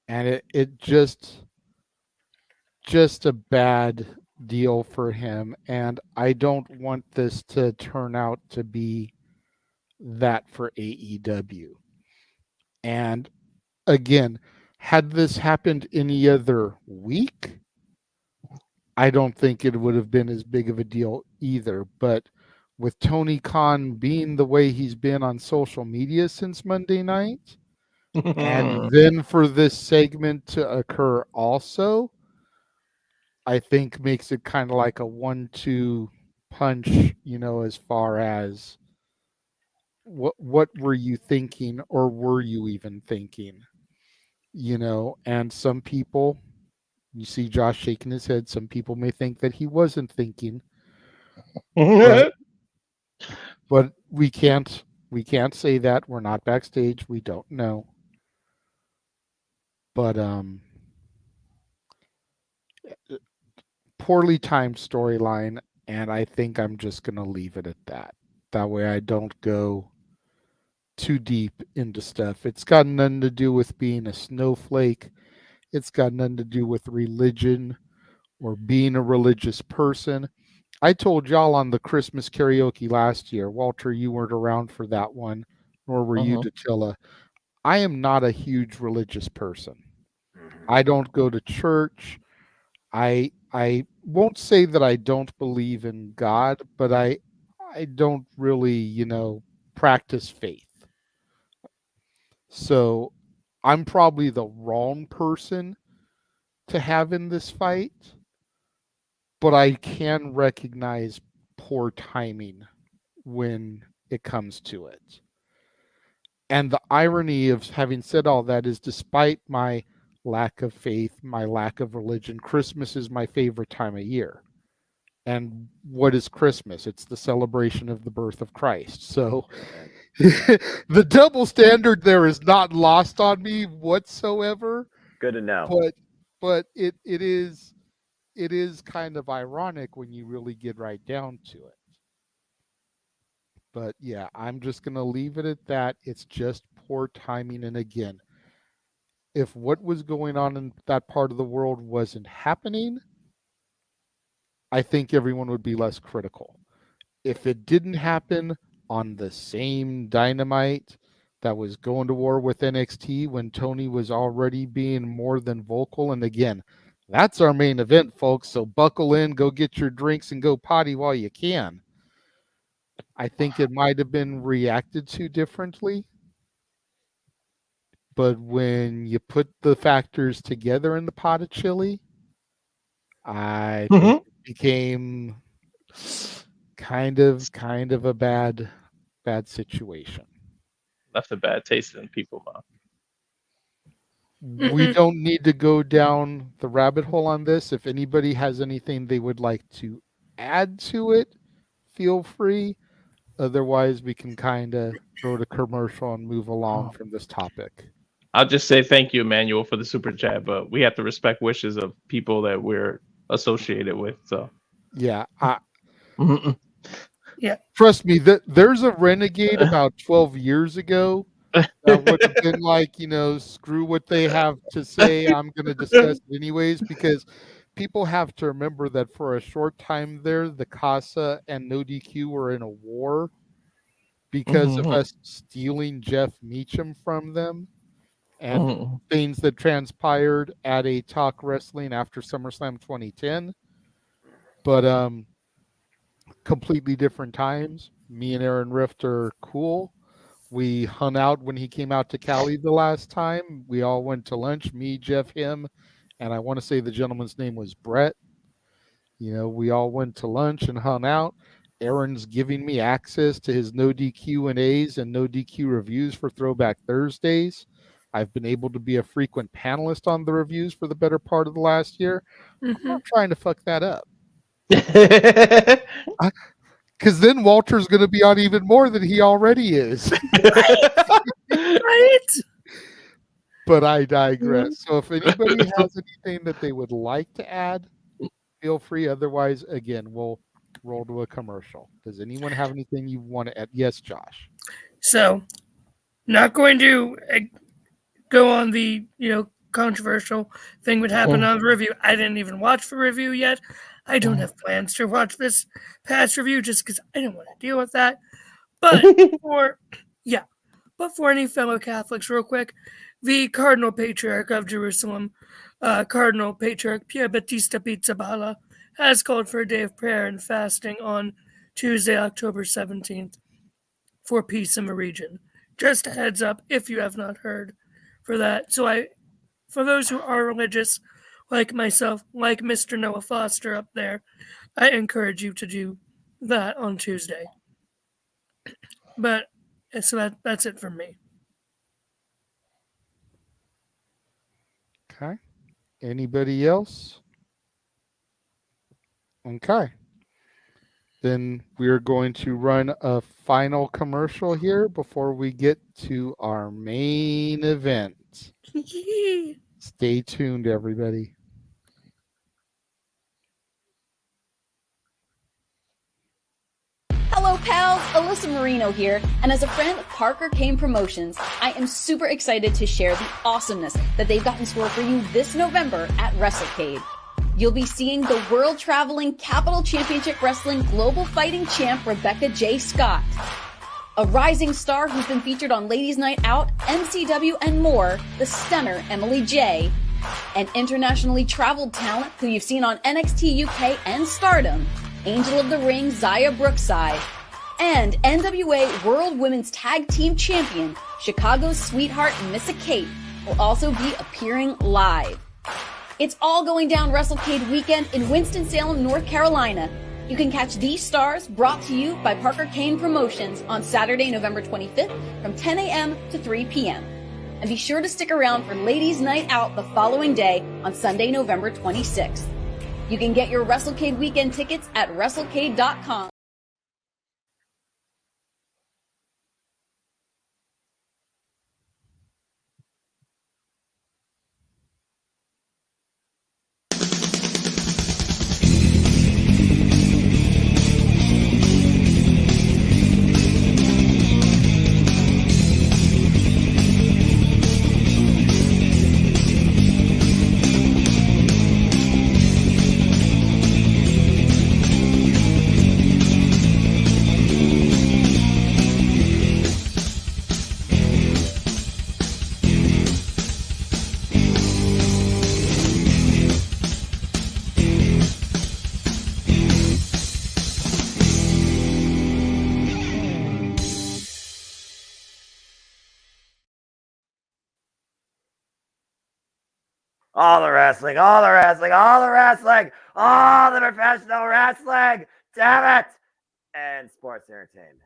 And it just a bad deal for him, and I don't want this to turn out to be that for AEW. And again, had this happened any other week, I don't think it would have been as big of a deal either. But with Tony Khan being the way he's been on social media since Monday night, and then for this segment to occur also, I think makes it kind of like a 1-2 punch, as far as what were you thinking, or were you even thinking? And some people, you see Josh shaking his head, some people may think that he wasn't thinking. But we can't say that. We're not backstage. We don't know. But poorly timed storyline, and I think I'm just going to leave it at that. That way I don't go too deep into stuff. It's got nothing to do with being a snowflake. It's got nothing to do with religion or being a religious person. I told y'all on the Christmas karaoke last year, Walter, you weren't around for that one, nor were you, Datilla. I am not a huge religious person. I don't go to church. I won't say that I don't believe in God, but I don't really, practice faith. So I'm probably the wrong person to have in this fight, but I can recognize poor timing when it comes to it. And the irony of having said all that is, despite my lack of faith, my lack of religion, Christmas is my favorite time of year. And what is Christmas? It's the celebration of the birth of Christ. So the double standard there is not lost on me whatsoever. Good to know. But it is kind of ironic when you really get right down to it. But yeah, I'm just going to leave it at that. It's just poor timing. And again, if what was going on in that part of the world wasn't happening, I think everyone would be less critical. If it didn't happen on the same Dynamite that was going to war with NXT when Tony was already being more than vocal, and again, that's our main event, folks, so buckle in, go get your drinks, and go potty while you can. I think it might have been reacted to differently. But when you put the factors together in the pot of chili, I think it became kind of a bad situation. Left a bad taste in people's mouth. We don't need to go down the rabbit hole on this. If anybody has anything they would like to add to it, feel free. Otherwise, we can kind of go to commercial and move along from this topic. I'll just say thank you, Emmanuel, for the super chat, but we have to respect wishes of people that we're associated with. So yeah, yeah. Trust me, there's a renegade about 12 years ago that would have been like, screw what they have to say. I'm going to discuss it anyways, because people have to remember that for a short time there, the Casa and No DQ were in a war because of us stealing Jeff Meacham from them and things that transpired at a Talk Wrestling after SummerSlam 2010. But completely different times. Me and Aaron Rift are cool. We hung out when he came out to Cali the last time. We all went to lunch, me, Jeff, him, and I want to say the gentleman's name was Brett. We all went to lunch and hung out. Aaron's giving me access to his no DQ&As and no DQ reviews for Throwback Thursdays. I've been able to be a frequent panelist on the reviews for the better part of the last year. I'm not trying to fuck that up. Because then Walter's going to be on even more than he already is. Right? But I digress. So if anybody has anything that they would like to add, feel free. Otherwise, again, we'll roll to a commercial. Does anyone have anything you want to add? Yes, Josh. So, not going to go on the controversial thing would happen on the review. I didn't even watch the review yet. I don't have plans to watch this past review just because I don't want to deal with that. But for any fellow Catholics, real quick, the Cardinal Patriarch of Jerusalem, Cardinal Patriarch Pier Battista Pizzaballa, has called for a day of prayer and fasting on Tuesday, October 17th for peace in the region. Just a heads up if you have not heard for that. So for those who are religious, like myself, like Mr. Noah Foster up there, I encourage you to do that on Tuesday. But so that's it from me. Okay. Anybody else? Okay. Then we're going to run a final commercial here before we get to our main event. Stay tuned, everybody. Hello, pals. Alyssa Marino here, and as a friend of Parker Kane Promotions, I am super excited to share the awesomeness that they've got in store for you this November at WrestleCade. You'll be seeing the world-traveling Capital Championship Wrestling Global Fighting Champ Rebecca J. Scott, a rising star who's been featured on Ladies Night Out, MCW, and more, the stunner Emily J, an internationally traveled talent who you've seen on NXT UK and Stardom, Angel of the Ring Zaya Brookside, and NWA World Women's Tag Team Champion Chicago's Sweetheart Missa Kate will also be appearing live. It's all going down WrestleCade weekend in Winston-Salem, North Carolina. You can catch these stars brought to you by Parker Kane Promotions on Saturday, November 25th from 10 a.m. to 3 p.m. And be sure to stick around for Ladies Night Out the following day on Sunday, November 26th. You can get your WrestleCade weekend tickets at WrestleCade.com. All the wrestling, all the wrestling, all the wrestling, all the professional wrestling. Damn it. and sports entertainment.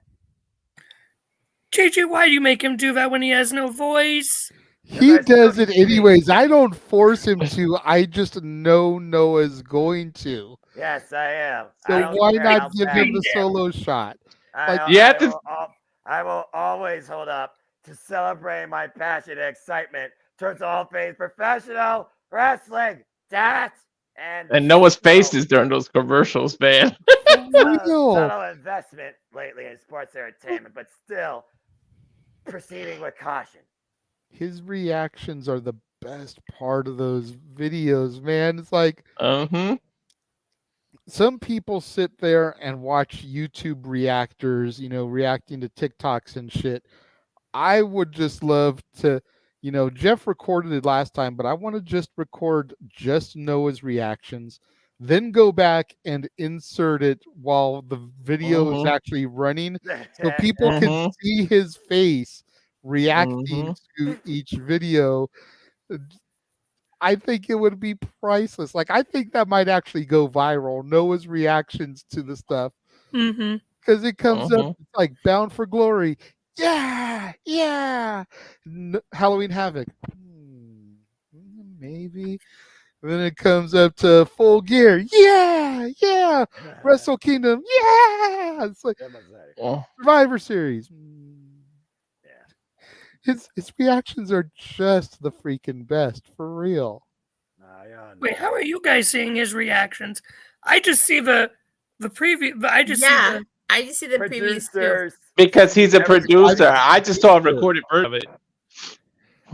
JJ, why do you make him do that when he has no voice? He does it anyways. I don't force him to. I just know Noah's going to. Yes, I am. So why not give him the solo shot? Like, I will always hold up to celebrate my passion and excitement towards all things professional wrestling. Damn it! And Noah's faces during those commercials, man. Subtle investment lately in sports entertainment, but still proceeding with caution. his reactions are the best part of those videos, man. It's like, some people sit there and watch YouTube reactors, reacting to TikToks and shit. I would just love to, Jeff recorded it last time, but I want to just record just Noah's reactions, then go back and insert it while the video is actually running, so people can see his face reacting to each video. I think it would be priceless. Like, I think that might actually go viral. Noah's reactions to the stuff. Because it comes up, it's like Bound for Glory. Yeah, yeah. Halloween Havoc. Maybe. And then it comes up to Full Gear. Yeah, yeah. Wrestle Kingdom. Yeah. It's like Survivor Series. His reactions are just the freaking best, for real. Wait, how are you guys seeing his reactions? I just see the preview. I just see the previews too. Because he's a producer. I just saw a recorded version of it.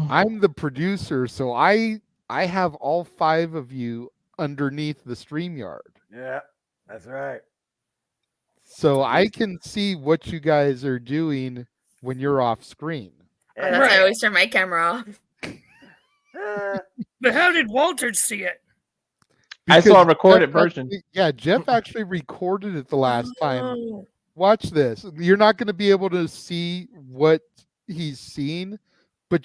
I'm the producer, so I have all 5 of you underneath the StreamYard. Yeah, that's right. So I can see what you guys are doing when you're off screen. That's why I always turn my camera off. But how did Walter see it? I saw a recorded version. Jeff actually recorded it the last time. Watch this. You're not going to be able to see what he's seen, but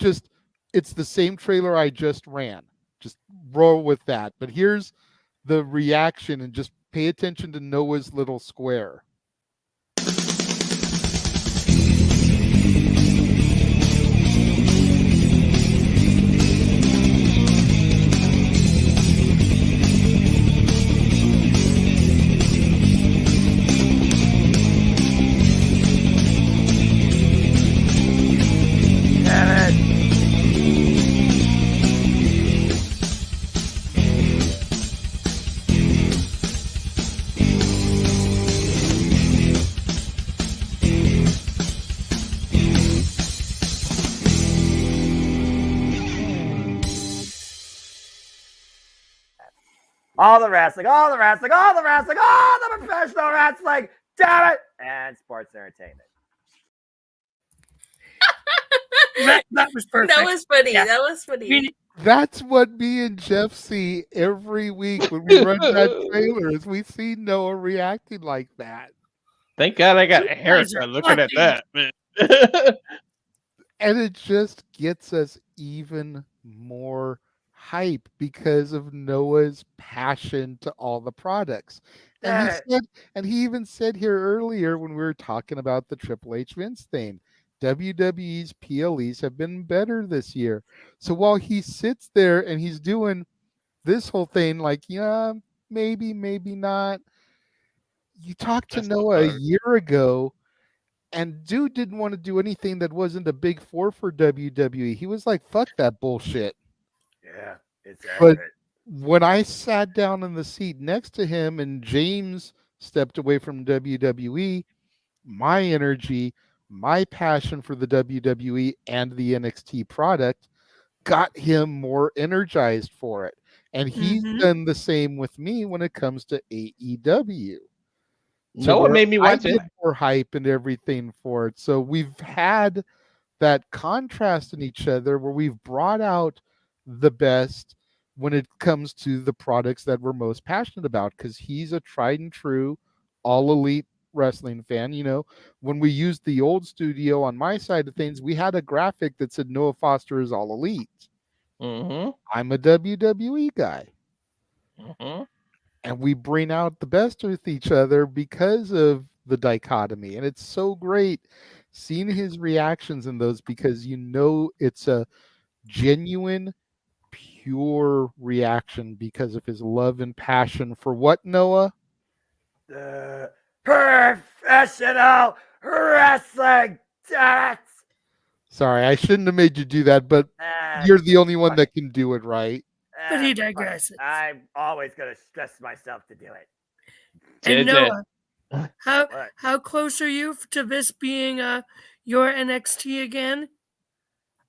it's the same trailer I just ran. Just roll with that. But here's the reaction, and just pay attention to Noah's little square. All the wrestling, all the professional wrestling, damn it, and sports entertainment. That was perfect. That was funny. Yeah. That was funny. That's what me and Jeff see every week when we run that trailer, is we see Noah reacting like that. Thank God I got a haircut looking at that, man. And it just gets us even more hype because of Noah's passion to all the products. And he even said here earlier when we were talking about the Triple H Vince thing, WWE's PLEs have been better this year. So while he sits there and he's doing this whole thing like, yeah, maybe not, you talked to Noah a year ago, and dude didn't want to do anything that wasn't a big 4 for WWE. He was like, fuck that bullshit. Yeah, it's But accurate. when I sat down in the seat next to him and James stepped away from WWE, my energy, my passion for the WWE and the NXT product got him more energized for it. And he's done the same with me when it comes to AEW. No, it made me watch it. More hype and everything for it. So we've had that contrast in each other where we've brought out the best when it comes to the products that we're most passionate about, because he's a tried and true all elite wrestling fan. When we used the old studio on my side of things, we had a graphic that said Noah Foster is all elite. I'm a WWE guy. And we bring out the best with each other because of the dichotomy, and it's so great seeing his reactions in those because it's a genuine, pure reaction because of his love and passion for what, Noah? Professional wrestling. Damn it! Sorry, I shouldn't have made you do that, but you're the only one that can do it, right? But he digresses. I'm always going to stress myself to do it. And Noah, how close are you to this being your NXT again?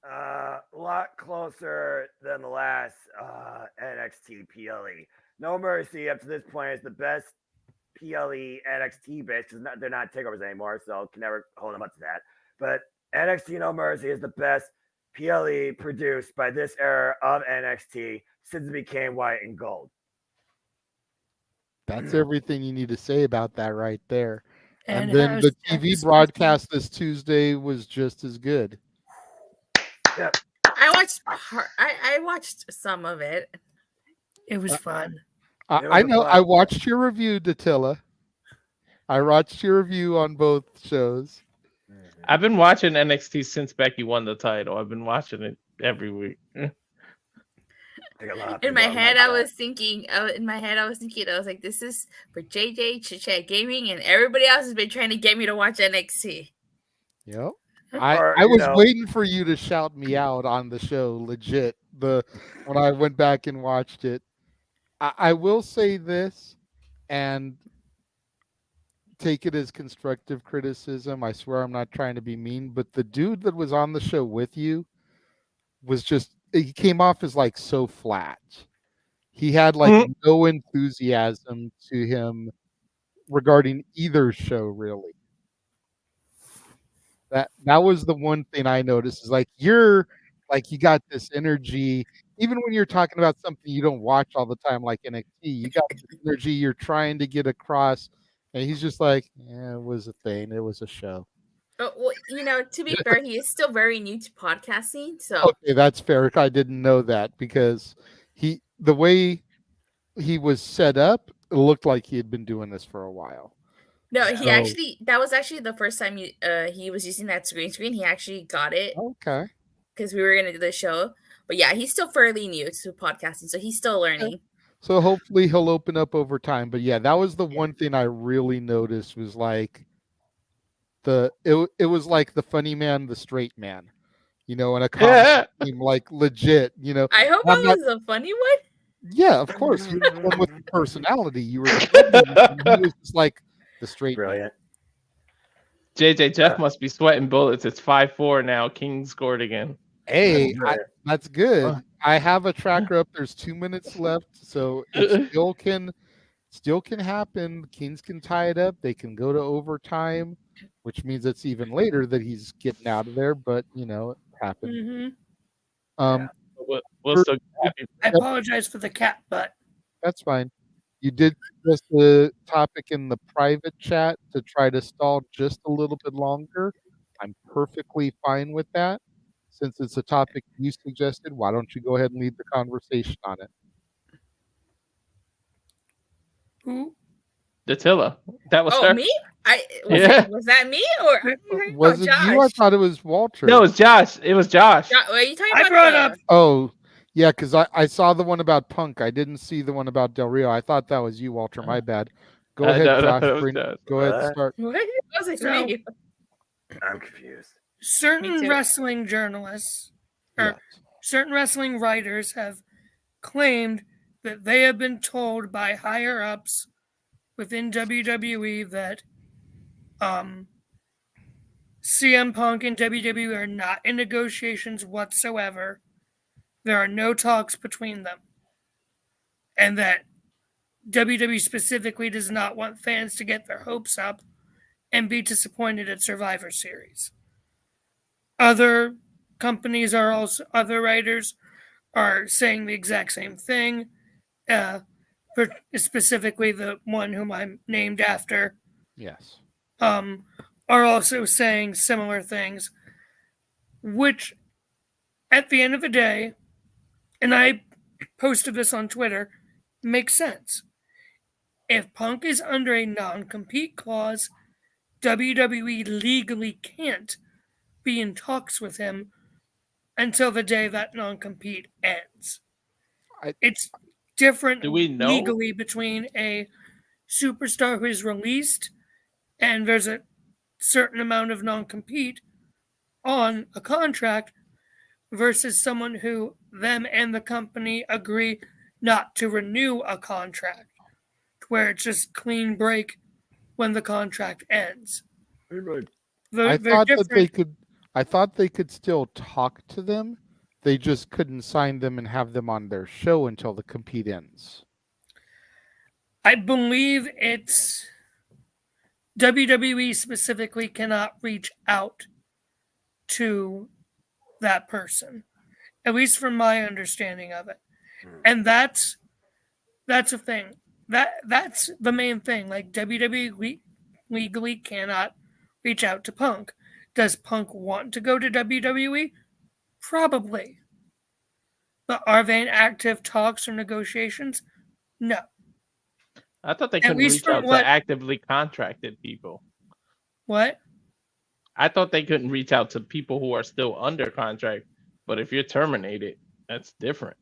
A lot closer than the last NXT PLE. No Mercy up to this point is the best PLE NXT base because they're not takeovers anymore, so can never hold them up to that. But NXT No Mercy is the best PLE produced by this era of NXT since it became white and gold. That's everything you need to say about that right there. And And then the how's TV broadcast this Tuesday was just as good. Yep. I watched some of it. It was fun. I know. I watched your review, Datilla. I watched your review on both shows. I've been watching NXT since Becky won the title. I've been watching it every week. In my head, I was thinking, I was like, this is for JJ, Chichat Gaming, and everybody else has been trying to get me to watch NXT. Yep. I was waiting for you to shout me out on the show, legit. When I went back and watched it. I will say this, and take it as constructive criticism. I swear I'm not trying to be mean, but the dude that was on the show with you was he came off as like so flat. He had like no enthusiasm to him regarding either show, really. That was the one thing I noticed is like you got this energy, even when you're talking about something you don't watch all the time, like NXT, you got this energy you're trying to get across, and he's just like, yeah, it was a thing, it was a show. Well, to be fair, he is still very new to podcasting, so okay, that's fair. I didn't know that because the way he was set up, it looked like he had been doing this for a while. No, that was actually the first time he was using that screen. He actually got it. Okay. Because we were going to do the show. But yeah, he's still fairly new to podcasting, so he's still learning. So hopefully he'll open up over time. But yeah, that was the one thing I really noticed was like it was like the funny man, the straight man, in a comedy team, like legit, I hope I was a funny one. Yeah, of course. You're the one with the personality. You were the funny. He was just like the straight man. JJ, Jeff must be sweating bullets. It's 5-4 now. King scored again. Hey, that's good. I have a tracker up. There's 2 minutes left, so it still can happen. Kings can tie it up. They can go to overtime, which means it's even later that he's getting out of there. But it happened. We'll still happy. I apologize for the cat butt. That's fine. You did press the topic in the private chat to try to stall just a little bit longer. I'm perfectly fine with that. Since it's a topic you suggested, why don't you go ahead and lead the conversation on it? Who? Datilla. That was her. Me? Was that me or was it Josh? you? I thought it was Walter. No, it was Josh. It was Josh. What are you talking I about? brought up. Oh, yeah, because I saw the one about Punk. I didn't see the one about Del Rio. I thought that was you, Walter. My bad. Go ahead, Josh. Go ahead, start. I'm confused. Certain wrestling journalists or certain wrestling writers have claimed that they have been told by higher ups within WWE that CM Punk and WWE are not in negotiations whatsoever. There are no talks between them. And that WWE specifically does not want fans to get their hopes up and be disappointed at Survivor Series. Other companies other writers are saying the exact same thing. Specifically, the one whom I'm named after. Yes. Are also saying similar things, which at the end of the day, and I posted this on Twitter, makes sense. If Punk is under a non-compete clause, WWE legally can't be in talks with him until the day that non-compete ends. It's different Do we know? legally between a superstar who is released and there's a certain amount of non-compete on a contract versus someone who them and the company agree not to renew a contract, where it's just clean break when the contract ends. I thought they could still talk to them. They just couldn't sign them and have them on their show until the compete ends. I believe it's WWE specifically cannot reach out to that person, at least from my understanding of it. And that's a thing. That's the main thing. Like, WWE legally cannot reach out to Punk. Does Punk want to go to WWE? Probably. But are they in active talks or negotiations? No. I thought they couldn't reach out to actively contracted people. What? I thought they couldn't reach out to people who are still under contract, but if you're terminated, that's different.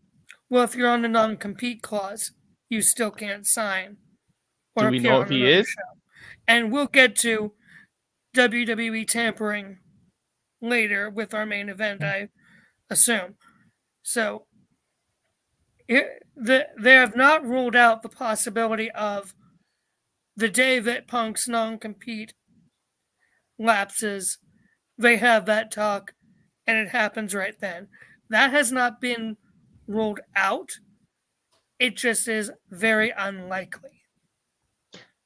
Well, if you're on a non-compete clause, you still can't sign. Do we know if he is? Show. And we'll get to WWE tampering later with our main event, I assume. So, they have not ruled out the possibility of the day that Punk's non-compete lapses, they have that talk, and it happens right then. That has not been ruled out. It just is very unlikely.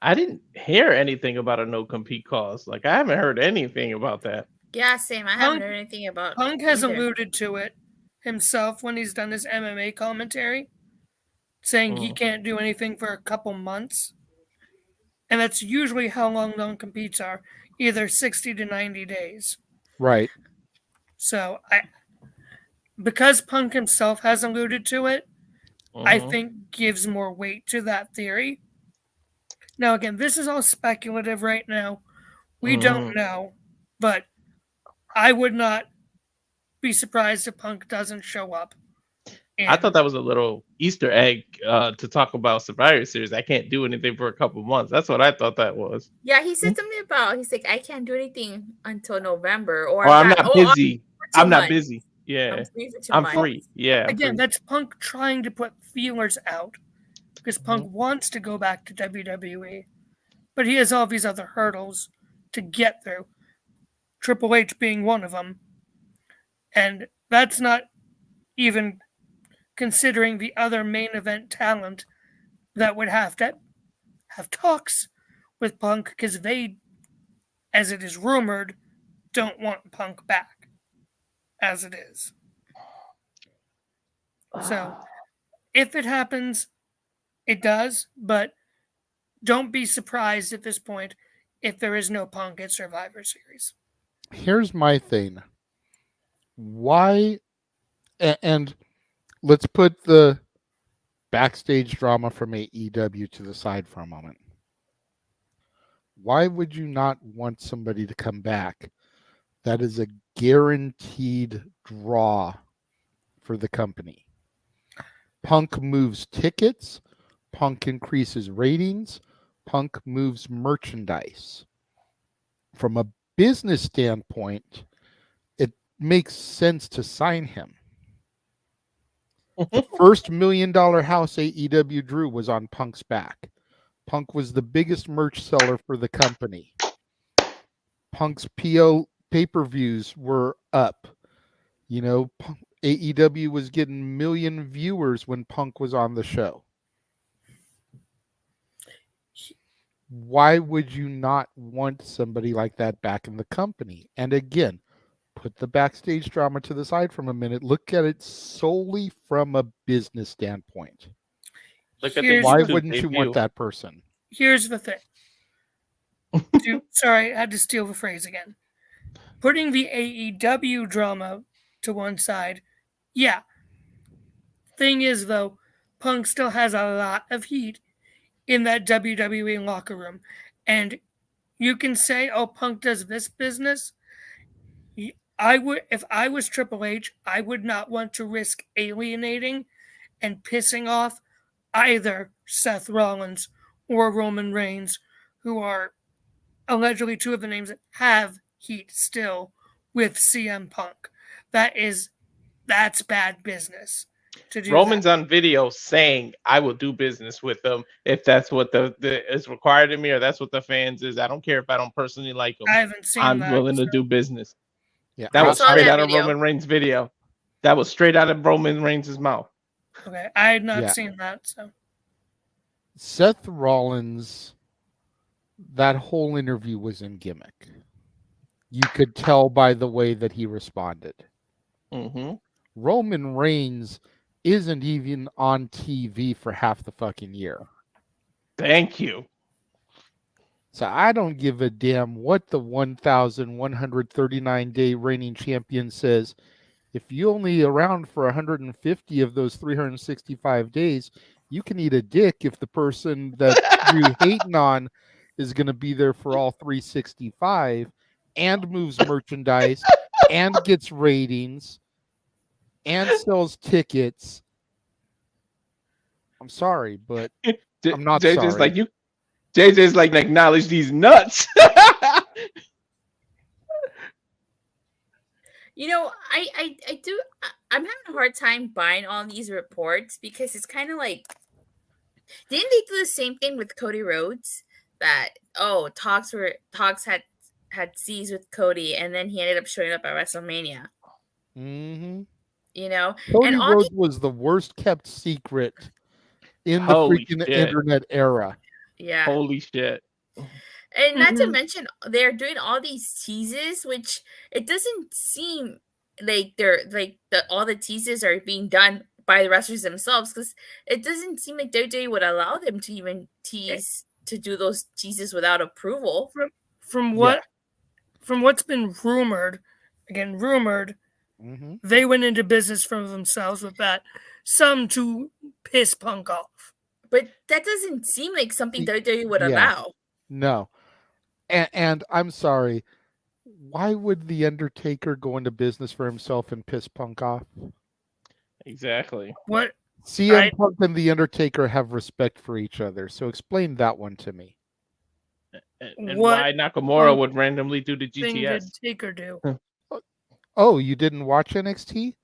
I didn't hear anything about a no-compete clause. Like, I haven't heard anything about that. Yeah, same. I haven't heard anything about Punk has either. alluded to it himself when he's done his MMA commentary, saying he can't do anything for a couple months. And that's usually how long non-competes are, either 60 to 90 days. Right. So, because Punk himself has alluded to it, I think gives more weight to that theory. Now, again, this is all speculative right now. We don't know, but I would not be surprised if Punk doesn't show up. I thought that was a little Easter egg to talk about Survivor Series. I can't do anything for a couple months. That's what I thought that was. Yeah, he said something about, he's like, I can't do anything until November. Or I'm not busy. I'm not busy. Yeah. I'm free. Yeah. Again, that's Punk trying to put feelers out because Punk wants to go back to WWE, but he has all these other hurdles to get through, Triple H being one of them. And that's not even considering the other main event talent that would have to have talks with Punk because they, as it is rumored, don't want Punk back as it is. So, if it happens, it does, but don't be surprised at this point if there is no Punk at Survivor Series. Here's my thing. Why, and let's put the backstage drama from AEW to the side for a moment. Why would you not want somebody to come back that is a guaranteed draw for the company? Punk moves tickets. Punk increases ratings. Punk moves merchandise. From a business standpoint, it makes sense to sign him. The first $1 million house AEW drew was on Punk's back. Punk was the biggest merch seller for the company. Punk's PO pay-per-views were up. You know, AEW was getting 1 million viewers when Punk was on the show. Why would you not want somebody like that back in the company? And again, put the backstage drama to the side for a minute. Look at it solely from a business standpoint. Why wouldn't you want that person? Here's the thing. Sorry, I had to steal the phrase again. Putting the AEW drama to one side, yeah. Thing is, though, Punk still has a lot of heat in that WWE locker room. And You can say, "Oh, Punk does this business." I would, if I was Triple H, I would not want to risk alienating and pissing off either Seth Rollins or Roman Reigns, who are allegedly two of the names that have heat still with CM Punk. That's bad business to do. Roman's on video saying, "I will do business with them if that's what the is required of me, or that's what the fans is. I don't care if I don't personally like them. I haven't seen I'm that, willing to do business." Yeah, that I was saw straight that out of video. Roman Reigns' video. That was straight out of Roman Reigns' mouth. Okay, I had not Yeah. seen that. So Seth Rollins, that whole interview was in gimmick. You could tell by the way that he responded. Mm-hmm. Roman Reigns isn't even on TV for half the fucking year. Thank you. So I don't give a damn what the 1,139-day reigning champion says. If you only around for 150 of those 365 days, you can eat a dick if the person that you hating on is going to be there for all 365 and moves merchandise and gets ratings and sells tickets. I'm sorry, but I'm not JJ's sorry. like, you. JJ's like, acknowledge these nuts. You know, I'm having a hard time buying all these reports because it's kind of like, didn't they do the same thing with Cody Rhodes? That talks had C's with Cody, and then he ended up showing up at WrestleMania. Mm-hmm. You know, Cody and all Rhodes was the worst kept secret in the Holy freaking shit. internet era. Yeah. Holy shit. And not to mention, they're doing all these teases, which it doesn't seem like they're like all the teases are being done by the wrestlers themselves, because it doesn't seem like WWE would allow them to even tease to do those teases without approval. From what's been rumored, Mm-hmm. they went into business for themselves with that. Some to piss Punk off. But that doesn't seem like something WWE would allow. No. And I'm sorry, why would The Undertaker go into business for himself and piss Punk off? Exactly. What? CM Punk and The Undertaker have respect for each other, so explain that one to me. And why Nakamura would randomly do the Thing did GTS. Taker do? Oh, you didn't watch NXT?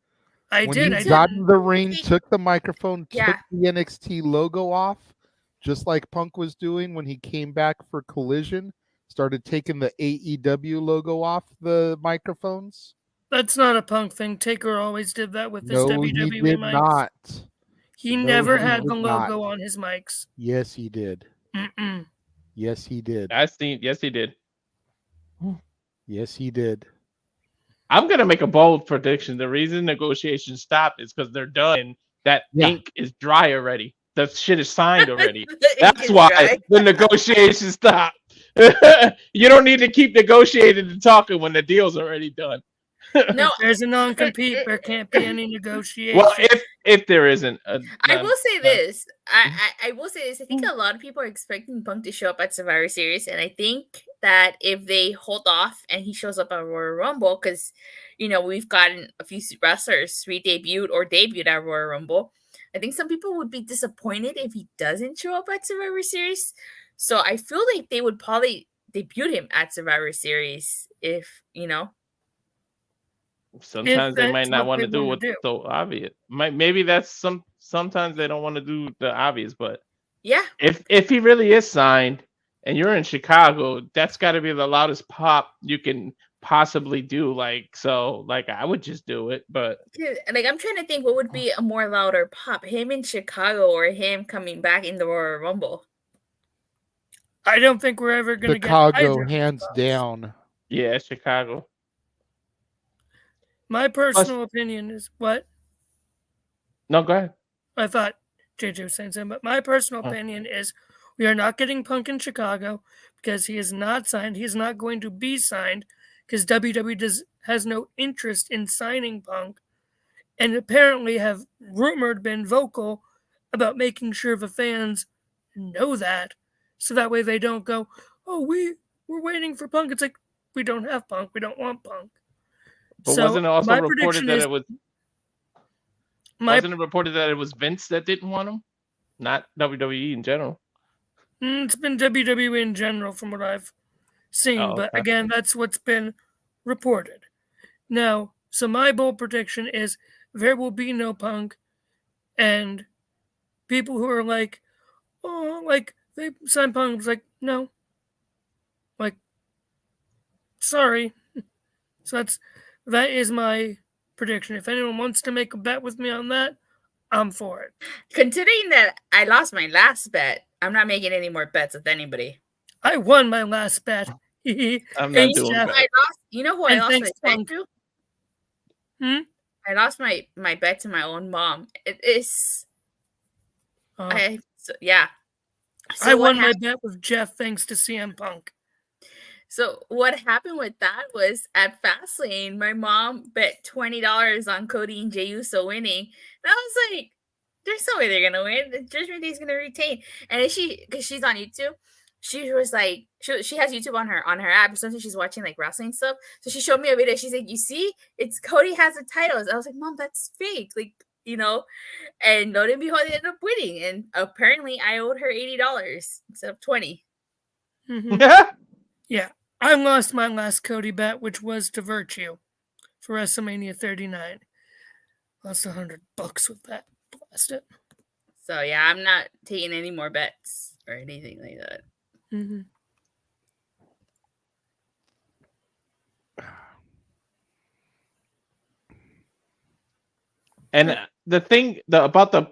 I When did. he I got did. in the ring, took the microphone, Yeah. took the NXT logo off, just like Punk was doing when he came back for Collision, started taking the AEW logo off the microphones. That's not a Punk thing. Taker always did that with his No, WWE he did mics. not. He No, never he had did the logo not. on his mics. Yes, he did. Mm-mm. Yes, he did. Yes, he did. Yes, he did. I'm gonna make a bold prediction. The reason negotiations stop is because they're done. That ink is dry already. The shit is signed already. That's why the negotiations stop. You don't need to keep negotiating and talking when the deal's already done. No, if there's a non-compete, there can't be any negotiation. Well, if there isn't, I will say this. I will say this. I think a lot of people are expecting Punk to show up at Survivor Series, and I think that if they hold off and he shows up at Royal Rumble, because we've gotten a few wrestlers re-debuted or debuted at Royal Rumble, I think some people would be disappointed if he doesn't show up at Survivor Series. So I feel like they would probably debut him at Survivor Series if. Sometimes they might not want to do what's so obvious. Maybe that's sometimes they don't want to do the obvious, but yeah, if he really is signed and you're in Chicago, that's got to be the loudest pop you can possibly do. I would just do it, but I'm trying to think what would be a more louder pop, him in Chicago or him coming back in the Royal Rumble. I don't think we're ever going to get Chicago, hands down. Yeah, Chicago. My personal opinion is what? No, go ahead. I thought JJ was saying something, but my personal opinion is we are not getting Punk in Chicago because he is not signed. He's not going to be signed because WWE has no interest in signing Punk, and apparently have been vocal about making sure the fans know that, so that way they don't go, oh, we're waiting for Punk. It's like, we don't have Punk. We don't want Punk. But So wasn't it also my reported prediction that is it was? my Wasn't it reported that it was Vince that didn't want him, not WWE in general? It's been WWE in general from what I've seen, Oh, but okay. again, that's what's been reported. Now, so my bold prediction is there will be no Punk, and people who are like, oh, like they signed Punk, it's like, no, like, sorry. So that is my prediction. If anyone wants to make a bet with me on that, I'm for it. Considering that I lost my last bet, I'm not making any more bets with anybody. I won my last bet. I'm not doing Jeff. that. You know who I lost my bet to? Hmm? I lost my bet to my own mom. It is. Yeah. I won my bet with Jeff thanks to CM Punk. So what happened with that was at Fastlane, my mom bet $20 on Cody and Jey Uso winning. And I was like, there's no way they're gonna win. The Judgment Day's gonna retain. And because she's on YouTube, she was like, she has YouTube on her app. Sometimes she's watching like wrestling stuff. So she showed me a video. She's like, you see, it's Cody has the titles. I was like, Mom, that's fake. Like, you know, and lo and behold, they ended up winning. And apparently I owed her $80 instead of $20. Mm-hmm. Yeah. I lost my last Cody bet, which was to Virtue for WrestleMania 39. Lost $100 with that. Blast it. So yeah, I'm not taking any more bets or anything like that. Mm-hmm. And the thing about the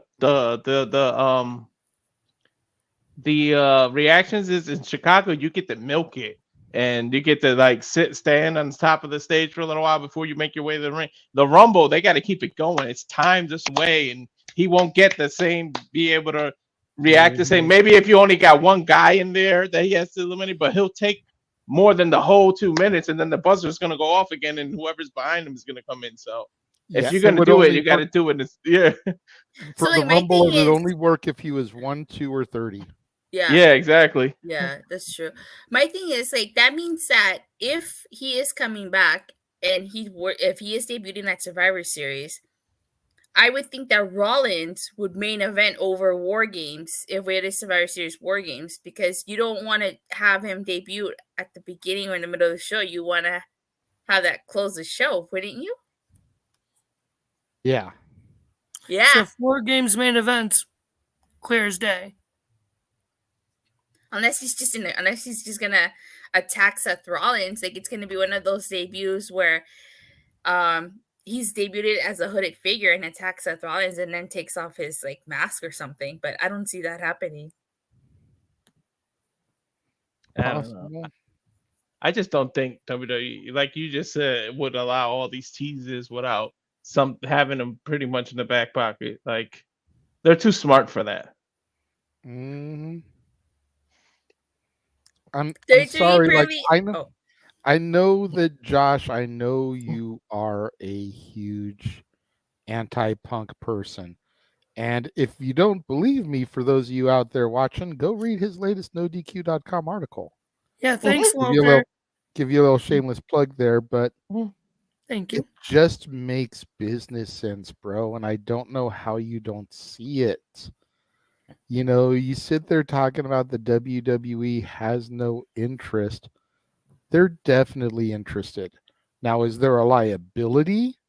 reactions is in Chicago, you get to milk it. And you get to like stand on the top of the stage for a little while before you make your way to the ring. The Rumble, they got to keep it going. It's timed this way, and he won't get be able to react the same. Maybe if you only got one guy in there that he has to eliminate, but he'll take more than the whole 2 minutes, and then the buzzer is going to go off again, and whoever's behind him is going to come in. So if you're going to do it, you got to do it. For the Rumble, it would only work if he was 1, 2, or 30. Yeah, exactly. Yeah, that's true. My thing is like that means that if he is coming back and if he is debuting at Survivor Series, I would think that Rollins would main event over War Games if it is Survivor Series War Games, because you don't want to have him debut at the beginning or in the middle of the show. You want to have that close the show, wouldn't you? Yeah. Yeah. So 4 games main events, clear as day. Unless he's just gonna attack Seth Rollins, like it's gonna be one of those debuts where he's debuted as a hooded figure and attacks Seth Rollins and then takes off his like mask or something. But I don't see that happening. I don't know. I just don't think WWE, like you just said, would allow all these teases without having them pretty much in the back pocket. Like they're too smart for that. Mm-hmm. I'm sorry. Like I know that Josh. I know you are a huge anti-Punk person, and if you don't believe me, for those of you out there watching, go read his latest NoDQ.com article. Yeah, thanks, Walter. Give you a little shameless plug there, but thank you. It just makes business sense, bro, and I don't know how you don't see it. You know, you sit there talking about the WWE has no interest. They're definitely interested. Now, is there a liability?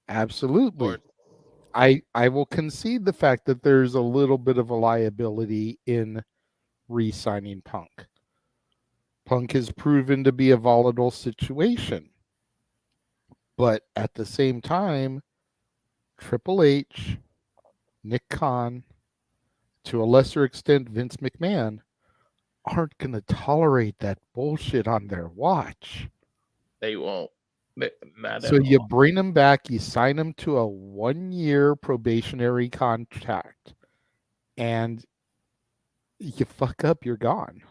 Absolutely. I will concede the fact that there's a little bit of a liability in re-signing Punk. Punk has proven to be a volatile situation. But at the same time, Triple H, Nick Khan, to a lesser extent, Vince McMahon, aren't going to tolerate that bullshit on their watch. They won't. So you bring them back, you sign them to a 1-year probationary contract, and you fuck up, you're gone.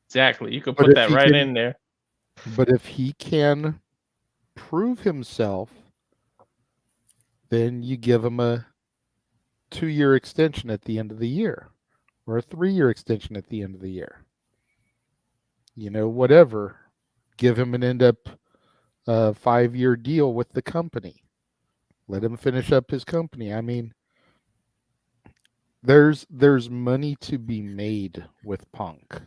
Exactly. You could put that right in there. But if he can prove himself, then you give him a 2-year extension at the end of the year, or a 3-year extension at the end of the year. whatever. Give him an end-up 5-year deal with the company. Let him finish up his company. I mean, there's money to be made with Punk.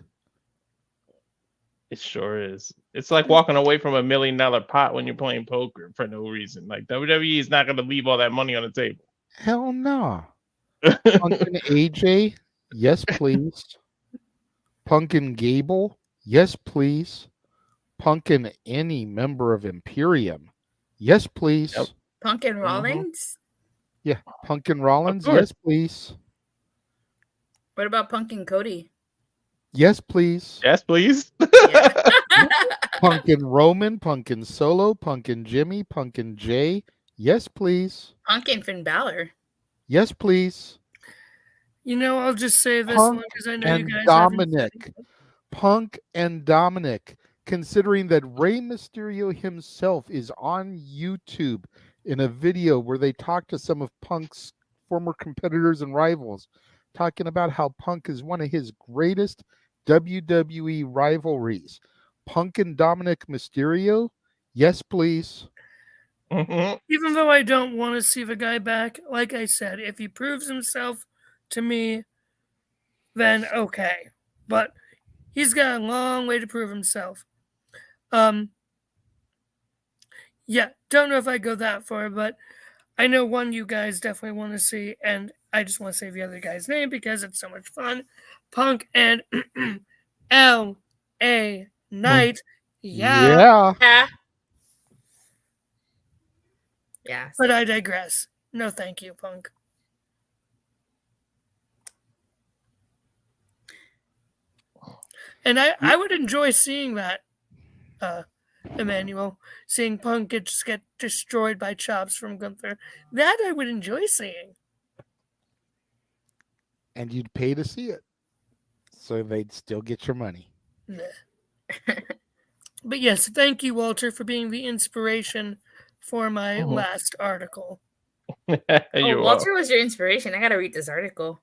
It sure is. It's like walking away from $1 million pot when you're playing poker for no reason. Like WWE is not going to leave all that money on the table. Hell no. Punk and AJ, yes please. Punk and Gable, yes please. Punk and any member of Imperium, yes please. Yep. Punk and Rollins? Yeah, Punk and Rollins, yes please. What about Punk and Cody? Yes please. Yes please. Punk and Roman, Punk and Solo, Punk and Jimmy, Punk and Jay, yes please. Punk and Finn Balor. Yes please. I'll just say this Punk one because I know you and guys Dominic. Punk and Dominic, considering that Rey Mysterio himself is on YouTube in a video where they talk to some of Punk's former competitors and rivals, talking about how Punk is one of his greatest WWE rivalries. Punk and Dominic Mysterio, yes please. Even though I don't want to see the guy back, like I said, if he proves himself to me, then okay. But he's got a long way to prove himself. Yeah, don't know if I go that far, but I know one you guys definitely want to see, and I just want to say the other guy's name because it's so much fun. Punk and L.A. Knight. Yeah. Yeah. But I digress. No, thank you, Punk. And I would enjoy seeing that, Emmanuel. Seeing Punk get destroyed by chops from Gunther. That I would enjoy seeing. And you'd pay to see it. So they'd still get your money. But yes, thank you, Walter, for being the inspiration for my last article. Walter was your inspiration. I gotta read this article.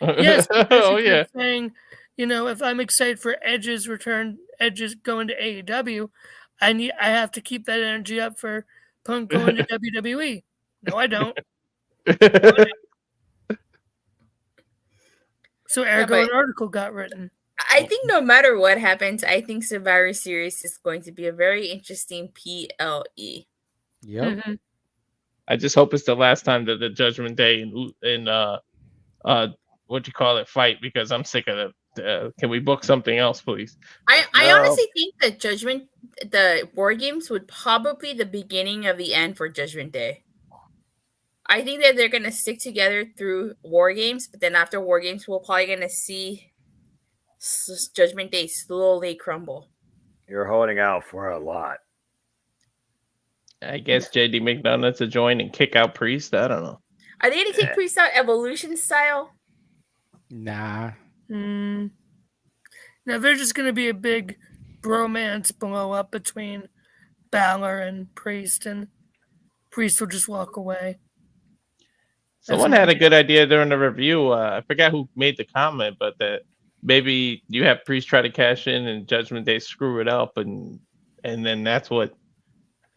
Yes. Oh yeah. Saying, if I'm excited for Edge's return, Edge's going to AEW, I have to keep that energy up for Punk going to WWE. No, I don't. So ergo, an article got written. I think no matter what happens, I think Survivor Series is going to be a very interesting PLE. Yep. Mm-hmm. I just hope it's the last time that the Judgment Day fight, because I'm sick of it. Can we book something else, please? I honestly think that the War Games would probably be the beginning of the end for Judgment Day. I think that they're going to stick together through War Games, but then after War Games, we're probably going to see Judgment Day slowly crumble. You're holding out for a lot. I guess JD McDonough's to join and kick out Priest. I don't know. Are they going to kick Priest out Evolution style? Nah. Now they're just going to be a big bromance blow up between Balor and Priest will just walk away. Someone had a good idea during the review. I forgot who made the comment, but that maybe you have Priest try to cash in and Judgment Day screw it up, and then that's what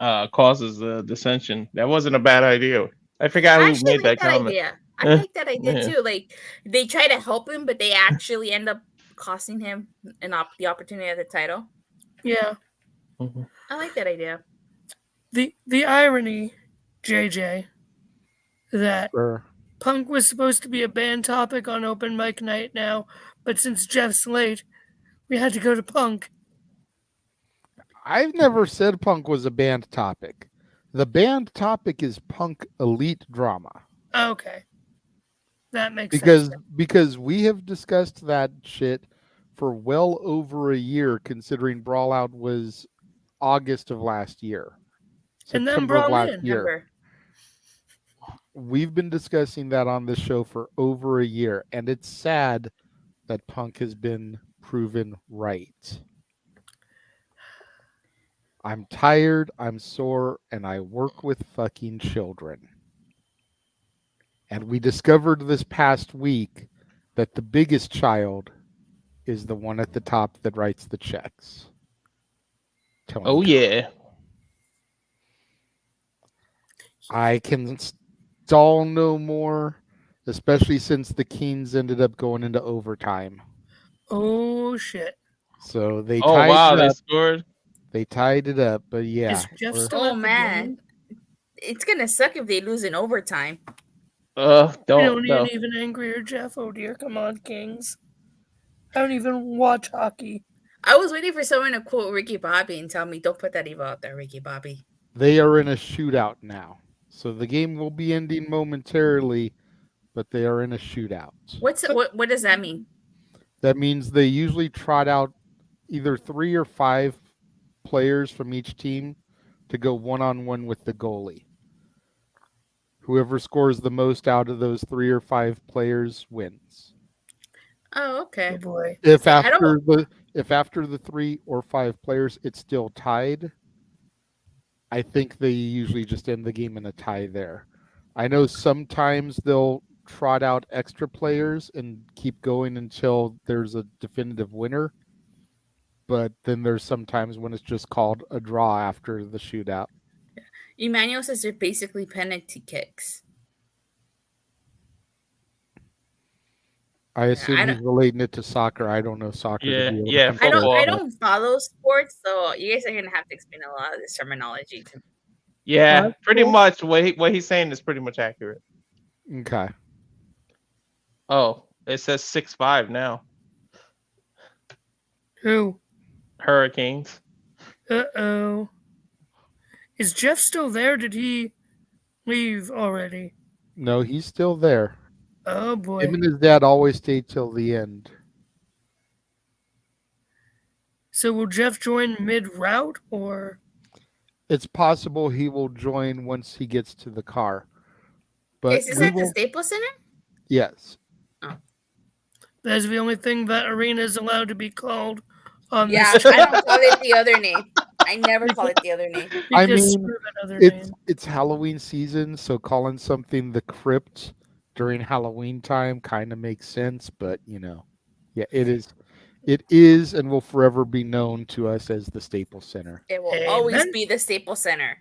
causes the dissension. That wasn't a bad idea. I forgot who made that comment. Idea. I like that idea too. Like they try to help him, but they actually end up costing him the opportunity of the title. Yeah, I like that idea. The irony, JJ, that Punk was supposed to be a banned topic on Open Mic Night now, but since Jeff's late, we had to go to Punk. I've never said Punk was a banned topic. The banned topic is Punk Elite drama. Okay. That makes sense. Because we have discussed that shit for well over a year, considering Brawl Out was August of last year. And then Brawl In. We've been discussing that on this show for over a year, and it's sad that Punk has been proven right. I'm tired, I'm sore, and I work with fucking children. And we discovered this past week that the biggest child is the one at the top that writes the checks. Tony Oh Khan. yeah. I can stall no more, especially since the Kings ended up going into overtime. Oh shit! So they Oh tied wow, it they up. scored. They tied it up, but yeah. Is Jeff we're- still Oh at the man, game? it's gonna suck if they lose in overtime. I don't No. need an angrier Jeff. Oh dear, come on, Kings. I don't even watch hockey. I was waiting for someone to quote Ricky Bobby and tell me, "Don't put that evil out there, Ricky Bobby." They are in a shootout now. So the game will be ending momentarily, but they are in a shootout. What does that mean? That means they usually trot out either 3 or 5 players from each team to go one-on-one with the goalie. Whoever scores the most out of those 3 or 5 players wins. Oh, okay. Oh boy. If See, I after don't- the 3 or 5 players it's still tied, I think they usually just end the game in a tie there. I know sometimes they'll trot out extra players and keep going until there's a definitive winner. But then there's sometimes when it's just called a draw after the shootout. Emmanuel says they're basically penalty kicks. I assume I he's relating it to soccer. I don't know soccer. Yeah, to be able to yeah, compare I that. don't follow sports, so you guys are gonna have to explain a lot of this terminology to me. Yeah, That's pretty cool. much what he's saying is pretty much accurate. Okay. Oh, it says 6-5 now. Who? Hurricanes. Uh-oh. Is Jeff still there? Did he leave already? No, he's still there. Oh boy. Him and his dad always stayed till the end. So will Jeff join mid-route or? It's possible he will join once he gets to the car. But Is this we at the will- Staples Center? Yes. That's the only thing that arena is allowed to be called. Yeah, this I don't call it the other name. I never call it the other name. I Because mean, screw that other it's name. it's Halloween season, so calling something the Crypt during Halloween time kind of makes sense. But yeah, it is, and will forever be known to us as the Staples Center. It will Amen. always be the Staples Center.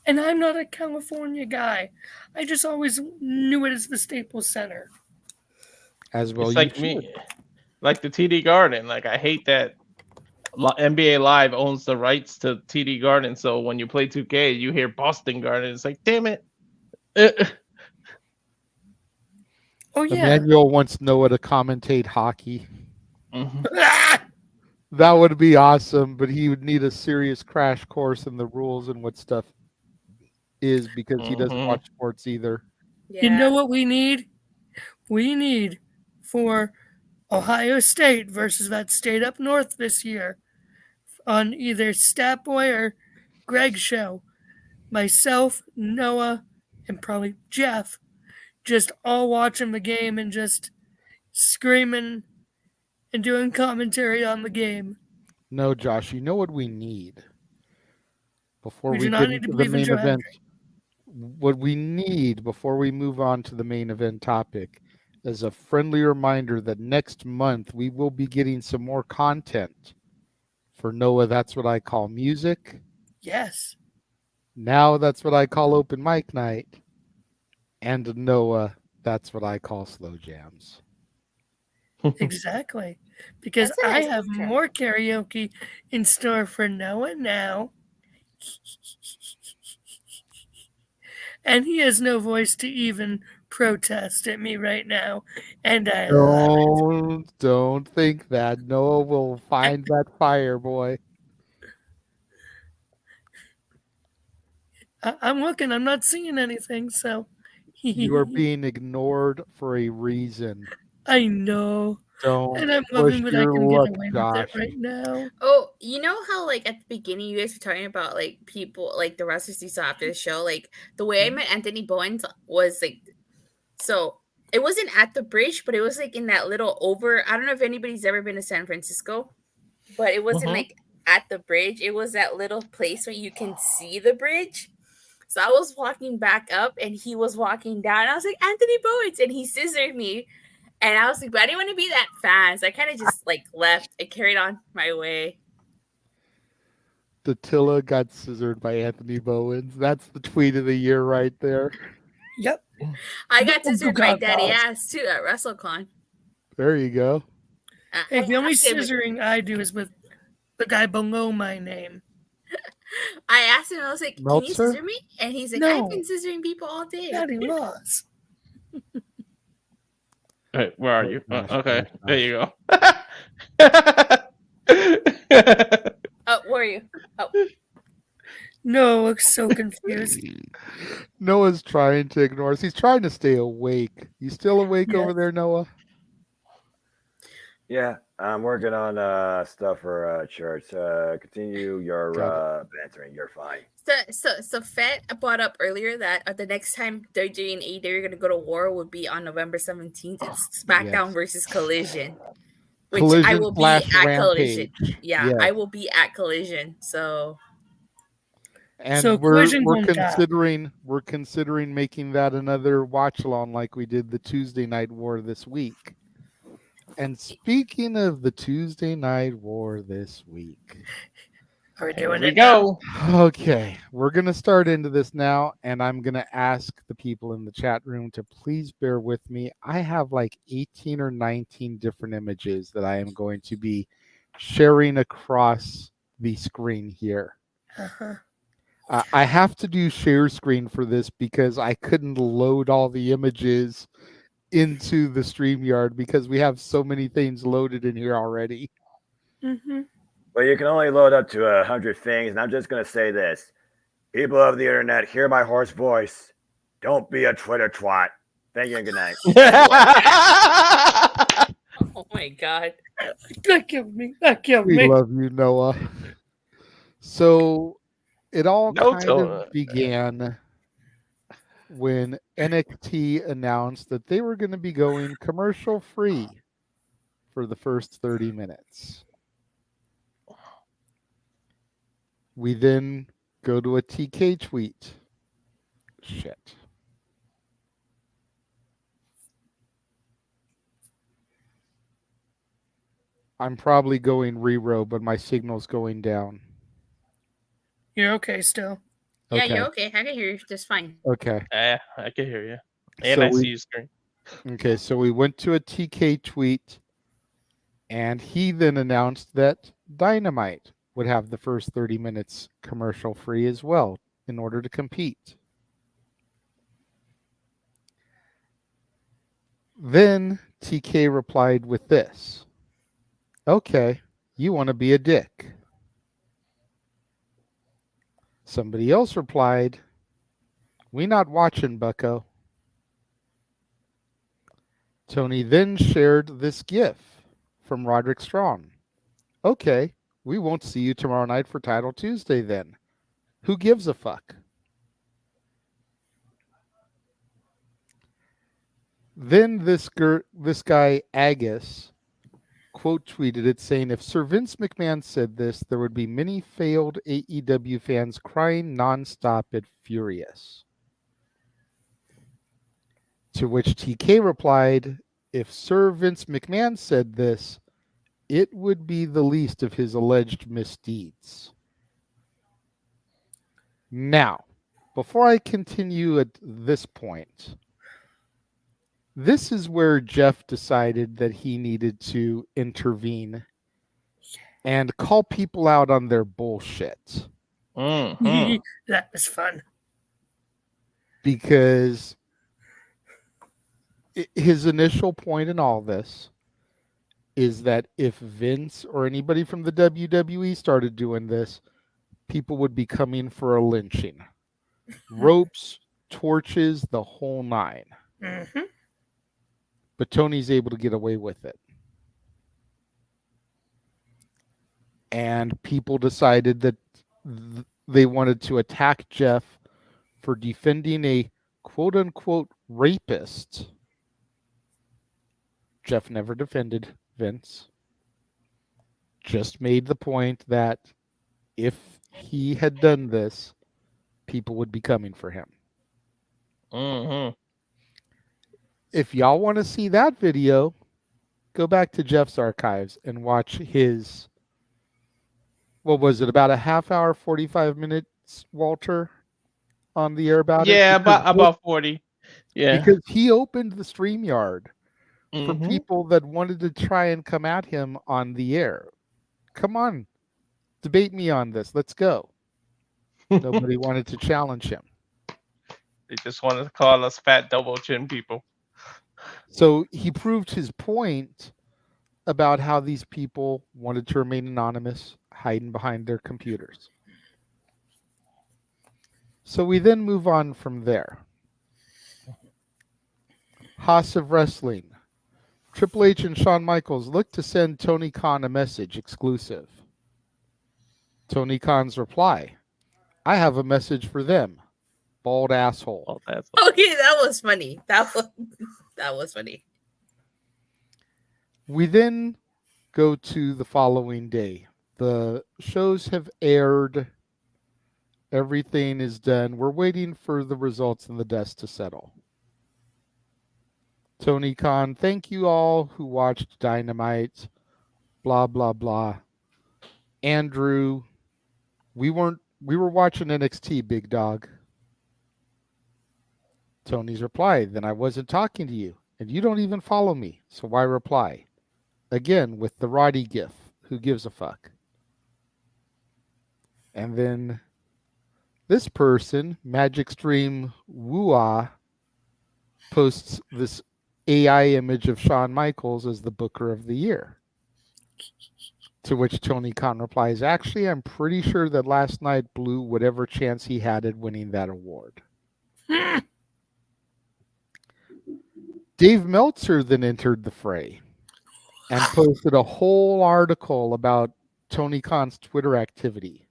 And I'm not a California guy. I just always knew it as the Staples Center. As well, It's you like should. me, like the TD Garden. Like I hate that NBA Live owns the rights to TD Garden. So when you play 2K, you hear Boston Garden. It's like, damn it. Oh yeah. Emmanuel wants Noah to commentate hockey. Mhm. That would be awesome, but he would need a serious crash course in the rules and what stuff is because he doesn't Mhm. watch sports either. You know what we need? We need for Ohio State versus that state up north this year on either Stat Boy or Greg's show. Myself, Noah, and probably Jeff just all watching the game and just screaming and doing commentary on the game. No, Josh, you know what we need before We we do not get need to into the believe in main Joe event. What we need before we move on to the main event topic is a friendly reminder that next month we will be getting some more content for Noah. That's what I call music. Yes. Now that's what I call open mic night. And Noah, that's what I call slow jams. Exactly. Because That's a I nice have picture. more karaoke in store for Noah now. And he has no voice to even protest at me right now. And I love it. Don't think that. Noah will find that fire, boy. I'm looking, I'm not seeing anything, so You are being ignored for a reason. I know. Don't And I'm push loving that I your can luck, get away Josh. with it right now. Oh, you know how like at the beginning you guys were talking about like people like the wrestlers you saw after the show? Like the way I met Anthony Bowens was like so it wasn't at the bridge, but it was like in that little over. I don't know if anybody's ever been to San Francisco, but it wasn't like at the bridge. It was that little place where you can see the bridge. So I was walking back up and he was walking down. I was like, Anthony Bowens, and he scissored me. And I was like, but I didn't want to be that fast. I kind of just like left and carried on my way. Datilla got scissored by Anthony Bowens. That's the tweet of the year right there. Yep. I got scissored by Daddy Ass too at WrestleCon. There you go. Hey, the only scissoring I do is with the guy below my name. I asked him, I was like, can you Meltzer? scissor me? And he's like, No. I've been scissoring people all day. Daddy lost. Hey, where are you? Okay, there you go. Oh, where are you? Oh. No, looks so confused. Noah's trying to ignore us. He's trying to stay awake. You still awake over there, Noah? Yeah, I'm working on stuff for church. Continue your bantering. You're fine. So Fed brought up earlier that the next time WWE and AEW are going to go to war would be on November 17th. It's SmackDown versus Collision. Which I will be at Collision. Yeah, I will be at Collision. So we're considering making that another watch along like we did the Tuesday Night War this week. And speaking of the Tuesday Night War this week, are we doing it? Go. Okay, we're gonna start into this now, and I'm gonna ask the people in the chat room to please bear with me. I have like 18 or 19 different images that I am going to be sharing across the screen here. Uh-huh. I have to do share screen for this because I couldn't load all the images into the StreamYard because we have so many things loaded in here already. Mm-hmm. Well, you can only load up to 100 things, and I'm just going to say this. People of the internet, hear my hoarse voice. Don't be a Twitter twat. Thank you and good night. oh my God. That killed me. That killed me. We love you, Noah. So it all kind of began when NXT announced that they were going to be going commercial free for the first 30 minutes. We then go to a TK tweet. Shit. I'm probably going rerow, but my signal's going down. You're okay still. Yeah, Okay. you're okay. I can hear you just fine. Okay. Yeah, I can hear you. And I see your screen. Okay, so we went to a TK tweet, and he then announced that Dynamite would have the first 30 minutes commercial free as well in order to compete. Then TK replied with this. Okay, you want to be a dick. Somebody else replied, we not watching, bucko. Tony then shared this gif from Roderick Strong. Okay, we won't see you tomorrow night for Title Tuesday then. Who gives a fuck? Then this guy, Agus, quote tweeted it saying, if Sir Vince McMahon said this, there would be many failed AEW fans crying nonstop at Furious. To which TK replied, if Sir Vince McMahon said this, it would be the least of his alleged misdeeds. Now, before I continue at this point, this is where Jeff decided that he needed to intervene and call people out on their bullshit. Mm-hmm. That was fun. Because his initial point in all this is that if Vince or anybody from the WWE started doing this, people would be coming for a lynching. Ropes, torches, the whole nine. Mm-hmm. But Tony's able to get away with it. And people decided that they wanted to attack Jeff for defending a quote-unquote rapist. Jeff never defended Vince. Just made the point that if he had done this, people would be coming for him. Mm-hmm. If y'all want to see that video, go back to Jeff's archives and watch his, what was it, about a half hour, 45 minutes, Walter, on the air about it? Yeah, about 40. Yeah. Because he opened the StreamYard for Mhm. people that wanted to try and come at him on the air. Come on, debate me on this. Let's go. Nobody wanted to challenge him. They just wanted to call us fat double chin people. So he proved his point about how these people wanted to remain anonymous, hiding behind their computers. So we then move on from there. Haas of Wrestling. Triple H and Shawn Michaels look to send Tony Khan a message exclusive. Tony Khan's reply, I have a message for them. Bald asshole. Okay, that was funny. That was funny. We then go to the following day. The shows have aired. Everything is done. We're waiting for the results and the dust to settle. Tony Khan, thank you all who watched Dynamite. Blah, blah, blah. Andrew, we were watching NXT, big dog. Tony's reply, then I wasn't talking to you, and you don't even follow me, so why reply? Again, with the Roddy gif. Who gives a fuck? And then this person, Magic Stream Woo-ah, posts this AI image of Shawn Michaels as the Booker of the Year. To which Tony Khan replies, actually, I'm pretty sure that last night blew whatever chance he had at winning that award. Dave Meltzer then entered the fray and posted a whole article about Tony Khan's Twitter activity.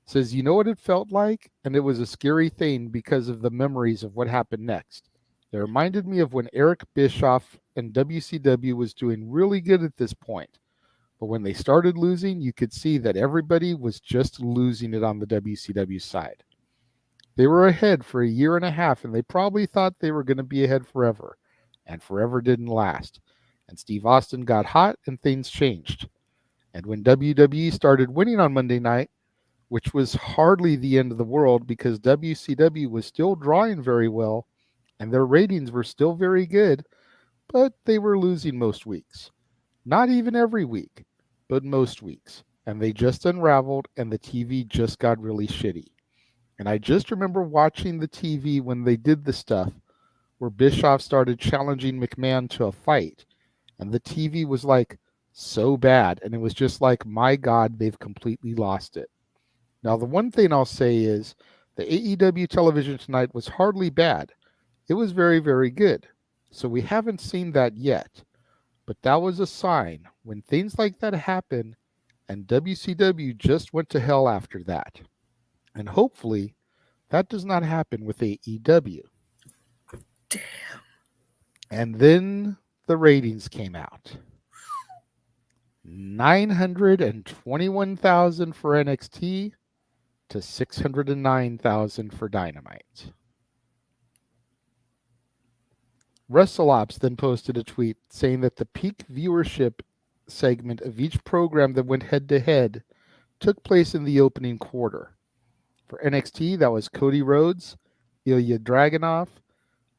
Says, you know what it felt like? And it was a scary thing because of the memories of what happened next. It reminded me of when Eric Bischoff and WCW was doing really good at this point. But when they started losing, you could see that everybody was just losing it on the WCW side. They were ahead for a year and a half, and they probably thought they were going to be ahead forever. And forever didn't last. And Steve Austin got hot, and things changed. And when WWE started winning on Monday night, which was hardly the end of the world because WCW was still drawing very well, and their ratings were still very good, but they were losing most weeks. Not even every week, but most weeks. And they just unraveled, and the TV just got really shitty. And I just remember watching the TV when they did the stuff where Bischoff started challenging McMahon to a fight. And the TV was like so bad. And it was just like, my God, they've completely lost it. Now, the one thing I'll say is the AEW television tonight was hardly bad. It was very, very good. So we haven't seen that yet. But that was a sign when things like that happen, and WCW just went to hell after that. And hopefully that does not happen with AEW. Damn. And then the ratings came out. 921,000 for NXT to 609,000 for Dynamite. WrestleOps then posted a tweet saying that the peak viewership segment of each program that went head-to-head took place in the opening quarter. For NXT, that was Cody Rhodes, Ilya Dragunov,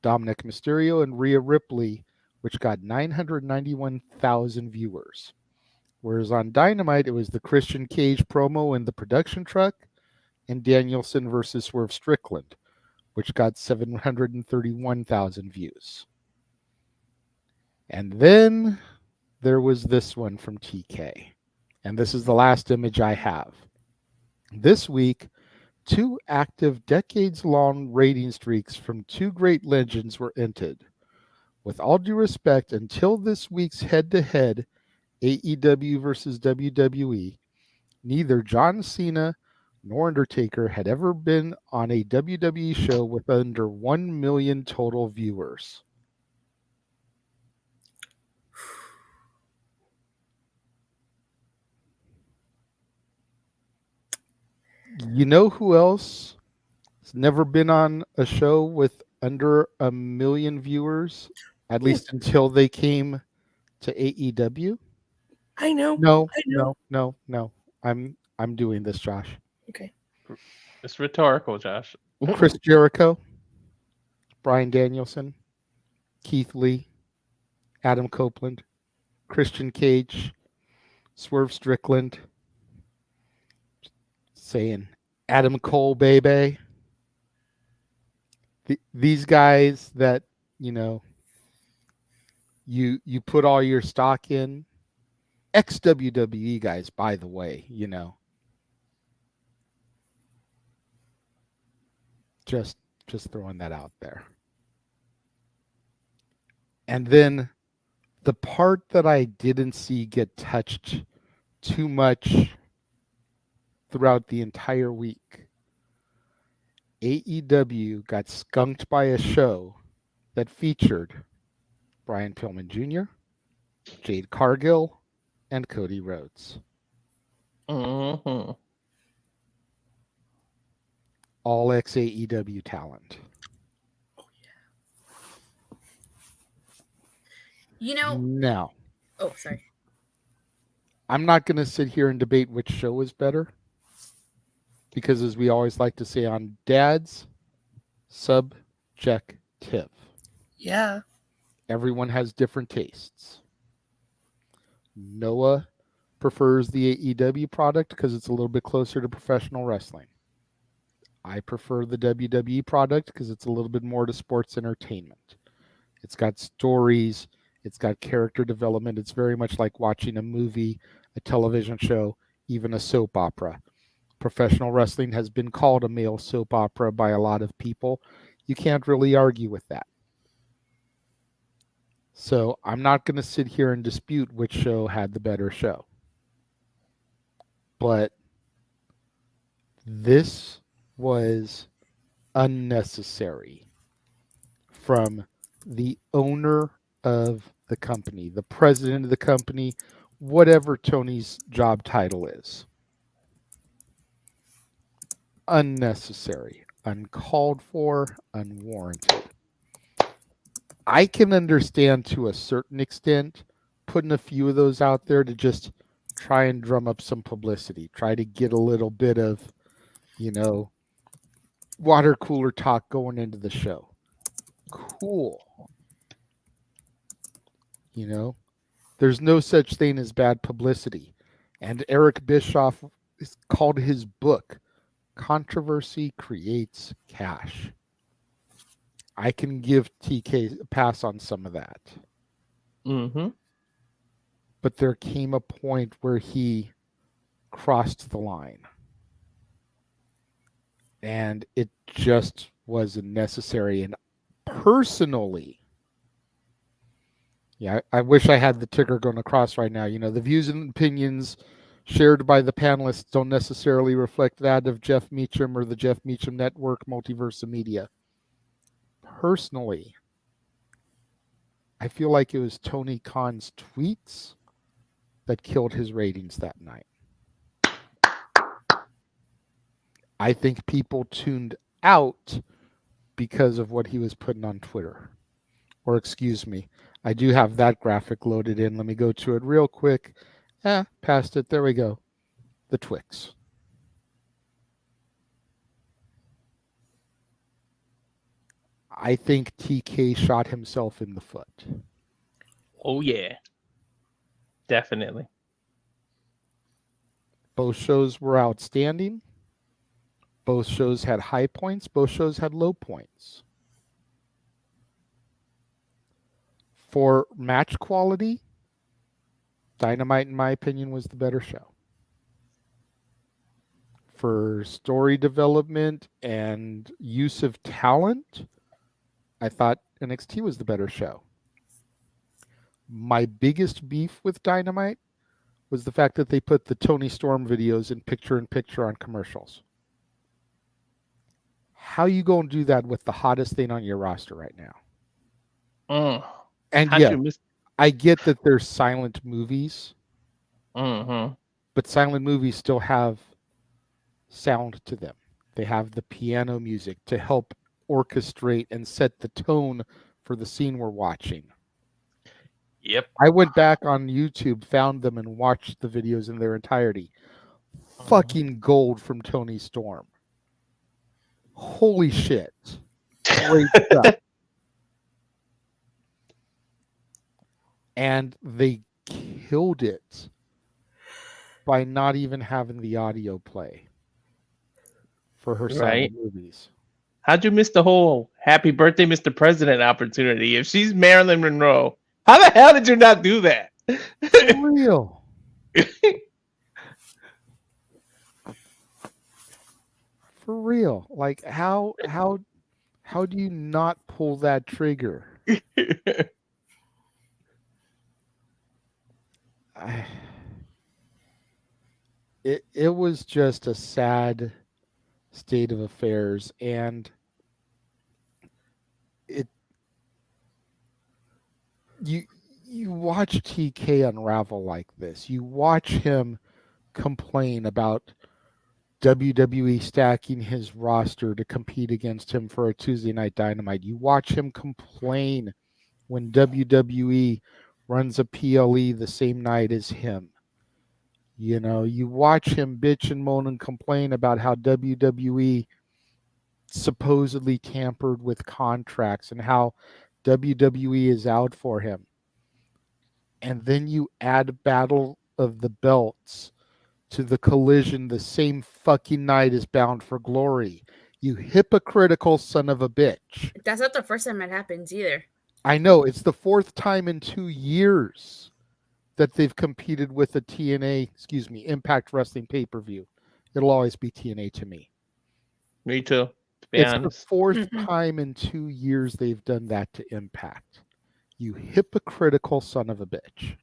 Dominic Mysterio, and Rhea Ripley, which got 991,000 viewers. Whereas on Dynamite, it was the Christian Cage promo in the production truck and Danielson versus Swerve Strickland, which got 731,000 views. And then there was this one from TK. And this is the last image I have. This week, 2 active decades-long rating streaks from 2 great legends were ended. With all due respect, until this week's head-to-head AEW versus WWE, neither John Cena nor Undertaker had ever been on a WWE show with under 1 million total viewers. You know who else has never been on a show with under 1 million viewers, at least until they came to AEW. I know. No, I know. no. I'm doing this, Josh. Okay. It's rhetorical, Josh. Chris Jericho, Bryan Danielson, Keith Lee, Adam Copeland, Christian Cage, Swerve Strickland, saying Adam Cole, baby. These guys that, you put all your stock in. Ex-WWE guys, by the way, Just throwing that out there. And then the part that I didn't see get touched too much throughout the entire week. AEW got skunked by a show that featured Brian Pillman Jr., Jade Cargill, and Cody Rhodes. Mm-hmm. All ex-AEW talent. Now. Oh, sorry. I'm not going to sit here and debate which show is better. Because as we always like to say on Dad's, subjective. Yeah. Everyone has different tastes. Noah prefers the AEW product because it's a little bit closer to professional wrestling. I prefer the WWE product because it's a little bit more to sports entertainment. It's got stories. It's got character development. It's very much like watching a movie, a television show, even a soap opera. Professional wrestling has been called a male soap opera by a lot of people. You can't really argue with that. So I'm not going to sit here and dispute which show had the better show. But this was unnecessary from the owner of the company, the president of the company, whatever Tony's job title is. Unnecessary, uncalled for, unwarranted. I can understand to a certain extent putting a few of those out there to just try and drum up some publicity, try to get a little bit of, water cooler talk going into the show. Cool. There's no such thing as bad publicity. And Eric Bischoff called his book, Controversy Creates Cash. I can give TK a pass on some of that. Mm-hmm. But there came a point where he crossed the line. And it just wasn't necessary. And personally, I wish I had the ticker going across right now. The views and opinions shared by the panelists don't necessarily reflect that of Jeff Meacham or the Jeff Meacham Network, Multiverse Media. Personally, I feel like it was Tony Khan's tweets that killed his ratings that night. I think people tuned out because of what he was putting on Twitter. Or excuse me, I do have that graphic loaded in. Let me go to it real quick. Past it. There we go. The Twix. I think TK shot himself in the foot. Oh, yeah. Definitely. Both shows were outstanding. Both shows had high points. Both shows had low points. For match quality, Dynamite, in my opinion, was the better show. For story development and use of talent, I thought NXT was the better show. My biggest beef with Dynamite was the fact that they put the Tony Storm videos in picture-in-picture on commercials. How you going to do that with the hottest thing on your roster right now? And yeah, I get that there's silent movies, but silent movies still have sound to them. They have the piano music to help orchestrate and set the tone for the scene we're watching. Yep. I went back on YouTube, found them, and watched the videos in their entirety. Fucking gold from Tony Storm. Holy shit. Great stuff. And they killed it by not even having the audio play for her silent movies. How'd you miss the whole happy birthday, Mr. President opportunity? If she's Marilyn Monroe, how the hell did you not do that? For real. For real. Like how do you not pull that trigger? It was just a sad state of affairs, and you watch TK unravel like this. You watch him complain about WWE stacking his roster to compete against him for a Tuesday Night Dynamite. You watch him complain when WWE runs a PLE the same night as him. You know, you watch him bitch and moan and complain about how WWE supposedly tampered with contracts and how WWE is out for him. And then you add Battle of the Belts to the Collision the same fucking night as Bound for Glory. You hypocritical son of a bitch. That's not the first time it happens either. I know. It's the fourth time in 2 years that they've competed with a Impact Wrestling pay-per-view. It'll always be TNA to me. Me too, to be It's honest. the fourth time in 2 years they've done that to Impact. You hypocritical son of a bitch.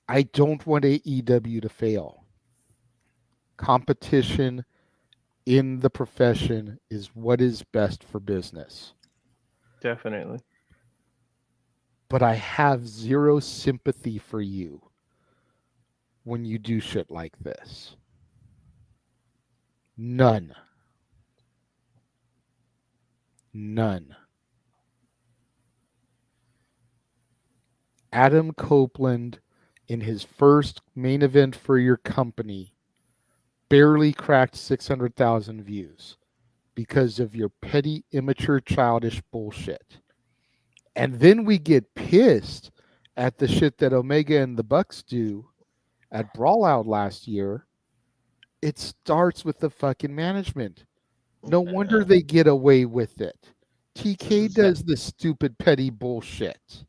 I don't want AEW to fail. Competition in the profession is what is best for business. Definitely. But I have zero sympathy for you when you do shit like this. None. None. Adam Copeland, in his first main event for your company, barely cracked 600,000 views because of your petty, immature, childish bullshit. And then we get pissed at the shit that Omega and the Bucks do at Brawl Out last year. It starts with the fucking management. No wonder they get away with it. TK does the stupid petty bullshit.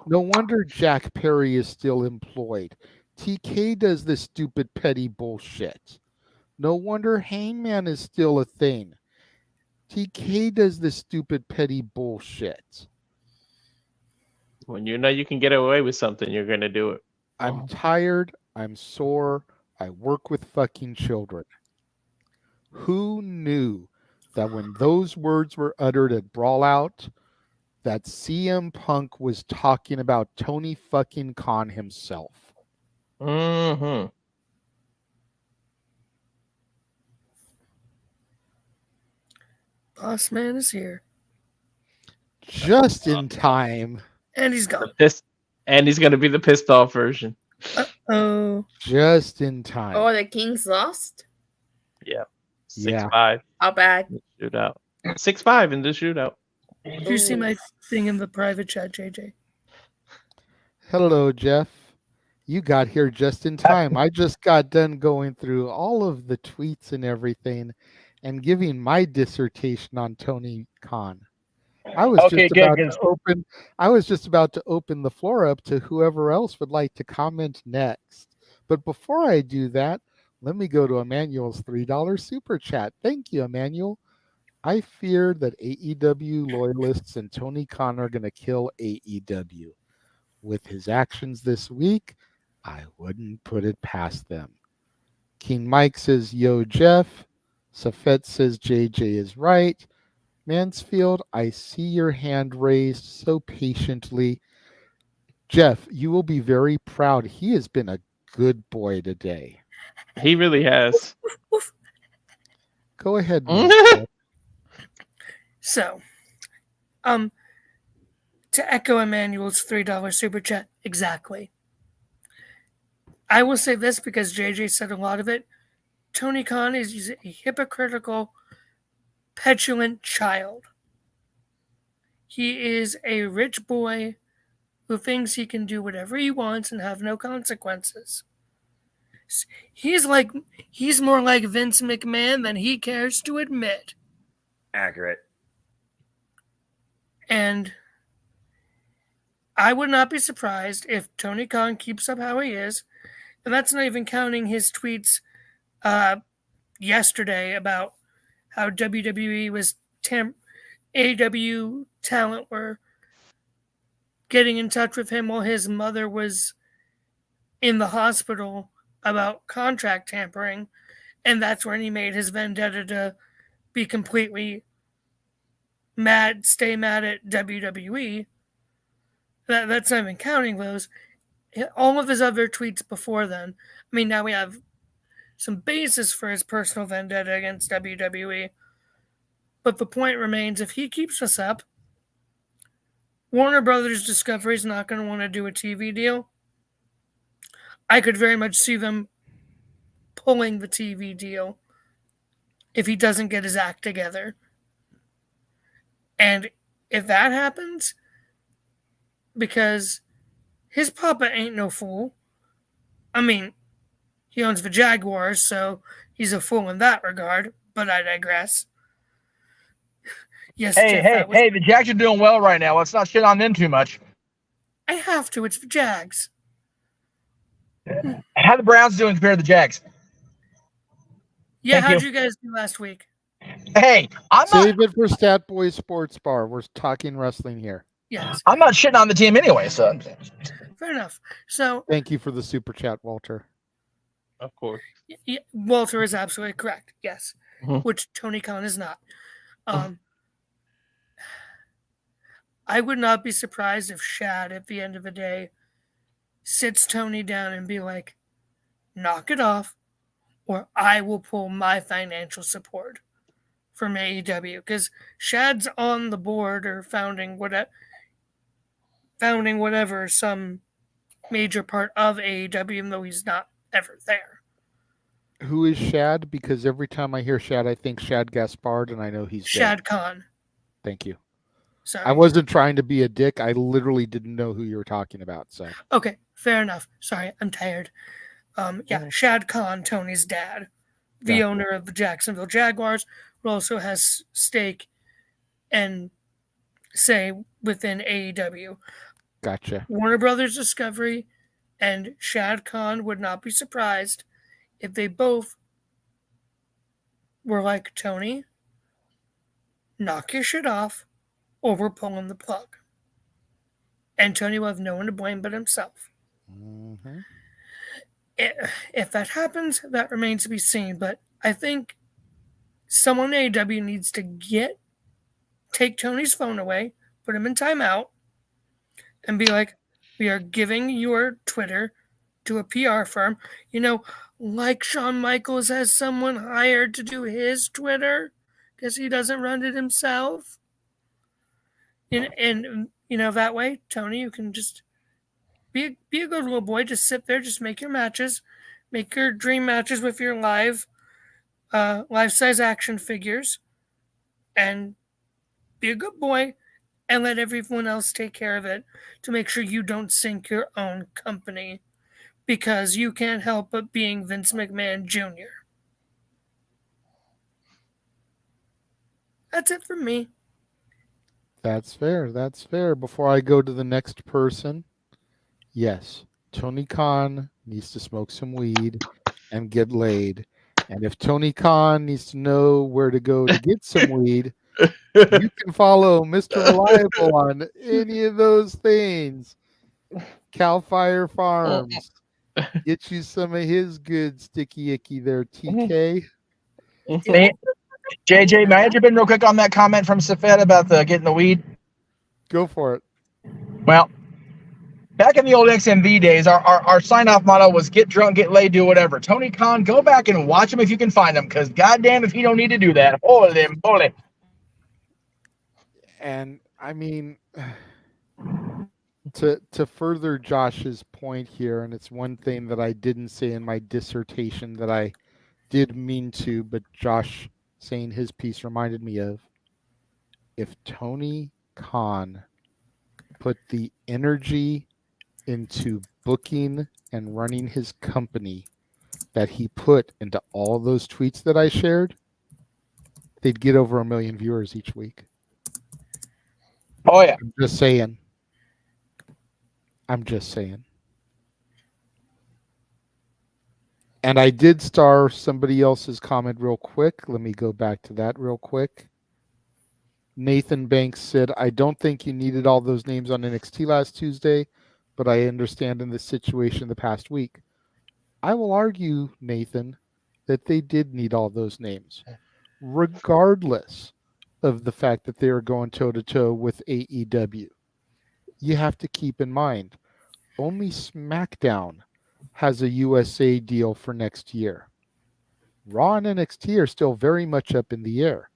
No wonder Jack Perry is still employed. TK does this stupid petty bullshit. No wonder Hangman is still a thing. TK does this stupid petty bullshit. When you know you can get away with something, you're going to do it. I'm tired. I'm sore. I work with fucking children. Who knew that when those words were uttered at Brawl Out, that CM Punk was talking about Tony fucking Khan himself? Mm-hmm. Boss man is here. Just in time. And he's gone. And he's going to be the pissed off version. Oh. Just in time. Oh, the Kings lost? Yeah. 6-5. Yeah. How bad? Shootout. 6-5 in the shootout. Did you see my thing in the private chat, JJ? Hello, Jeff. You got here just in time. I just got done going through all of the tweets and everything and giving my dissertation on Tony Khan. I was just about to open the floor up to whoever else would like to comment next. But before I do that, let me go to Emmanuel's $3 super chat. Thank you, Emmanuel. I fear that AEW loyalists and Tony Khan are going to kill AEW. With his actions this week, I wouldn't put it past them. King Mike says, yo, Jeff. Safet says, JJ is right. Mansfield, I see your hand raised so patiently. Jeff, you will be very proud. He has been a good boy today. He really has. Go ahead. So, to echo Emmanuel's $3 super chat, exactly. I will say this because JJ said a lot of it. Tony Khan is a hypocritical, petulant child. He is a rich boy who thinks he can do whatever he wants and have no consequences. He's more like Vince McMahon than he cares to admit. Accurate. And I would not be surprised if Tony Khan keeps up how he is. And that's not even counting his tweets yesterday about how WWE was AEW talent were getting in touch with him while his mother was in the hospital about contract tampering. And that's when he made his vendetta to be completely mad, stay mad at WWE. That's not even counting those. All of his other tweets before then. I mean, now we have some basis for his personal vendetta against WWE. But the point remains, if he keeps us up, Warner Brothers Discovery is not going to want to do a TV deal. I could very much see them pulling the TV deal if he doesn't get his act together. And if that happens, because his papa ain't no fool. I mean, he owns the Jaguars, so he's a fool in that regard, but I digress. Yes, Jeff, hey, the Jags are doing well right now. Let's not shit on them too much. I have to. It's the Jags. How are the Browns doing compared to the Jags? Yeah, how'd you guys do last week? Hey, Save it for Stat Boy Sports Bar. We're talking wrestling here. Yes. I'm not shitting on the team anyway, so. Fair enough. So. Thank you for the super chat, Walter. Of course. Yeah, Walter is absolutely correct. Yes. Mm-hmm. Which Tony Khan is not. I would not be surprised if Shad, at the end of the day, sits Tony down and be like, knock it off, or I will pull my financial support from AEW. Because Shad's on the board or founding whatever, some major part of AEW, even though he's not ever there. Who is Shad? Because every time I hear Shad, I think Shad Gaspard, and I know he's Shad dead. Khan. Thank you. Sorry. I wasn't trying to be a dick. I literally didn't know who you were talking about. So okay, fair enough. Sorry, I'm tired. Shad Khan, Tony's dad, the owner of the Jacksonville Jaguars, who also has stake and say within AEW. Gotcha. Warner Brothers Discovery and Shad Khan would not be surprised if they both were like, Tony, knock your shit off, or we're pulling the plug. And Tony will have no one to blame but himself. Mm-hmm. If that happens, that remains to be seen. But I think someone in AEW needs to take Tony's phone away, put him in timeout, and be like, we are giving your Twitter to a PR firm. You know, like Shawn Michaels has someone hired to do his Twitter because he doesn't run it himself. And you know, that way, Tony, you can just be a good little boy. Just sit there, just make your matches, make your dream matches with your life-size action figures, and be a good boy, and let everyone else take care of it to make sure you don't sink your own company because you can't help but being Vince McMahon Jr. That's it for me. That's fair. That's fair. Before I go to the next person, yes, Tony Khan needs to smoke some weed and get laid. And if Tony Khan needs to know where to go to get some weed, you can follow Mr. Reliable on any of those things. Cal Fire Farms. Get you some of his good sticky icky there, TK. Hey, JJ, may I jump in real quick on that comment from Safed about getting the weed? Go for it. Well, back in the old XMV days, our sign-off motto was get drunk, get laid, do whatever. Tony Khan, go back and watch him if you can find him, because goddamn if he don't need to do that. Holy moly. And I mean, to further Josh's point here, and it's one thing that I didn't say in my dissertation that I did mean to, but Josh saying his piece reminded me of, if Tony Khan put the energy into booking and running his company that he put into all those tweets that I shared, they'd get over 1 million viewers each week. Oh yeah. I'm just saying. And I did star somebody else's comment real quick. Let me go back to that real quick. Nathan Banks said, I don't think you needed all those names on NXT last Tuesday, but I understand in this situation the past week. I will argue, Nathan, that they did need all those names, regardless of the fact that they are going toe-to-toe with AEW. You have to keep in mind, only SmackDown has a USA deal for next year. Raw and NXT are still very much up in the air.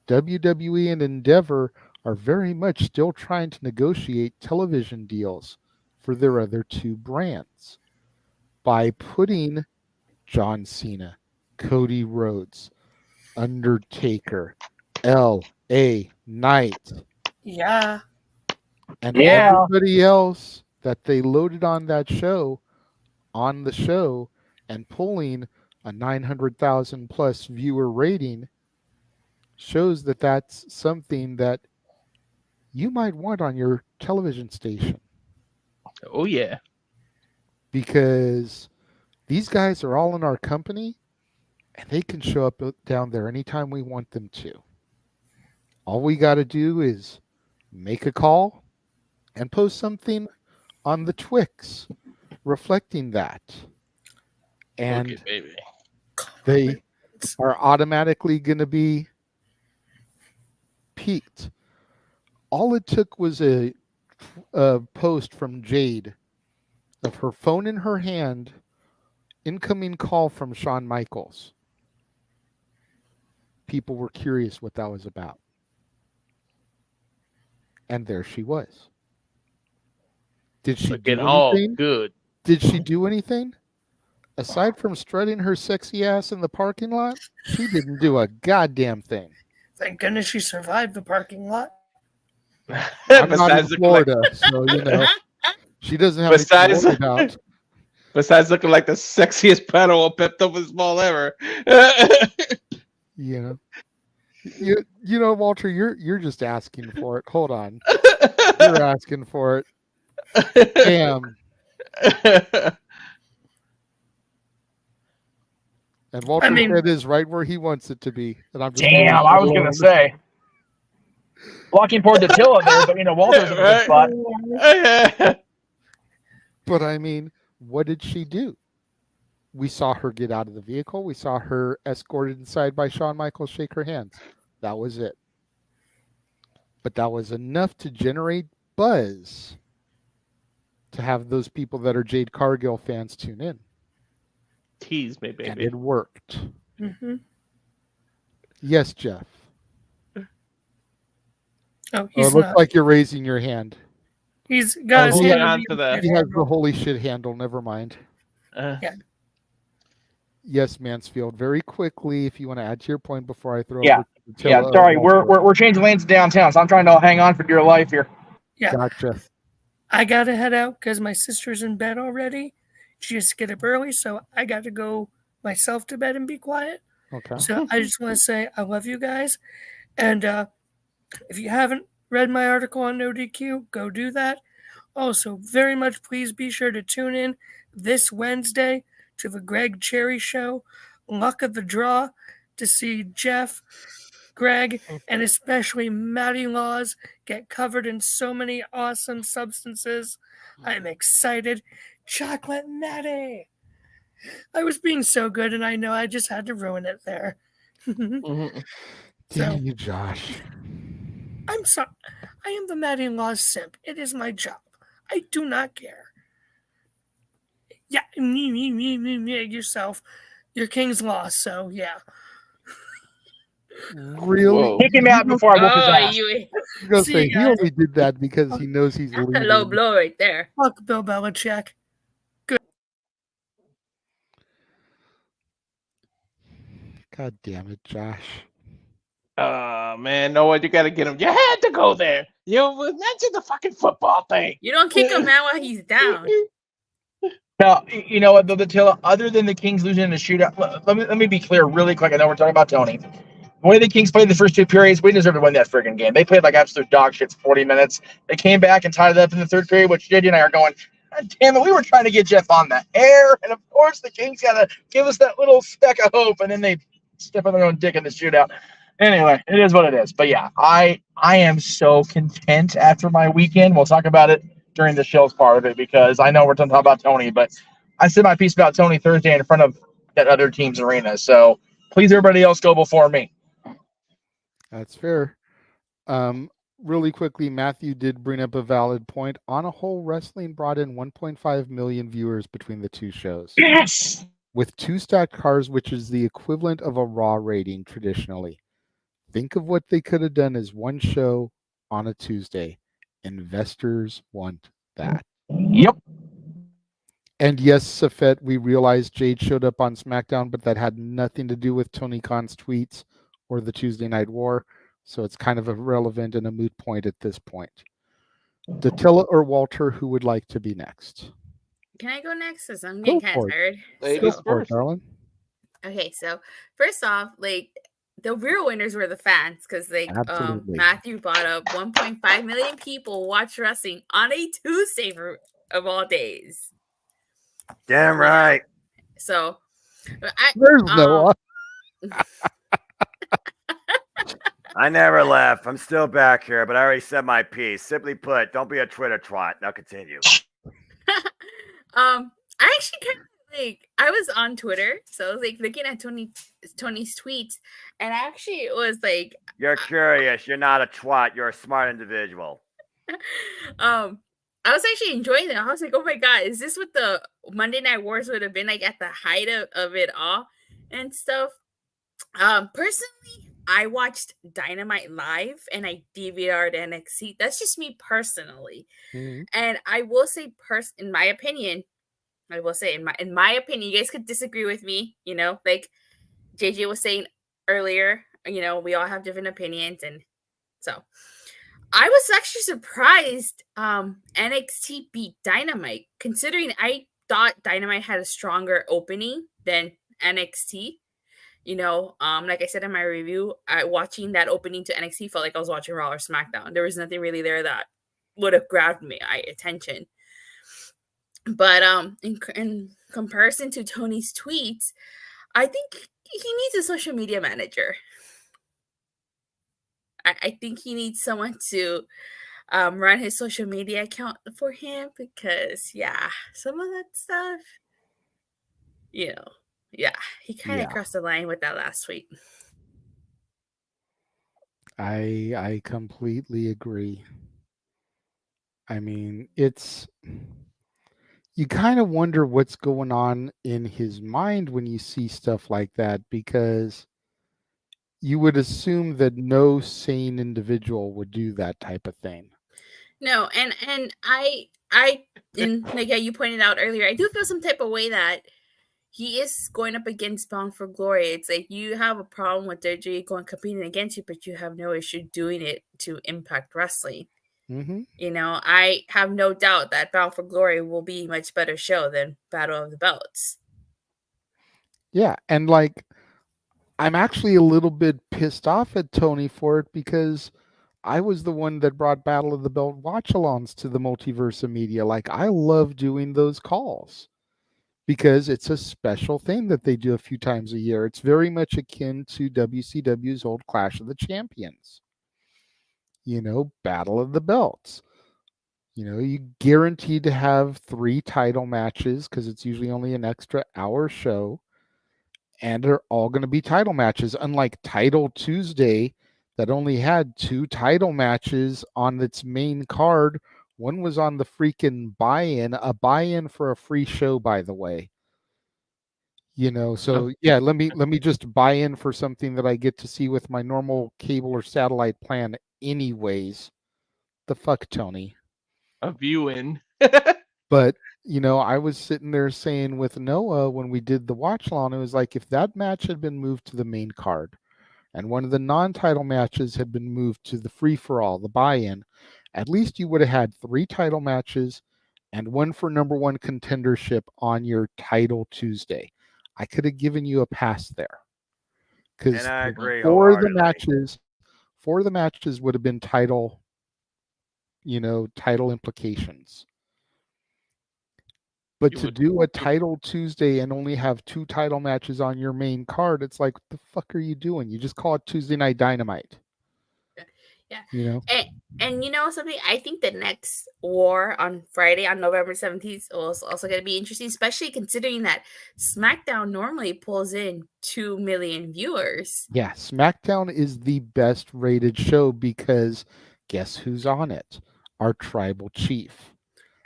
WWE and Endeavor are very much still trying to negotiate television deals for their other two brands. By putting John Cena, Cody Rhodes, Undertaker, L.A. Knight, Yeah. and everybody else that they loaded on that show, on the show, and pulling a 900,000 plus viewer rating, shows that that's something that you might want on your television station. Oh yeah. Because these guys are all in our company and they can show up down there anytime we want them to. All we got to do is make a call and post something on the Twix reflecting that. And Okay, baby. they are automatically going to be peaked. All it took was a post from Jade of her phone in her hand, incoming call from Shawn Michaels. People were curious what that was about. And there she was. Did she Looking do all anything? good. Did she do anything? Aside from strutting her sexy ass in the parking lot, she didn't do a goddamn thing. Thank goodness she survived the parking lot. I'm not in Florida, so you know she doesn't have anything to worry about. Besides looking like the sexiest pedal or Pepto-Bismol ever. You know, Walter, you're just asking for it. Hold on, you're asking for it. Damn. And Walter's head is right where he wants it to be. And I'm just damn, I was gonna say. Locking forward to Tilla there, but you know, Walter's in a good spot. But I mean, what did she do? We saw her get out of the vehicle. We saw her escorted inside by Shawn Michaels, shake her hands. That was it. But that was enough to generate buzz to have those people that are Jade Cargill fans tune in. Tease me, baby. And it worked. Mm-hmm. Yes, Jeff. Oh, he's it looks not. like you're raising your hand. He's got his hand on to the. He has the holy shit handle. Never mind. Yeah. Yes, Mansfield. Very quickly, if you want to add to your point before I throw. Yeah. Over to Yeah. Sorry, we're changing lanes downtown, so I'm trying to hang on for dear life here. Yeah. Gotcha. I gotta head out because my sister's in bed already. She has to get up early, so I got to go myself to bed and be quiet. Okay. So I just want to say I love you guys, and if you haven't read my article on No DQ, go do that. Also, very much please be sure to tune in this Wednesday to the Greg Cherry Show, Luck of the Draw, to see Jeff, Greg, and especially Matty Laws get covered in so many awesome substances. I'm excited. Chocolate Matty! I was being so good, and I know I just had to ruin it there. Damn you, Josh. I'm sorry. I am the Matty Laws simp. It is my job. I do not care. Yeah, yourself. Your King's lost, so yeah. Really? Kick him out before I whoop his ass. I was gonna See say you he guys. only did that because he knows he's That's a leaving. low blow right there. Fuck Bill Belichick. God damn it, Josh. Man, no, you got to get him. You had to go there. You mentioned the fucking football thing. You don't kick him out while he's down. Now, you know what, though, Attila, other than the Kings losing in the shootout, let me be clear really quick. I know we're talking about Tony. The way the Kings played the first two periods, we deserved to win that freaking game. They played like absolute dog shit for 40 minutes. They came back and tied it up in the third period, which JD and I are going, God damn it, we were trying to get Jeff on the air. And, of course, the Kings got to give us that little speck of hope, and then they step on their own dick in the shootout. Anyway, it is what it is. But, yeah, I am so content after my weekend. We'll talk about it during the show's part of it because I know we're going to talk about Tony, but I said my piece about Tony Thursday in front of that other team's arena. So please, everybody else go before me. That's fair. Really quickly, Matthew did bring up a valid point. On a whole, wrestling brought in 1.5 million viewers between the two shows. Yes! With two stacked cars, which is the equivalent of a Raw rating traditionally. Think of what they could have done as one show on a Tuesday. Investors want that. Yep. And yes, Safet, we realized Jade showed up on SmackDown, but that had nothing to do with Tony Khan's tweets or the Tuesday Night War. So it's kind of irrelevant and a moot point at this point. Datilla or Walter, who would like to be next? Can I go next? Because I'm Go getting kind for of it. tired. Go for it, darling. Okay, so first off, like the real winners were the fans because like Absolutely. Matthew brought up 1.5 million people watch wrestling on a Tuesday of all days. Damn right. So There's no. I never left. I'm still back here, but I already said my piece. Simply put, don't be a Twitter twat. Now continue. I actually kind of like I was on Twitter, so I was like looking at Tony's tweets, and I actually was like, You're curious. You're not a twat. You're a smart individual. I was actually enjoying it. I was like, oh my god, is this what the Monday Night Wars would have been like at the height of it all and stuff? Personally, I watched Dynamite live and I DVR'd NXT. That's just me personally. Mm-hmm. And I will say, in my opinion, you guys could disagree with me, you know, like JJ was saying earlier, you know, we all have different opinions. And so I was actually surprised NXT beat Dynamite, considering I thought Dynamite had a stronger opening than NXT. You know, like I said in my review, watching that opening to NXT felt like I was watching Raw or SmackDown. There was nothing really there that would have grabbed my attention. But in comparison to Tony's tweets, I think he needs a social media manager. I think he needs someone to run his social media account for him because, yeah, some of that stuff, you know. Yeah, he kind of crossed the line with that last tweet. I completely agree. I mean, you kind of wonder what's going on in his mind when you see stuff like that, because you would assume that no sane individual would do that type of thing. No, and I like you pointed out earlier, I do feel some type of way that he is going up against Bound for Glory. It's like you have a problem with WWE competing against you, but you have no issue doing it to Impact Wrestling. Mm-hmm. You know, I have no doubt that Bound for Glory will be a much better show than Battle of the Belts. Yeah, and like, I'm actually a little bit pissed off at Tony for it because I was the one that brought Battle of the Belt watch-alongs to the Multiversa Media. Like, I love doing those calls, because it's a special thing that they do a few times a year. It's very much akin to WCW's old Clash of the Champions. You know, Battle of the Belts. You know, you guaranteed to have 3 title matches because it's usually only an extra hour show. And they're all going to be title matches, unlike Title Tuesday that only had 2 title matches on its main card One was on the freaking buy-in, a buy-in for a free show, by the way. So yeah, let me just buy in for something that I get to see with my normal cable or satellite plan anyways. The fuck, Tony. A viewing. But I was sitting there saying with Noah when we did the watch along, it was like if that match had been moved to the main card and one of the non-title matches had been moved to the free-for-all, the buy-in, at least you would have had 3 title matches and one for number 1 contendership on your title Tuesday. I could have given you a pass there. Because I agree 4 of the matches would have been title implications. But to do a title Tuesday and only have 2 title matches on your main card, it's like, what the fuck are you doing? You just call it Tuesday Night Dynamite. Yeah. And you know something? I think the next war on Friday on November 17th was also going to be interesting, especially considering that SmackDown normally pulls in 2 million viewers. Yeah, SmackDown is the best rated show because guess who's on it? Our tribal chief.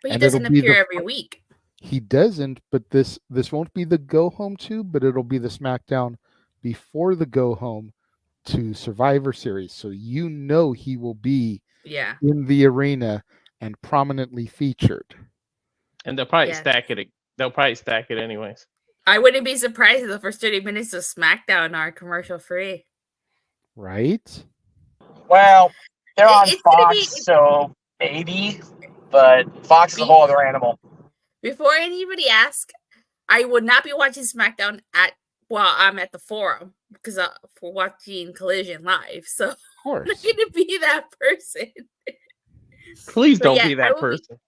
But he doesn't appear every week. He doesn't, but this won't be the go home to, but it'll be the SmackDown before the go home to Survivor Series. So he will be in the arena and prominently featured. And they'll probably stack it. They'll probably stack it anyways. I wouldn't be surprised if the first 30 minutes of SmackDown are commercial free. Right? Well, they're on Fox, so maybe. But Fox is a whole other animal. Before anybody asks, I would not be watching SmackDown I'm at the forum because for watching Collision live. So of course. I'm not going to be that person. Please don't be that person.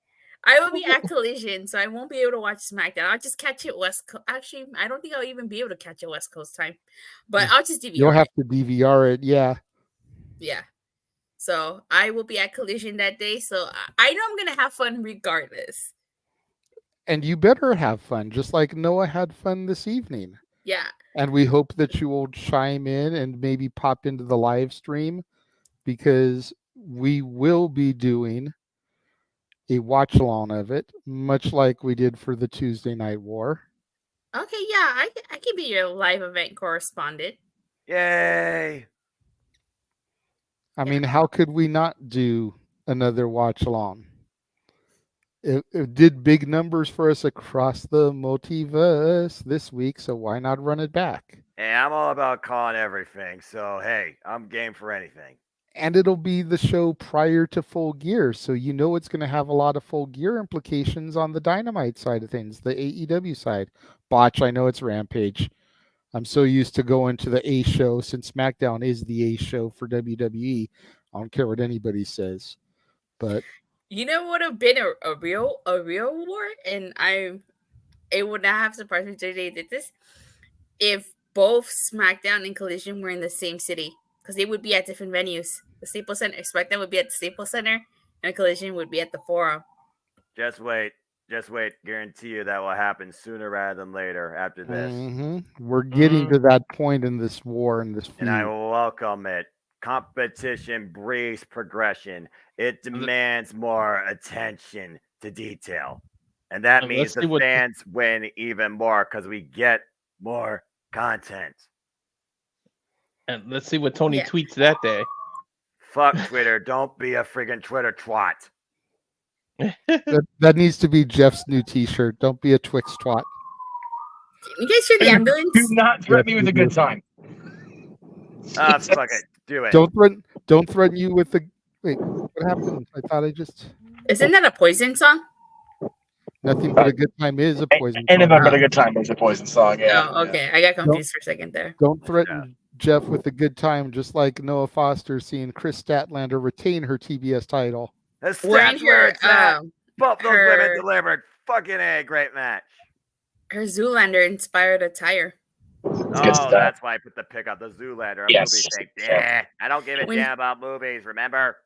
I will be at Collision, so I won't be able to watch SmackDown. I'll just catch it West Coast. Actually, I don't think I'll even be able to catch it West Coast time. But I'll just DVR You'll have to DVR it, yeah. Yeah. So I will be at Collision that day. So I know I'm going to have fun regardless. And you better have fun, just like Noah had fun this evening. Yeah. And we hope that you will chime in and maybe pop into the live stream because we will be doing a watch along of it, much like we did for the Tuesday Night War. Okay, yeah, I can be your live event correspondent. Yay! I mean, how could we not do another watch along? It did big numbers for us across the multiverse this week, so why not run it back? Hey, I'm all about calling everything, so hey, I'm game for anything. And it'll be the show prior to Full Gear, so it's going to have a lot of Full Gear implications on the Dynamite side of things, the AEW side. Botch, I know it's Rampage. I'm so used to going to the A show since SmackDown is the A show for WWE. I don't care what anybody says, but you know what would have been a real war, and it would not have surprised me today did this if both SmackDown and Collision were in the same city, because they would be at different venues. The Staples Center, SmackDown would be at the Staples Center, and Collision would be at the Forum. Just wait. Guarantee you that will happen sooner rather than later after this. Mm-hmm. We're getting to that point in this war, in this feud. And I welcome it. Competition breeds progression. It demands more attention to detail. And that means the fans win even more because we get more content. And let's see what Tony tweets that day. Fuck Twitter. Don't be a friggin' Twitter twat. that needs to be Jeff's new t-shirt. Don't be a Twix twat. You guys hear the ambulance? Do not threaten me with a good time. Fuck it. Do it. Don't threaten you with the. Wait, what happened? I thought I just. Isn't that a Poison song? Nothing but a good time is a Poison song. Anything but a good time is a Poison song. Yeah. Oh, okay. I got confused for a second there. Don't threaten Jeff with a good time, just like Noah Foster seeing Chris Statlander retain her TBS title. That's where it's at. Both those women delivered. Fucking A, great match. Her Zoolander inspired attire. Oh, that's why I put the pick up the Zoolander. Yes. Movie thing. Yeah, I don't give a damn about movies. Remember?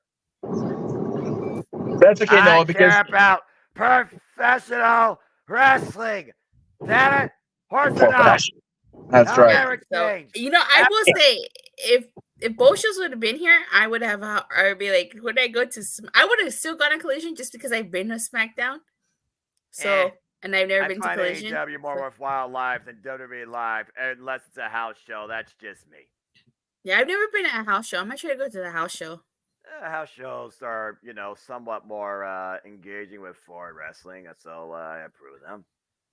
That's okay, Noah. Because I care about professional wrestling. Damn it, horse enough. That's right. So, I will say, if if both shows would have been here, I would be like, would I go to? I would have still gone to Collision just because I've been to SmackDown. So, and I've never been to Collision. I find AEW more worthwhile live than WWE live, unless it's a house show. That's just me. Yeah, I've never been at a house show. I'm not sure to go to the house show. House shows are, somewhat more engaging with forward wrestling, so I approve of them.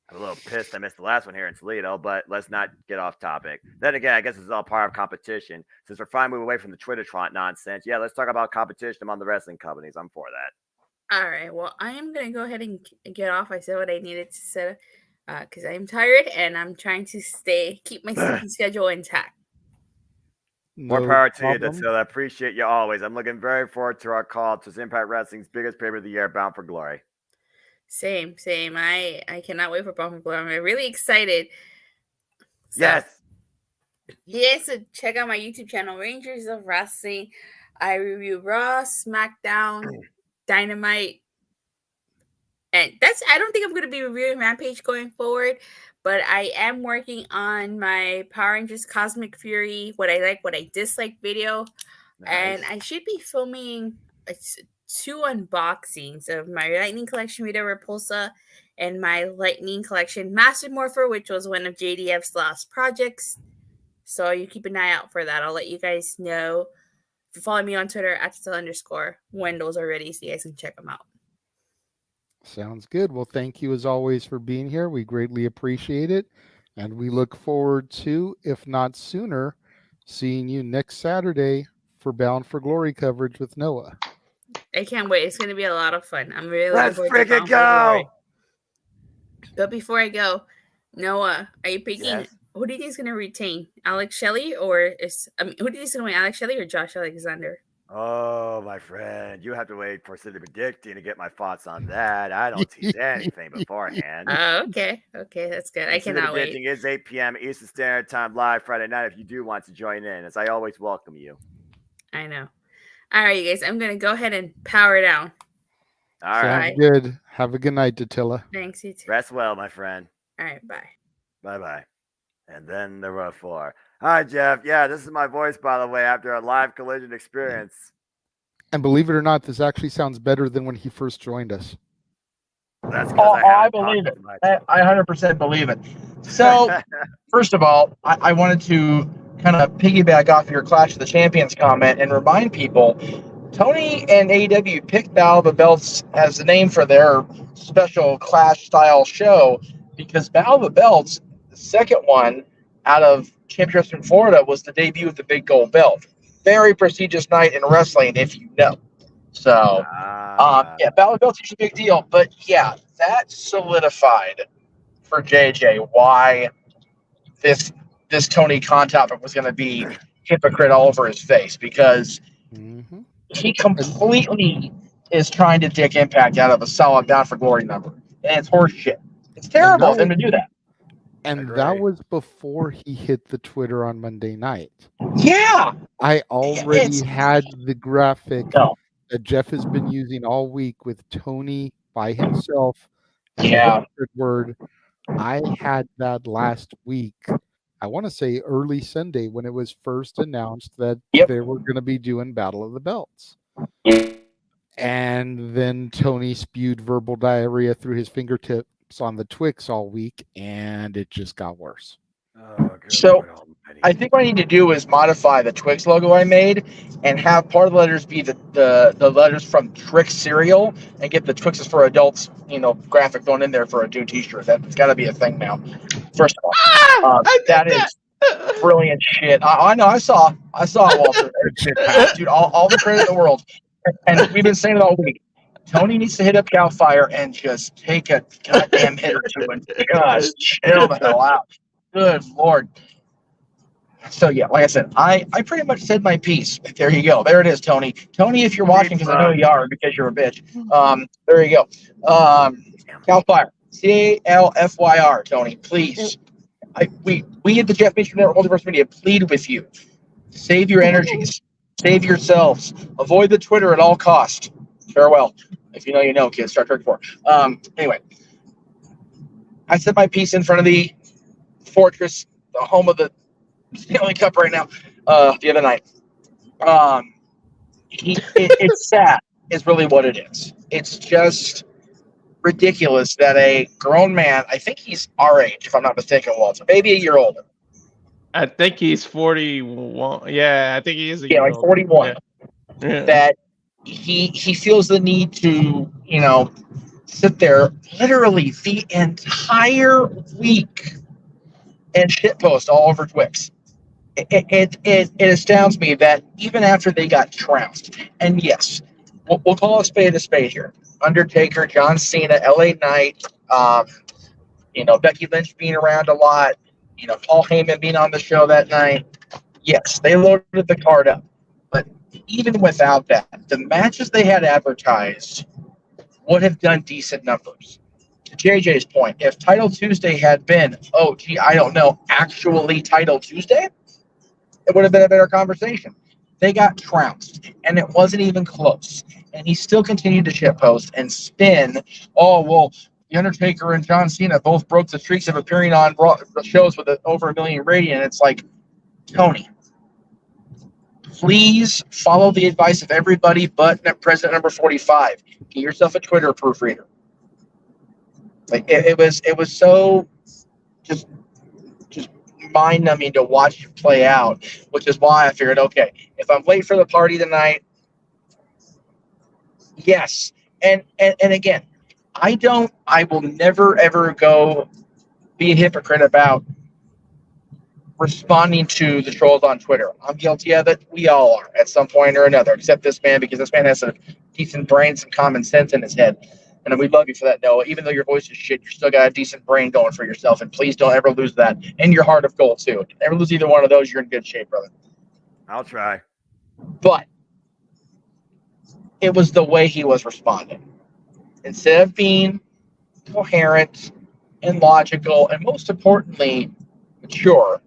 I'm a little pissed I missed the last one here in Toledo, but let's not get off topic. Then again, I guess it's all part of competition. Since we're trying to move away from the Twitter nonsense, yeah, let's talk about competition among the wrestling companies. I'm for that. All right, well, I am going to go ahead and get off. I said what I needed to say because I'm tired and I'm trying to keep my sleeping schedule intact. More power to you, Datsila. I appreciate you always. I'm looking very forward to our call to Impact Wrestling's biggest pay-per-view of the year, Bound for Glory. Same. I cannot wait for Bound for Glory. I'm really excited. So, yes. Yes, so check out my YouTube channel, Rangers of Wrestling. I review Raw, SmackDown, Dynamite. And I don't think I'm going to be reviewing Rampage going forward, but I am working on my Power Rangers Cosmic Fury, what I like, what I dislike video. Nice. And I should be filming 2 unboxings of my Lightning Collection Rita Repulsa and my Lightning Collection Master Morpher, which was one of JDF's last projects. So you keep an eye out for that. I'll let you guys know. If you follow me on Twitter, @Tasty_, when those are ready, so you guys can check them out. Sounds good. Well, thank you as always for being here. We greatly appreciate it. And we look forward to, if not sooner, seeing you next Saturday for Bound for Glory coverage with Noah. I can't wait. It's going to be a lot of fun. I'm really Let's looking forward to freaking go. But before I go, Noah, are you picking? Yes. Who do you think is going to retain? Alex Shelley who do you think is going to win? Alex Shelley or Josh Alexander? Oh, my friend, you have to wait for City Predicting to get my thoughts on that. I don't tease anything beforehand. Okay, that's good. I cannot wait. Predicting is 8 p.m. Eastern Standard Time live Friday night if you do want to join in, as I always welcome you. I know. All right, you guys, I'm going to go ahead and power down. All right. Sounds good. Have a good night, Dattila. Thanks, you too. Rest well, my friend. All right, bye. Bye-bye. And then there were 4. Hi, Jeff. Yeah, this is my voice, by the way, after a live Collision experience. And believe it or not, this actually sounds better than when he first joined us. That's I believe it. I 100% believe it. So, first of all, I wanted to kind of piggyback off your Clash of the Champions comment and remind people, Tony and AEW picked Battle of the Belts as the name for their special Clash-style show because Battle of the Belts, the second one out of Championship in Florida, was the debut of the Big Gold Belt. Very prestigious night in wrestling, if you know. So, yeah, Battle of the Belts is a big deal. But, yeah, that solidified for JJ why this Tony Khan topic was going to be hypocrite all over his face, because he completely is trying to dick Impact out of a solid Bound for Glory number. And it's horseshit. It's terrible of him to do that. And that was before he hit the Twitter on Monday night. Yeah. I already had the graphic that Jeff has been using all week with Tony by himself. Yeah. Word. I had that last week. I want to say early Sunday when it was first announced that they were going to be doing Battle of the Belts. And then Tony spewed verbal diarrhea through his fingertips on the Twix all week, and it just got worse. So I think what I need to do is modify the Twix logo I made and have part of the letters be the letters from Trix cereal and get the Twixes for adults, graphic going in there for a Dune t-shirt. That's got to be a thing now. First of all, that is brilliant shit. I know. I saw Walter. Dude, all the credit in the world. And we've been saying it all week. Tony needs to hit up Cal Fire and just take a goddamn hit or two and just chill the hell out. Good Lord. So, yeah, like I said, I pretty much said my piece. There you go. There it is, Tony. Tony, if you're watching, because I know you are because you're a bitch. There you go. Cal Fire. CALFYR, Tony, please. We at the Jeff Mitchell Network Multiverse Media plead with you. Save your energies. Save yourselves. Avoid the Twitter at all cost. Farewell. If you know, you know, kids. Star Trek 4. Anyway, I said my piece in front of the Fortress, the home of the Stanley Cup right now, the other night. It's sad, is really what it is. It's just ridiculous that a grown man, I think he's our age, if I'm not mistaken, Walter, maybe a year older. I think he's 41. Yeah, I think he is a year like older. 41. Yeah. That he feels the need to, sit there literally the entire week and shitpost all over Twix. It astounds me that even after they got trounced, and yes, we'll call a spade here. Undertaker, John Cena, LA Knight, Becky Lynch being around a lot, Paul Heyman being on the show that night. Yes, they loaded the card up. But even without that, the matches they had advertised would have done decent numbers. To JJ's point, if Title Tuesday had been, actually Title Tuesday, it would have been a better conversation. They got trounced, and it wasn't even close. And he still continued to shitpost and spin, The Undertaker and John Cena both broke the streaks of appearing on shows with over 1 million rating. And it's like, Tony, please follow the advice of everybody but President number 45. Get yourself a Twitter proofreader. Like it was so just mind-numbing to watch it play out, which is why I figured, okay, if I'm late for the party tonight, yes. And again, I will never ever go be a hypocrite about responding to the trolls on Twitter. I'm guilty of it. We all are at some point or another, except this man, because this man has some decent brains and common sense in his head. And we love you for that, Noah. Even though your voice is shit, you still got a decent brain going for yourself. And please don't ever lose that. And your heart of gold, too. Never lose either one of those. You're in good shape, brother. I'll try. But it was the way he was responding. Instead of being coherent and logical, and most importantly, mature,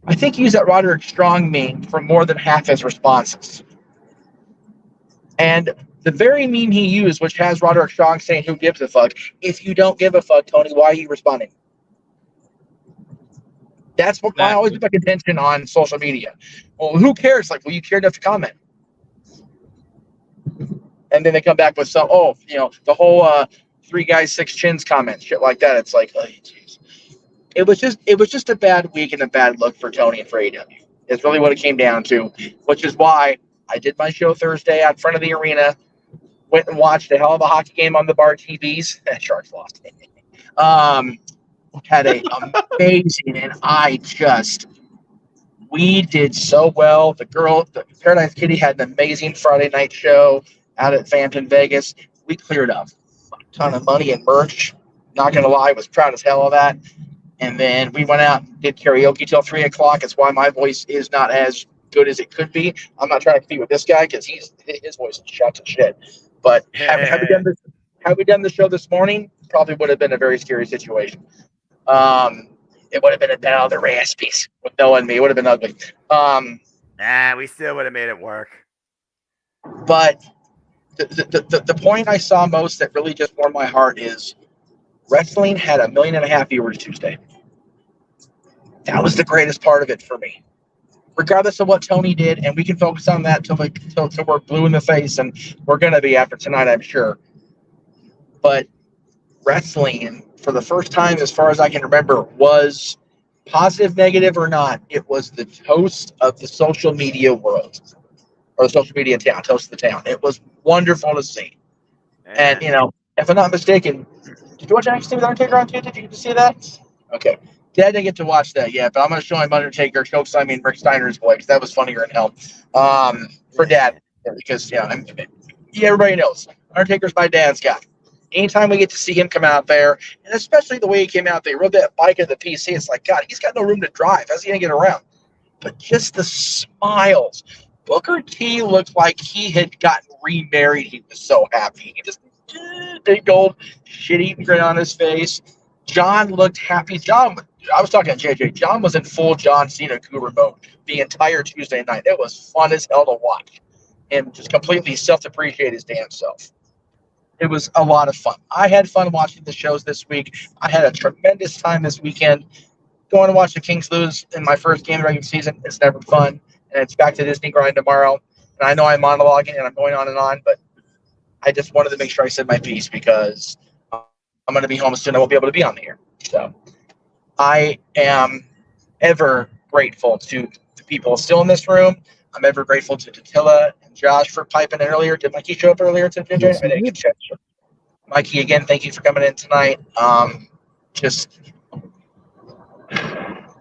I think he used that Roderick Strong meme for more than half his responses. And the very meme he used, which has Roderick Strong saying, "Who gives a fuck?" If you don't give a fuck, Tony, why are you responding? That's what I always put my contention on social media. Well, who cares? Like, well, you care enough to comment. And then they come back with some, the whole 3 guys, 6 chins comment, shit like that. It's like, oh, geez. It was just a bad week and a bad look for Tony and for AEW. It's really what it came down to, which is why I did my show Thursday out front of the arena, went and watched a hell of a hockey game on the bar TVs. Sharks lost. Had a amazing, and we did so well. The Paradise Kitty had an amazing Friday night show out at Phantom Vegas. We cleared up a ton of money and merch. Not going to lie, I was proud as hell of that. And then we went out and did karaoke till 3 o'clock. It's why my voice is not as good as it could be. I'm not trying to compete with this guy because his voice is shot to shit. But had we done the show this morning, probably would have been a very scary situation. It would have been a battle of the Raspies with Noah and me. It would have been ugly. We still would have made it work. But the point I saw most that really just warmed my heart is wrestling had 1.5 million viewers Tuesday. That was the greatest part of it for me. Regardless of what Tony did, and we can focus on that till we're blue in the face, and we're going to be after tonight, I'm sure. But wrestling, for the first time, as far as I can remember, was positive, negative, or not, it was the toast of the social media world, or the social media town, toast of the town. It was wonderful to see. And, if I'm not mistaken, did you watch NXT with Undertaker on Tuesday? Did you get to see that? Okay. Dad didn't get to watch that yet, but I'm going to show him Undertaker chokeslamming Rick Steiner's boy, because that was funnier than hell. For Dad, because, everybody knows, Undertaker's my dad's guy. Anytime we get to see him come out there, and especially the way he came out there, he rode that bike at the PC, it's like, God, he's got no room to drive. How's he going to get around? But just the smiles. Booker T looked like he had gotten remarried. He was so happy. He just big old shit-eating grin on his face. John looked happy. I was talking to JJ. John was in full John Cena guru mode the entire Tuesday night. It was fun as hell to watch him just completely self-depreciate his damn self. It was a lot of fun. I had fun watching the shows this week. I had a tremendous time this weekend. Going to watch the Kings lose in my first game of the regular season is never fun. and it's back to Disney grind tomorrow. And I know I'm monologuing and I'm going on, but I just wanted to make sure I said my piece because I'm going to be home soon. I won't be able to be on the air. So I am ever grateful to the people still in this room. I'm ever grateful to Tatilla and Josh for piping in earlier. Did Mikey show up earlier today? Yes, I didn't get to check. Mikey, again, thank you for coming in tonight.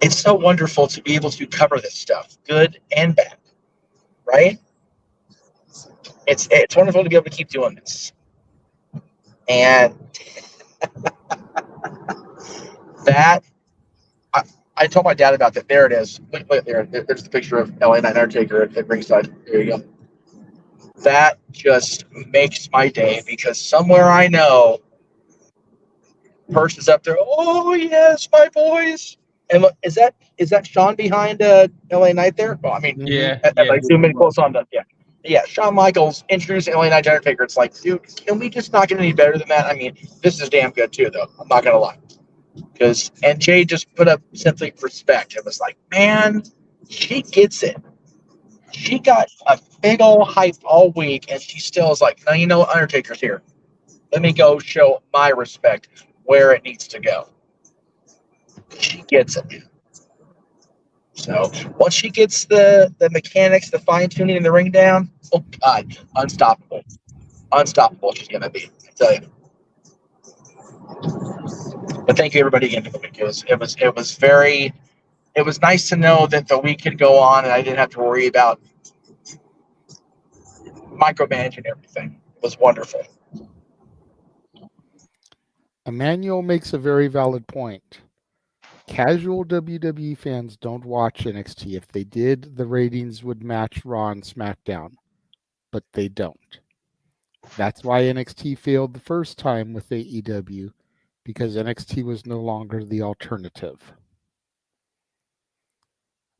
It's so wonderful to be able to cover this stuff, good and bad, right? It's wonderful to be able to keep doing this. And that, I told my dad about that. There it is. Look there. There's the picture of LA Knight Undertaker at ringside. There you go. That just makes my day because somewhere I know person's up there. Oh yes, my boys. And look, is that Shawn behind LA Knight there? Well, I mean, like zoom in close on the Shawn Michaels introducing LA Knight Undertaker. It's like, dude, can we just not get any better than that? I mean, this is damn good too, though. I'm not gonna lie. And Jay just put up simply respect. It was like, man, she gets it. She got a big old hype all week, and she still is like, no, you know what, Undertaker's here. Let me go show my respect where it needs to go. She gets it. So once she gets the mechanics, the fine tuning in the ring down, oh God, unstoppable. Unstoppable she's gonna be, I tell you. But thank you everybody again for the week. It was nice to know that the week could go on and I didn't have to worry about micromanaging everything. It was wonderful. Emmanuel makes a very valid point. Casual WWE fans don't watch NXT. If they did, the ratings would match Raw and SmackDown, but they don't. That's why NXT failed the first time with AEW, because NXT was no longer the alternative.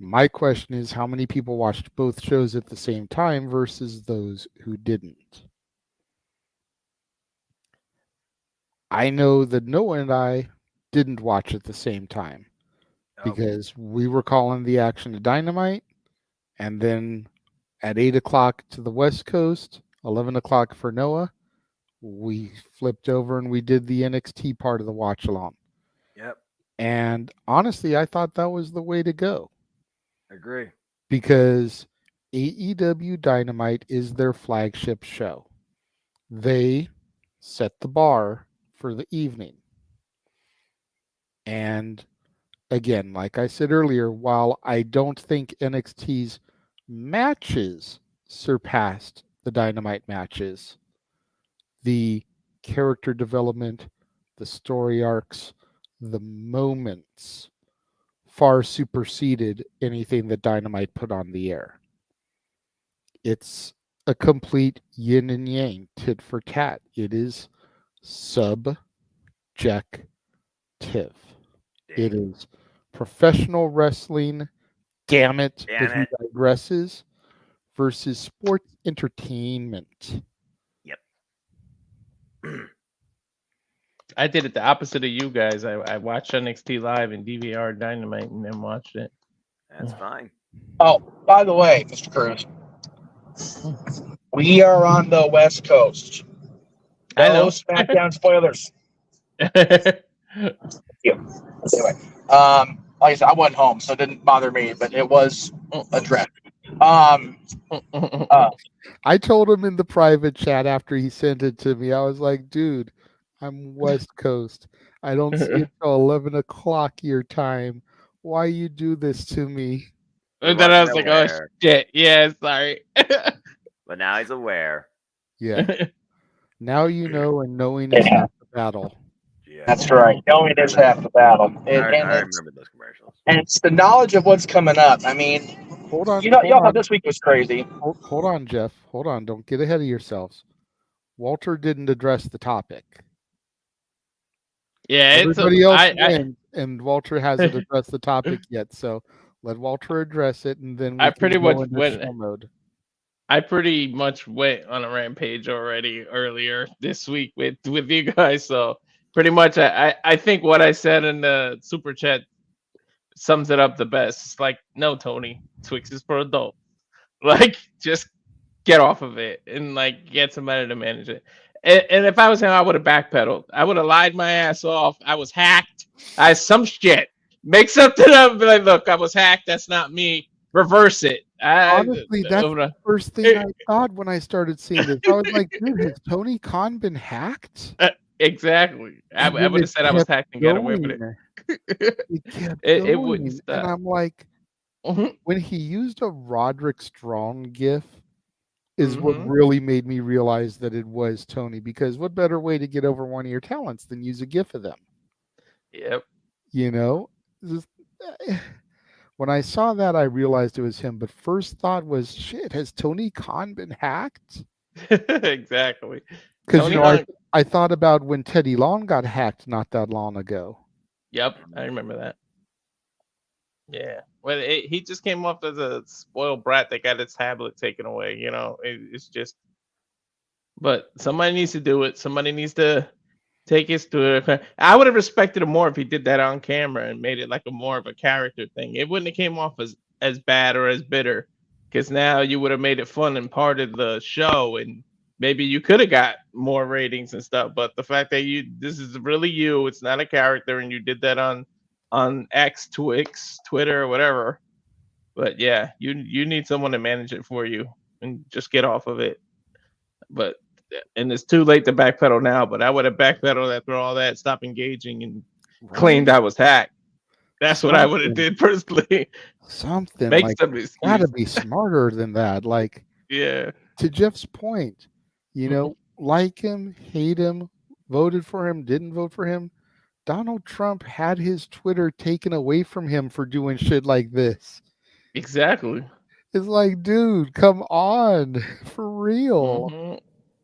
My question is, how many people watched both shows at the same time versus those who didn't? I know that Noah and I didn't watch at the same time because we were calling the action of Dynamite, and then at 8 o'clock to the West Coast, 11 o'clock for Noah, we flipped over and we did the NXT part of the watch along. Yep. And honestly, I thought that was the way to go. Agree. Because AEW Dynamite is their flagship show. They set the bar for the evening. And again, like I said earlier, while I don't think NXT's matches surpassed the Dynamite matches, the character development, the story arcs, the moments far superseded anything that Dynamite put on the air. It's a complete yin and yang, tit for tat. It is subjective. It is professional wrestling, damn it, but he digresses, versus sports entertainment. Yep. I did it the opposite of you guys. I watched NXT live and DVR Dynamite and then watched it. That's fine. Oh, by the way, Mr. Cruz, we are on the West Coast. I know. No SmackDown spoilers. Anyway, like I said, I wasn't home, so it didn't bother me, but it was a dread. I told him in the private chat after he sent it to me, I was like, dude, I'm West Coast. I don't see it till 11 o'clock your time. Why you do this to me? And then I was like, oh, shit. Yeah, sorry. But now he's aware. Yeah. Now you know, and knowing is half the battle. Yeah. That's right. Knowing is half the battle. I remember those commercials. And it's the knowledge of what's coming up. I mean, hold on. Y'all thought this week was crazy. Hold on, Jeff. Hold on. Don't get ahead of yourselves. Walter didn't address the topic. Yeah, everybody else wins, and Walter hasn't addressed the topic yet. So let Walter address it, and then I pretty much went. Mode. I pretty much went on a rampage already earlier this week with you guys. So pretty much, I think what I said in the super chat sums it up the best. It's like, no, Tony, Twix is for adults. Like, just get off of it and like get somebody to manage it. And if I was him, I would have backpedaled. I would have lied my ass off. I was hacked. Some shit. Make something up. Be like, look, I was hacked. That's not me. Reverse it. Honestly, that's the first thing I thought when I started seeing this. I was like, dude, has Tony Khan been hacked? Exactly. I would have said I was hacked and got away with it. It kept It going. wouldn't stop. And I'm like, when he used a Roderick Strong gif is what really made me realize that it was Tony, because what better way to get over one of your talents than use a gif of them? Yep. You know? When I saw that, I realized it was him. But first thought was, shit, has Tony Khan been hacked? Exactly. Because, I thought about when Teddy Long got hacked not that long ago. Yep, I remember that. Yeah. Well, he just came off as a spoiled brat that got his tablet taken away. You know, it's just. But somebody needs to do it. Somebody needs to take his Twitter. I would have respected him more if he did that on camera and made it like a more of a character thing. It wouldn't have came off as bad or as bitter, because now you would have made it fun and part of the show, and maybe you could have got more ratings and stuff. But the fact that this is really you, it's not a character, and you did that on X, Twix, Twitter, or whatever. But yeah, you need someone to manage it for you and just get off of it. And it's too late to backpedal now, but I would have backpedaled after all that, stopped engaging, and claimed I was hacked. That's what I would have did personally. Something Make like, some excuse. gotta be smarter than that. Like, yeah. To Jeff's point, like him, hate him, voted for him, didn't vote for him. Donald Trump had his Twitter taken away from him for doing shit like this. Exactly. It's like, dude, come on, for real.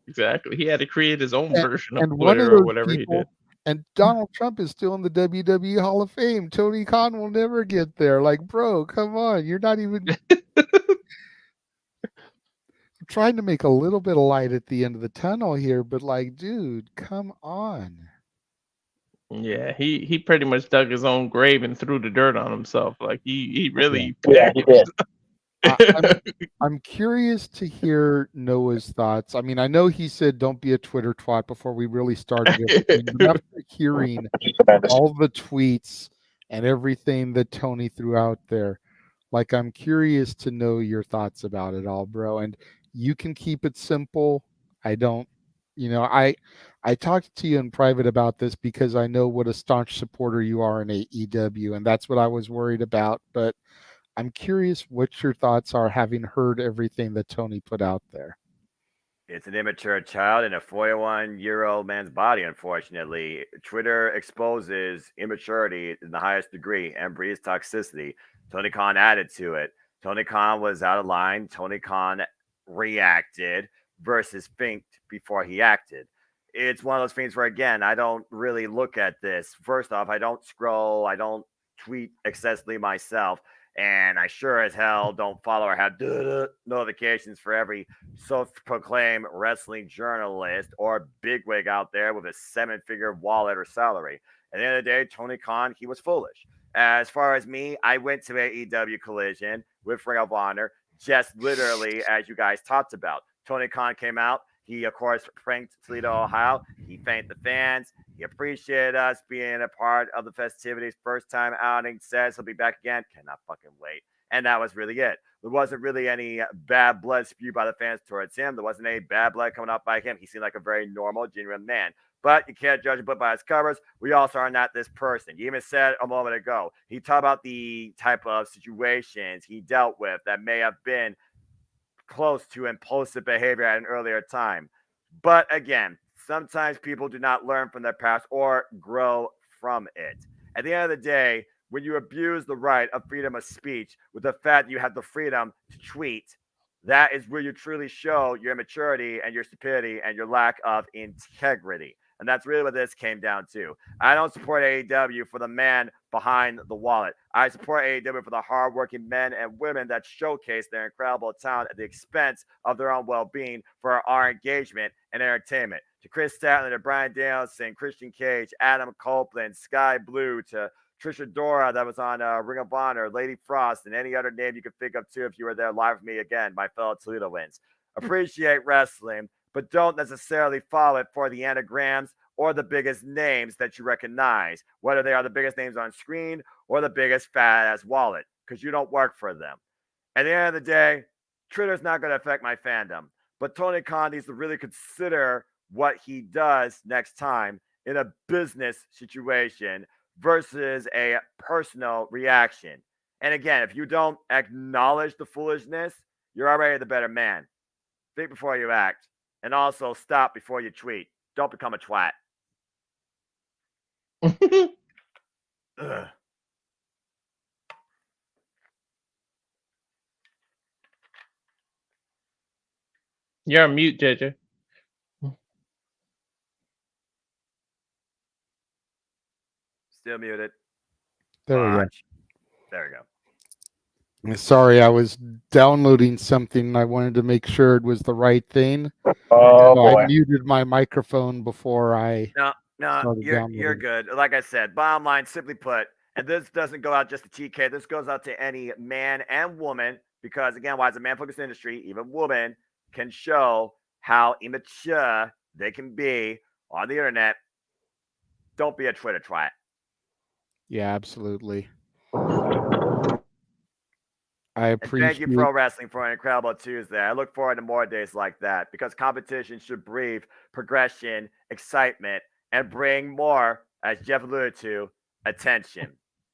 Exactly. He had to create his own version of and Twitter one of or those whatever people, he did. And Donald Trump is still in the WWE Hall of Fame. Tony Khan will never get there. Like, bro, come on. You're not even trying to make a little bit of light at the end of the tunnel here, but like, dude, come on. Yeah, he pretty much dug his own grave and threw the dirt on himself. Like he really he did. I'm curious to hear Noah's thoughts. I mean, I know he said don't be a Twitter twat before we really started it. After hearing all the tweets and everything that Tony threw out there, like, I'm curious to know your thoughts about it all, bro. And you can keep it simple. I don't, I talked to you in private about this because I know what a staunch supporter you are in AEW, and that's what I was worried about. But I'm curious what your thoughts are, having heard everything that Tony put out there. It's an immature child in a 41-year-old man's body, unfortunately. Twitter exposes immaturity in the highest degree and breeds toxicity. Tony Khan added to it. Tony Khan was out of line. Tony Khan reacted versus thinked before he acted. It's one of those things where, again, I don't really look at this. First off, I don't scroll. I don't tweet excessively myself. And I sure as hell don't follow or have notifications for every self-proclaimed wrestling journalist or bigwig out there with a 7-figure wallet or salary. At the end of the day, Tony Khan, he was foolish. As far as me, I went to AEW Collision with Ring of Honor, just literally as you guys talked about. Tony Khan came out. He, of course, pranked Toledo, Ohio. He thanked the fans. He appreciated us being a part of the festivities. First time outing, says he'll be back again. Cannot fucking wait. And that was really it. There wasn't really any bad blood spewed by the fans towards him. There wasn't any bad blood coming up by him. He seemed like a very normal, genuine man. But you can't judge a book by its covers. We also are not this person. You even said a moment ago, he talked about the type of situations he dealt with that may have been close to impulsive behavior at an earlier time. But again, sometimes people do not learn from their past or grow from it. At the end of the day, when you abuse the right of freedom of speech with the fact that you have the freedom to tweet, that is where you truly show your immaturity and your stupidity and your lack of integrity. And that's really what this came down to. I don't support AEW for the man behind the wallet. I support AEW for the hardworking men and women that showcase their incredible talent at the expense of their own well-being for our engagement and entertainment. To Chris Statler, to Brian Danielson, Christian Cage, Adam Copeland, Sky Blue, to Trisha Dora that was on Ring of Honor, Lady Frost, and any other name you could think of too if you were there live with me again, my fellow Toledoans. Appreciate wrestling, but don't necessarily follow it for the anagrams or the biggest names that you recognize, whether they are the biggest names on screen or the biggest fat-ass wallet, because you don't work for them. At the end of the day, Twitter's not going to affect my fandom, but Tony Khan needs to really consider what he does next time in a business situation versus a personal reaction. And again, if you don't acknowledge the foolishness, you're already the better man. Think before you act, and also stop before you tweet. Don't become a twat. Ugh. You're on mute, JJ. Still muted. There we go. There we go. Sorry, I was downloading something and I wanted to make sure it was the right thing. Oh, so I muted my microphone before I No, you're good. Like I said, bottom line, simply put, and this doesn't go out just to TK, this goes out to any man and woman, because again, why it's a man-focused industry, even women can show how immature they can be on the internet. Don't be a Twitter twat. Yeah, absolutely. I appreciate. And thank you, Pro Wrestling, for an incredible Tuesday. I look forward to more days like that because competition should breathe progression, excitement, and bring more, as Jeff alluded to, attention.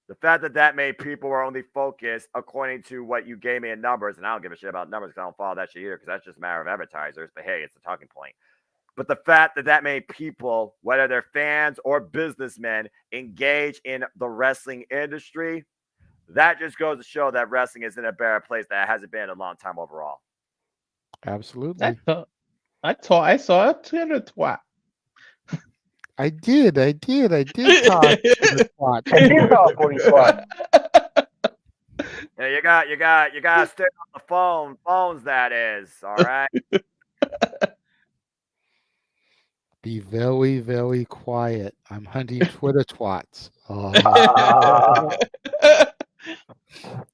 The fact that many people were only focused according to what you gave me in numbers, and I don't give a shit about numbers because I don't follow that shit either because that's just a matter of advertisers. But hey, it's a talking point. But the fact that many people, whether they're fans or businessmen, engage in the wrestling industry, that just goes to show that wrestling is in a better place that it hasn't been in a long time overall. Absolutely. I saw a Twitter twat. I did talk to the twat. I did talk to the twat. Yeah, you got to stay on the phones, that is, all right? Be very, very quiet. I'm hunting Twitter twats.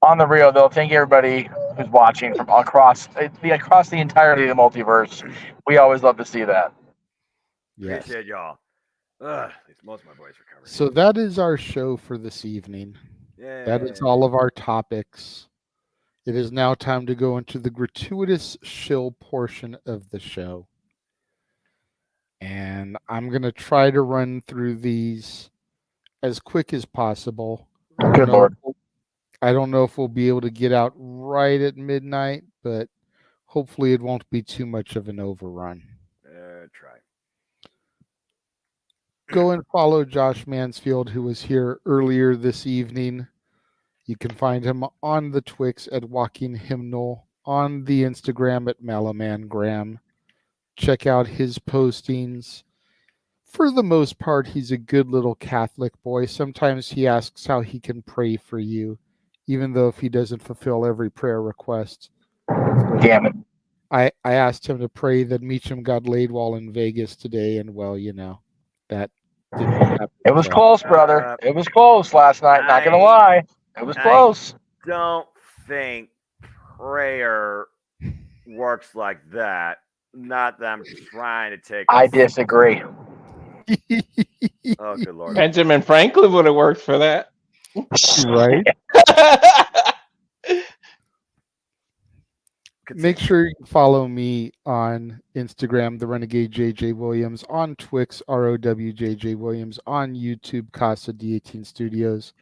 On the real though, thank you everybody who's watching from across the entirety of the multiverse. We always love to see that. Yes. Appreciate y'all. At least most of my boys recovered. So that is our show for this evening. That is all of our topics. It is now time to go into the gratuitous shill portion of the show. And I'm going to try to run through these as quick as possible. Good Lord. I don't know if we'll be able to get out right at midnight, but hopefully it won't be too much of an overrun. Try. Go and follow Josh Mansfield, who was here earlier this evening. You can find him on the Twix at Walking Hymnal, on the Instagram at Malamangram. Check out his postings. For the most part, he's a good little Catholic boy. Sometimes he asks how he can pray for you, even though if he doesn't fulfill every prayer request. Damn it. I asked him to pray that Meacham got laid while in Vegas today, and well, that didn't happen. It was close, brother. It was close last night. Not gonna lie. It was close. I don't think prayer works like that. Not that I'm trying to take. I disagree. Oh, good Lord. Benjamin Franklin would have worked for that. Right? Make sure you follow me on Instagram, the Renegade JJ Williams, on Twix, ROWJJ Williams, on YouTube, Casa D18 Studios.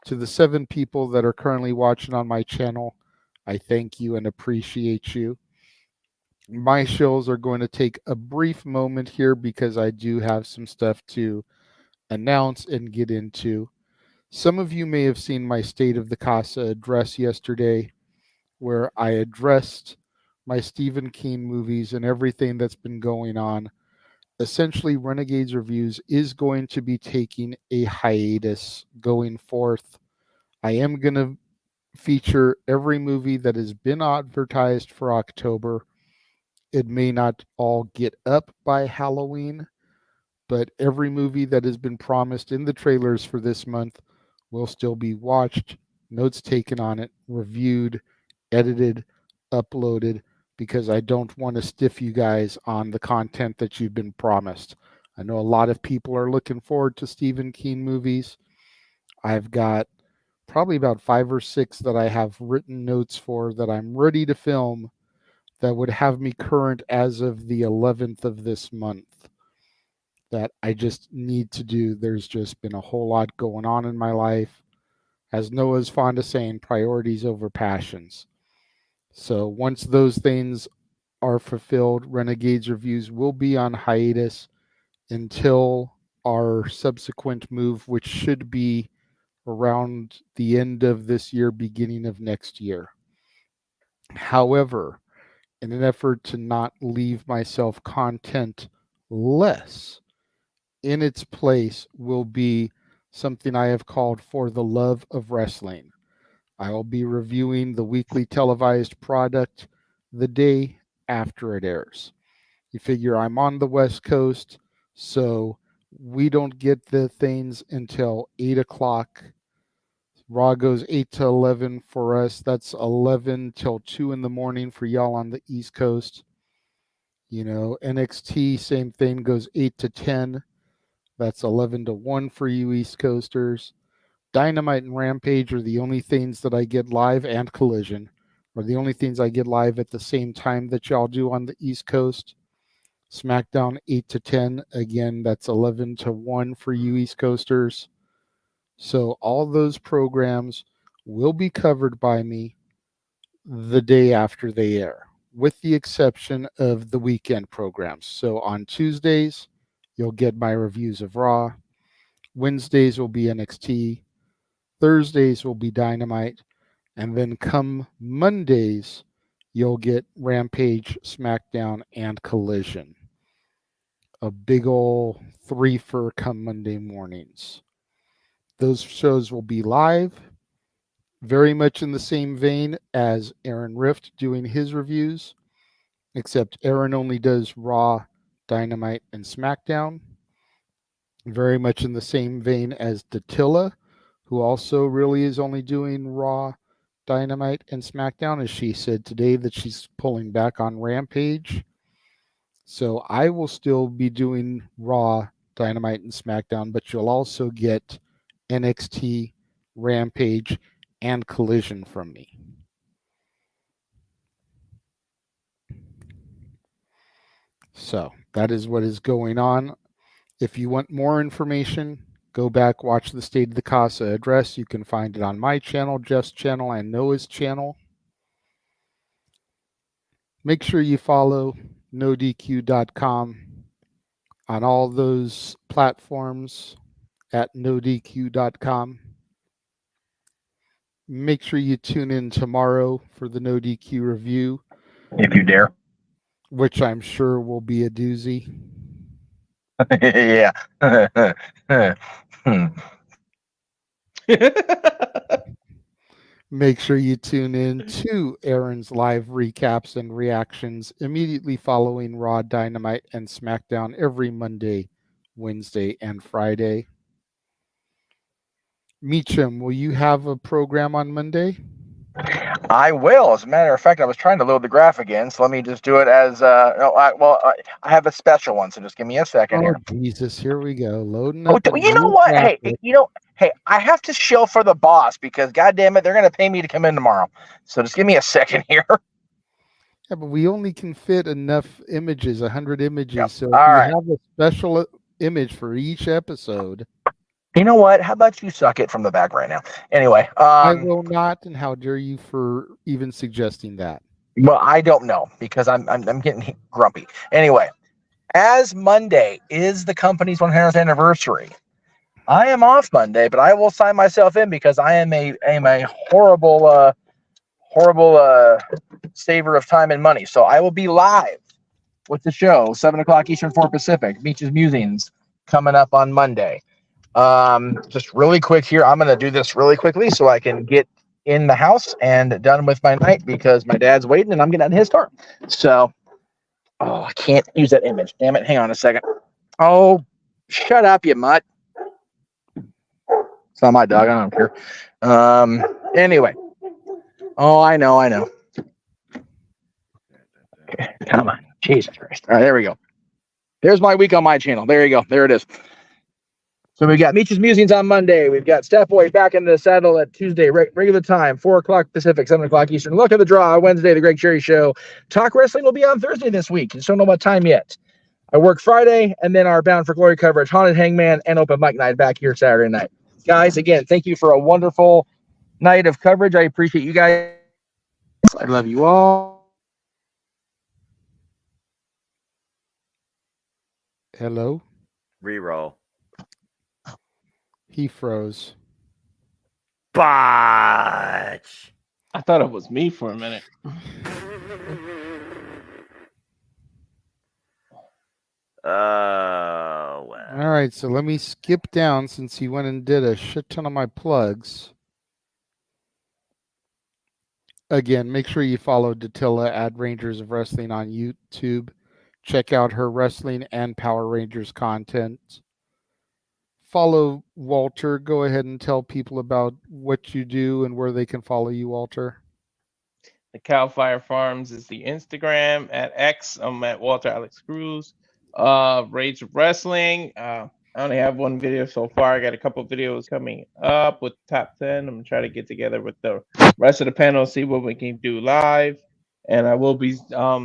To the 7 people that are currently watching on my channel, I thank you and appreciate you. My shows are going to take a brief moment here because I do have some stuff to announce and get into. Some of you may have seen my State of the Casa address yesterday, where I addressed my Stephen King movies and everything that's been going on. Essentially, Renegades Reviews is going to be taking a hiatus going forth. I am going to feature every movie that has been advertised for October. It may not all get up by Halloween, but every movie that has been promised in the trailers for this month will still be watched, notes taken on it, reviewed, edited, uploaded, because I don't want to stiff you guys on the content that you've been promised. I know a lot of people are looking forward to Stephen King movies. I've got probably about 5 or 6 that I have written notes for that I'm ready to film that would have me current as of the 11th of this month that I just need to do. There's just been a whole lot going on in my life. As Noah's fond of saying, priorities over passions. So once those things are fulfilled, Renegades Reviews will be on hiatus until our subsequent move, which should be around the end of this year, beginning of next year. However, in an effort to not leave myself content less, in its place will be something I have called For the Love of Wrestling. I will be reviewing the weekly televised product the day after it airs. You figure I'm on the West Coast, so we don't get the things until 8 o'clock. Raw goes 8 to 11 for us. That's 11 till 2 in the morning for y'all on the East Coast. You know, NXT, same thing, goes 8 to 10. That's 11 to 1 for you East Coasters. Dynamite and Rampage are the only things that I get live, and Collision are the only things I get live at the same time that y'all do on the East Coast. SmackDown 8 to 10. Again, that's 11 to 1 for you East Coasters. So all those programs will be covered by me the day after they air, with the exception of the weekend programs. So on Tuesdays, you'll get my reviews of Raw. Wednesdays will be NXT. Thursdays will be Dynamite. And then come Mondays, you'll get Rampage, SmackDown, and Collision. A big ol' 3-fer come Monday mornings. Those shows will be live, very much in the same vein as Aaron Rift doing his reviews, except Aaron only does Raw, Dynamite, and SmackDown. Very much in the same vein as Datilla, who also really is only doing Raw, Dynamite, and SmackDown, as she said today that she's pulling back on Rampage. So I will still be doing Raw, Dynamite, and SmackDown, but you'll also get NXT, Rampage, and Collision from me. So that is what is going on. If you want more information, go back, watch the State of the Casa address. You can find it on my channel, Jeff's channel, and Noah's channel. Make sure you follow NoDQ.com on all those platforms at NoDQ.com. Make sure you tune in tomorrow for the No DQ review. If you dare. Which I'm sure will be a doozy. Yeah. Make sure you tune in to Aaron's live recaps and reactions immediately following Raw, Dynamite, and SmackDown every Monday, Wednesday, and Friday. Meacham, will you have a program on Monday? I will. As a matter of fact, I was trying to load the graph again, so let me just do it as I have a special one, so just give me a second here. Jesus, here we go. Loading Oh, up. you know what? Hey, I have to shill for the boss because, goddamn it, they're going to pay me to come in tomorrow. So just give me a second here. Yeah, but we only can fit enough images, 100 images. Yep. So if All you right. have a special image for each episode. You know what? How about you suck it from the back right now? Anyway. I will not, and how dare you for even suggesting that? Well, I don't know because I'm getting grumpy. Anyway, as Monday is the company's 100th anniversary, I am off Monday, but I will sign myself in because I am a horrible saver of time and money. So I will be live with the show, 7 o'clock Eastern, 4 Pacific, Beaches Musings, coming up on Monday. Just really quick here, I'm going to do this really quickly so I can get in the house and done with my night because my dad's waiting and I'm getting out of his car. So, I can't use that image. Damn it. Hang on a second. Oh, shut up, you mutt. It's not my dog. I don't care. Anyway. Oh, I know. Come on. Jesus Christ. All right, there we go. There's my week on my channel. There you go. There it is. So we got Meech's Musings on Monday. We've got Steph Boy back in the saddle at Tuesday, regular time, 4 o'clock Pacific, 7 o'clock Eastern. Look at the draw Wednesday, the Greg Cherry Show. Talk Wrestling will be on Thursday this week. Just don't know what time yet. I work Friday, and then our Bound for Glory coverage, Haunted Hangman, and Open Mic Night back here Saturday night. Guys, again, thank you for a wonderful night of coverage. I appreciate you guys. I love you all. Hello? Reroll. He froze. Botch. I thought it was me for a minute. Well. All right, so let me skip down since he went and did a shit ton of my plugs. Again, make sure you follow Datilla at Rangers of Wrestling on YouTube. Check out her wrestling and Power Rangers content. Follow Walter. Go ahead and tell people about what you do and where they can follow you, Walter. The Cowfire Farms is the Instagram. At X, I'm at Walter Alex Cruz. Rage of Wrestling. I only have one video so far. I got a couple videos coming up with top 10. I'm trying to get together with the rest of the panel, see what we can do live. And I will be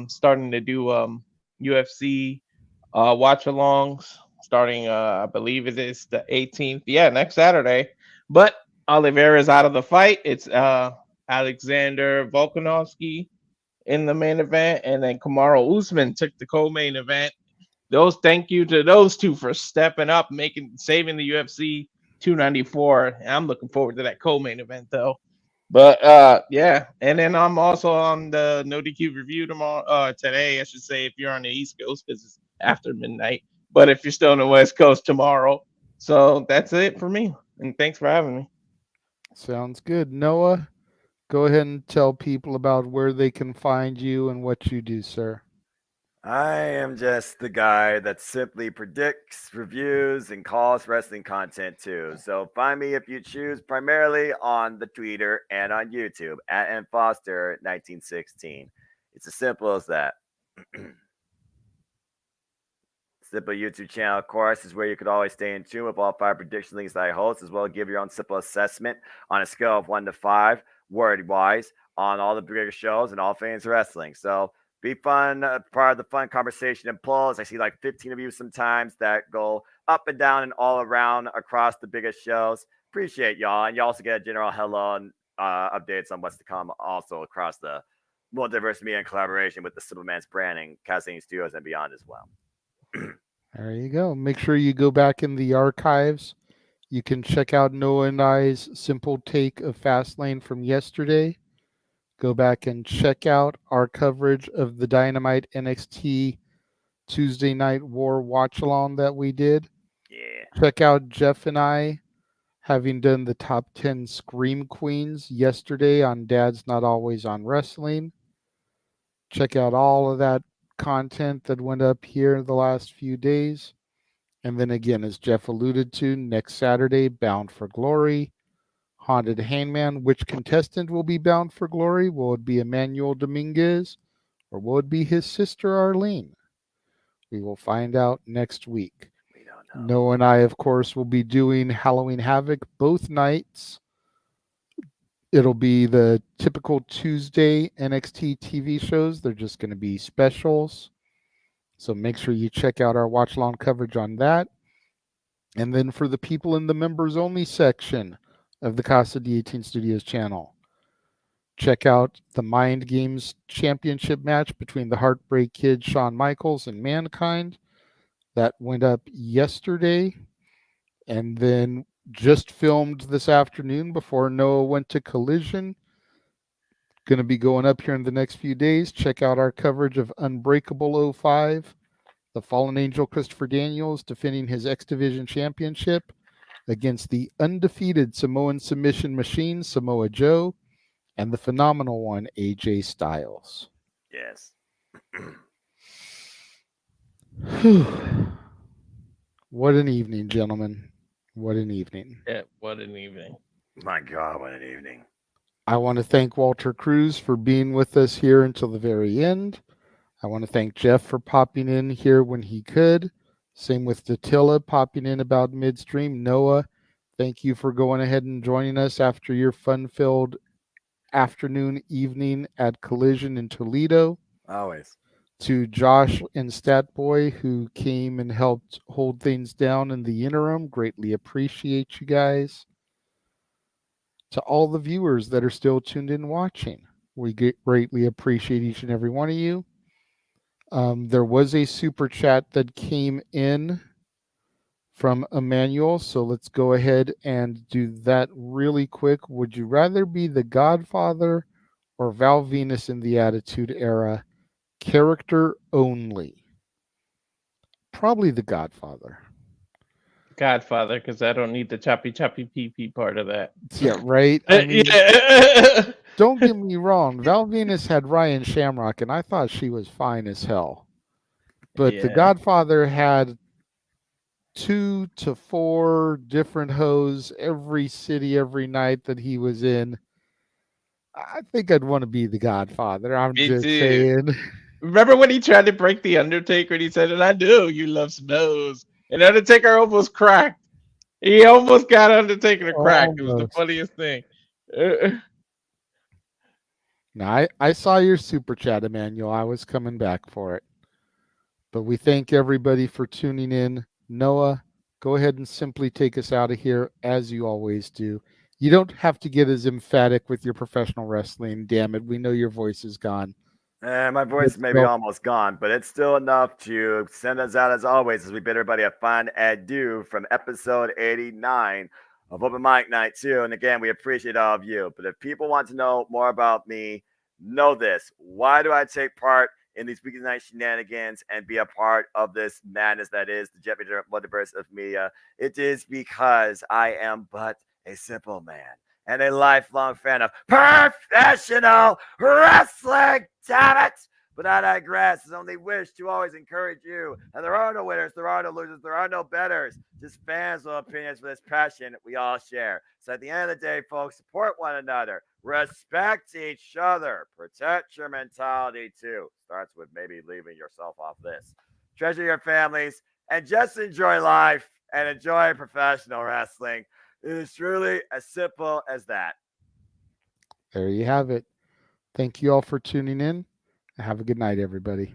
starting to do UFC watch-alongs starting, I believe it is the 18th. Yeah, next Saturday. But Oliveira's out of the fight. It's Alexander Volkanovski in the main event, and then Kamaru Usman took the co-main event. Thank you to those two for stepping up, saving the UFC 294. I'm looking forward to that co-main event though. But yeah, and then I'm also on the No DQ review today, I should say, if you're on the East Coast, because it's after midnight. But if you're still on the West Coast, tomorrow. So that's it for me, and thanks for having me. Sounds good. Noah, go ahead and tell people about where they can find you and what you do, sir. I am just the guy that simply predicts, reviews, and calls wrestling content too. So find me if you choose, primarily on the Twitter and on YouTube at nfoster1916. It's as simple as that. Simple YouTube channel, of course, is where you could always stay in tune with all 5 prediction leagues that I host, as well as give your own simple assessment on a scale of 1 to 5, word-wise, on all the bigger shows and all things wrestling. So be fun, part of the fun conversation and polls. I see like 15 of you sometimes that go up and down and all around across the biggest shows. Appreciate y'all. And you also get a general hello and updates on what's to come also across the multiverse media and collaboration with the Simpleman's branding, Casting Studios, and beyond as well. There you go. Make sure you go back in the archives. You can check out Noah and I's simple take of Fastlane from yesterday. Go back and check out our coverage of the Dynamite NXT Tuesday Night War watch-along that we did. Yeah. Check out Jeff and I having done the top 10 Scream Queens yesterday on Dad's Not Always on Wrestling. Check out all of that content that went up here the last few days. And then again, as Jeff alluded to, next Saturday, Bound for Glory, Haunted Hangman. Which contestant will be Bound for Glory? Will it be Emmanuel Dominguez or will it be his sister Arlene? We will find out next week. We don't know. Noah and I, of course, will be doing Halloween Havoc both nights. It'll be the typical Tuesday NXT TV shows. They're just going to be specials. So make sure you check out our watch-along coverage on that. And then for the people in the members-only section of the Casa de 18 Studios channel, check out the Mind Games Championship match between the Heartbreak Kid, Shawn Michaels, and Mankind. That went up yesterday. And then just filmed this afternoon before Noah went to Collision. Going to be going up here in the next few days. Check out our coverage of Unbreakable 05. The Fallen Angel Christopher Daniels defending his X Division Championship against the undefeated Samoan submission machine, Samoa Joe, and the phenomenal one, AJ Styles. Yes. What an evening, gentlemen. What an evening. Yeah, what an evening. My God, what an evening. I want to thank Walter Cruz for being with us here until the very end. I want to thank Jeff for popping in here when he could. Same with Datilla popping in about midstream. Noah, thank you for going ahead and joining us after your fun-filled afternoon, evening at Collision in Toledo. Always. To Josh and Statboy, who came and helped hold things down in the interim. Greatly appreciate you guys. To all the viewers that are still tuned in watching, we greatly appreciate each and every one of you. There was a super chat that came in from Emmanuel, so let's go ahead and do that really quick. Would you rather be the Godfather or Val Venus in the Attitude Era? Character only. Probably the Godfather. Godfather, because I don't need the choppy pee part of that. Yeah, right. I mean, yeah. Don't get me wrong. Val Venus had Ryan Shamrock, and I thought she was fine as hell. But the Godfather had 2 to 4 different hoes every city, every night that he was in. I think I'd want to be the Godfather. I'm just saying. Remember when he tried to break the Undertaker and he said, "And I do, you love snows." And Undertaker almost cracked. He almost got Undertaker to crack. It was the funniest thing. Now, I saw your super chat, Emmanuel. I was coming back for it. But we thank everybody for tuning in. Noah, go ahead and simply take us out of here as you always do. You don't have to get as emphatic with your professional wrestling. Damn it. We know your voice is gone. My voice may be almost gone, but it's still enough to send us out as always as we bid everybody a fun adieu from episode 89 of Open Mic Night 2. And again, we appreciate all of you. But if people want to know more about me, know this. Why do I take part in these weekend night shenanigans and be a part of this madness that is the Jeff Multiverse of Media? It is because I am but a simple man and a lifelong fan of professional wrestling. Damn it! But I digress. It's only wish to always encourage you. And there are no winners, there are no losers, there are no betters. Just fans with opinions for this passion we all share. So at the end of the day, folks, support one another, respect each other, protect your mentality too. Starts with maybe leaving yourself off this. Treasure your families and just enjoy life and enjoy professional wrestling. It is truly as simple as that. There you have it. Thank you all for tuning in. Have a good night, everybody.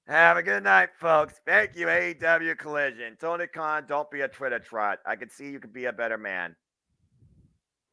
Have a good night, folks. Thank you, AEW Collision. Tony Khan, don't be a Twitter trot. I can see you could be a better man.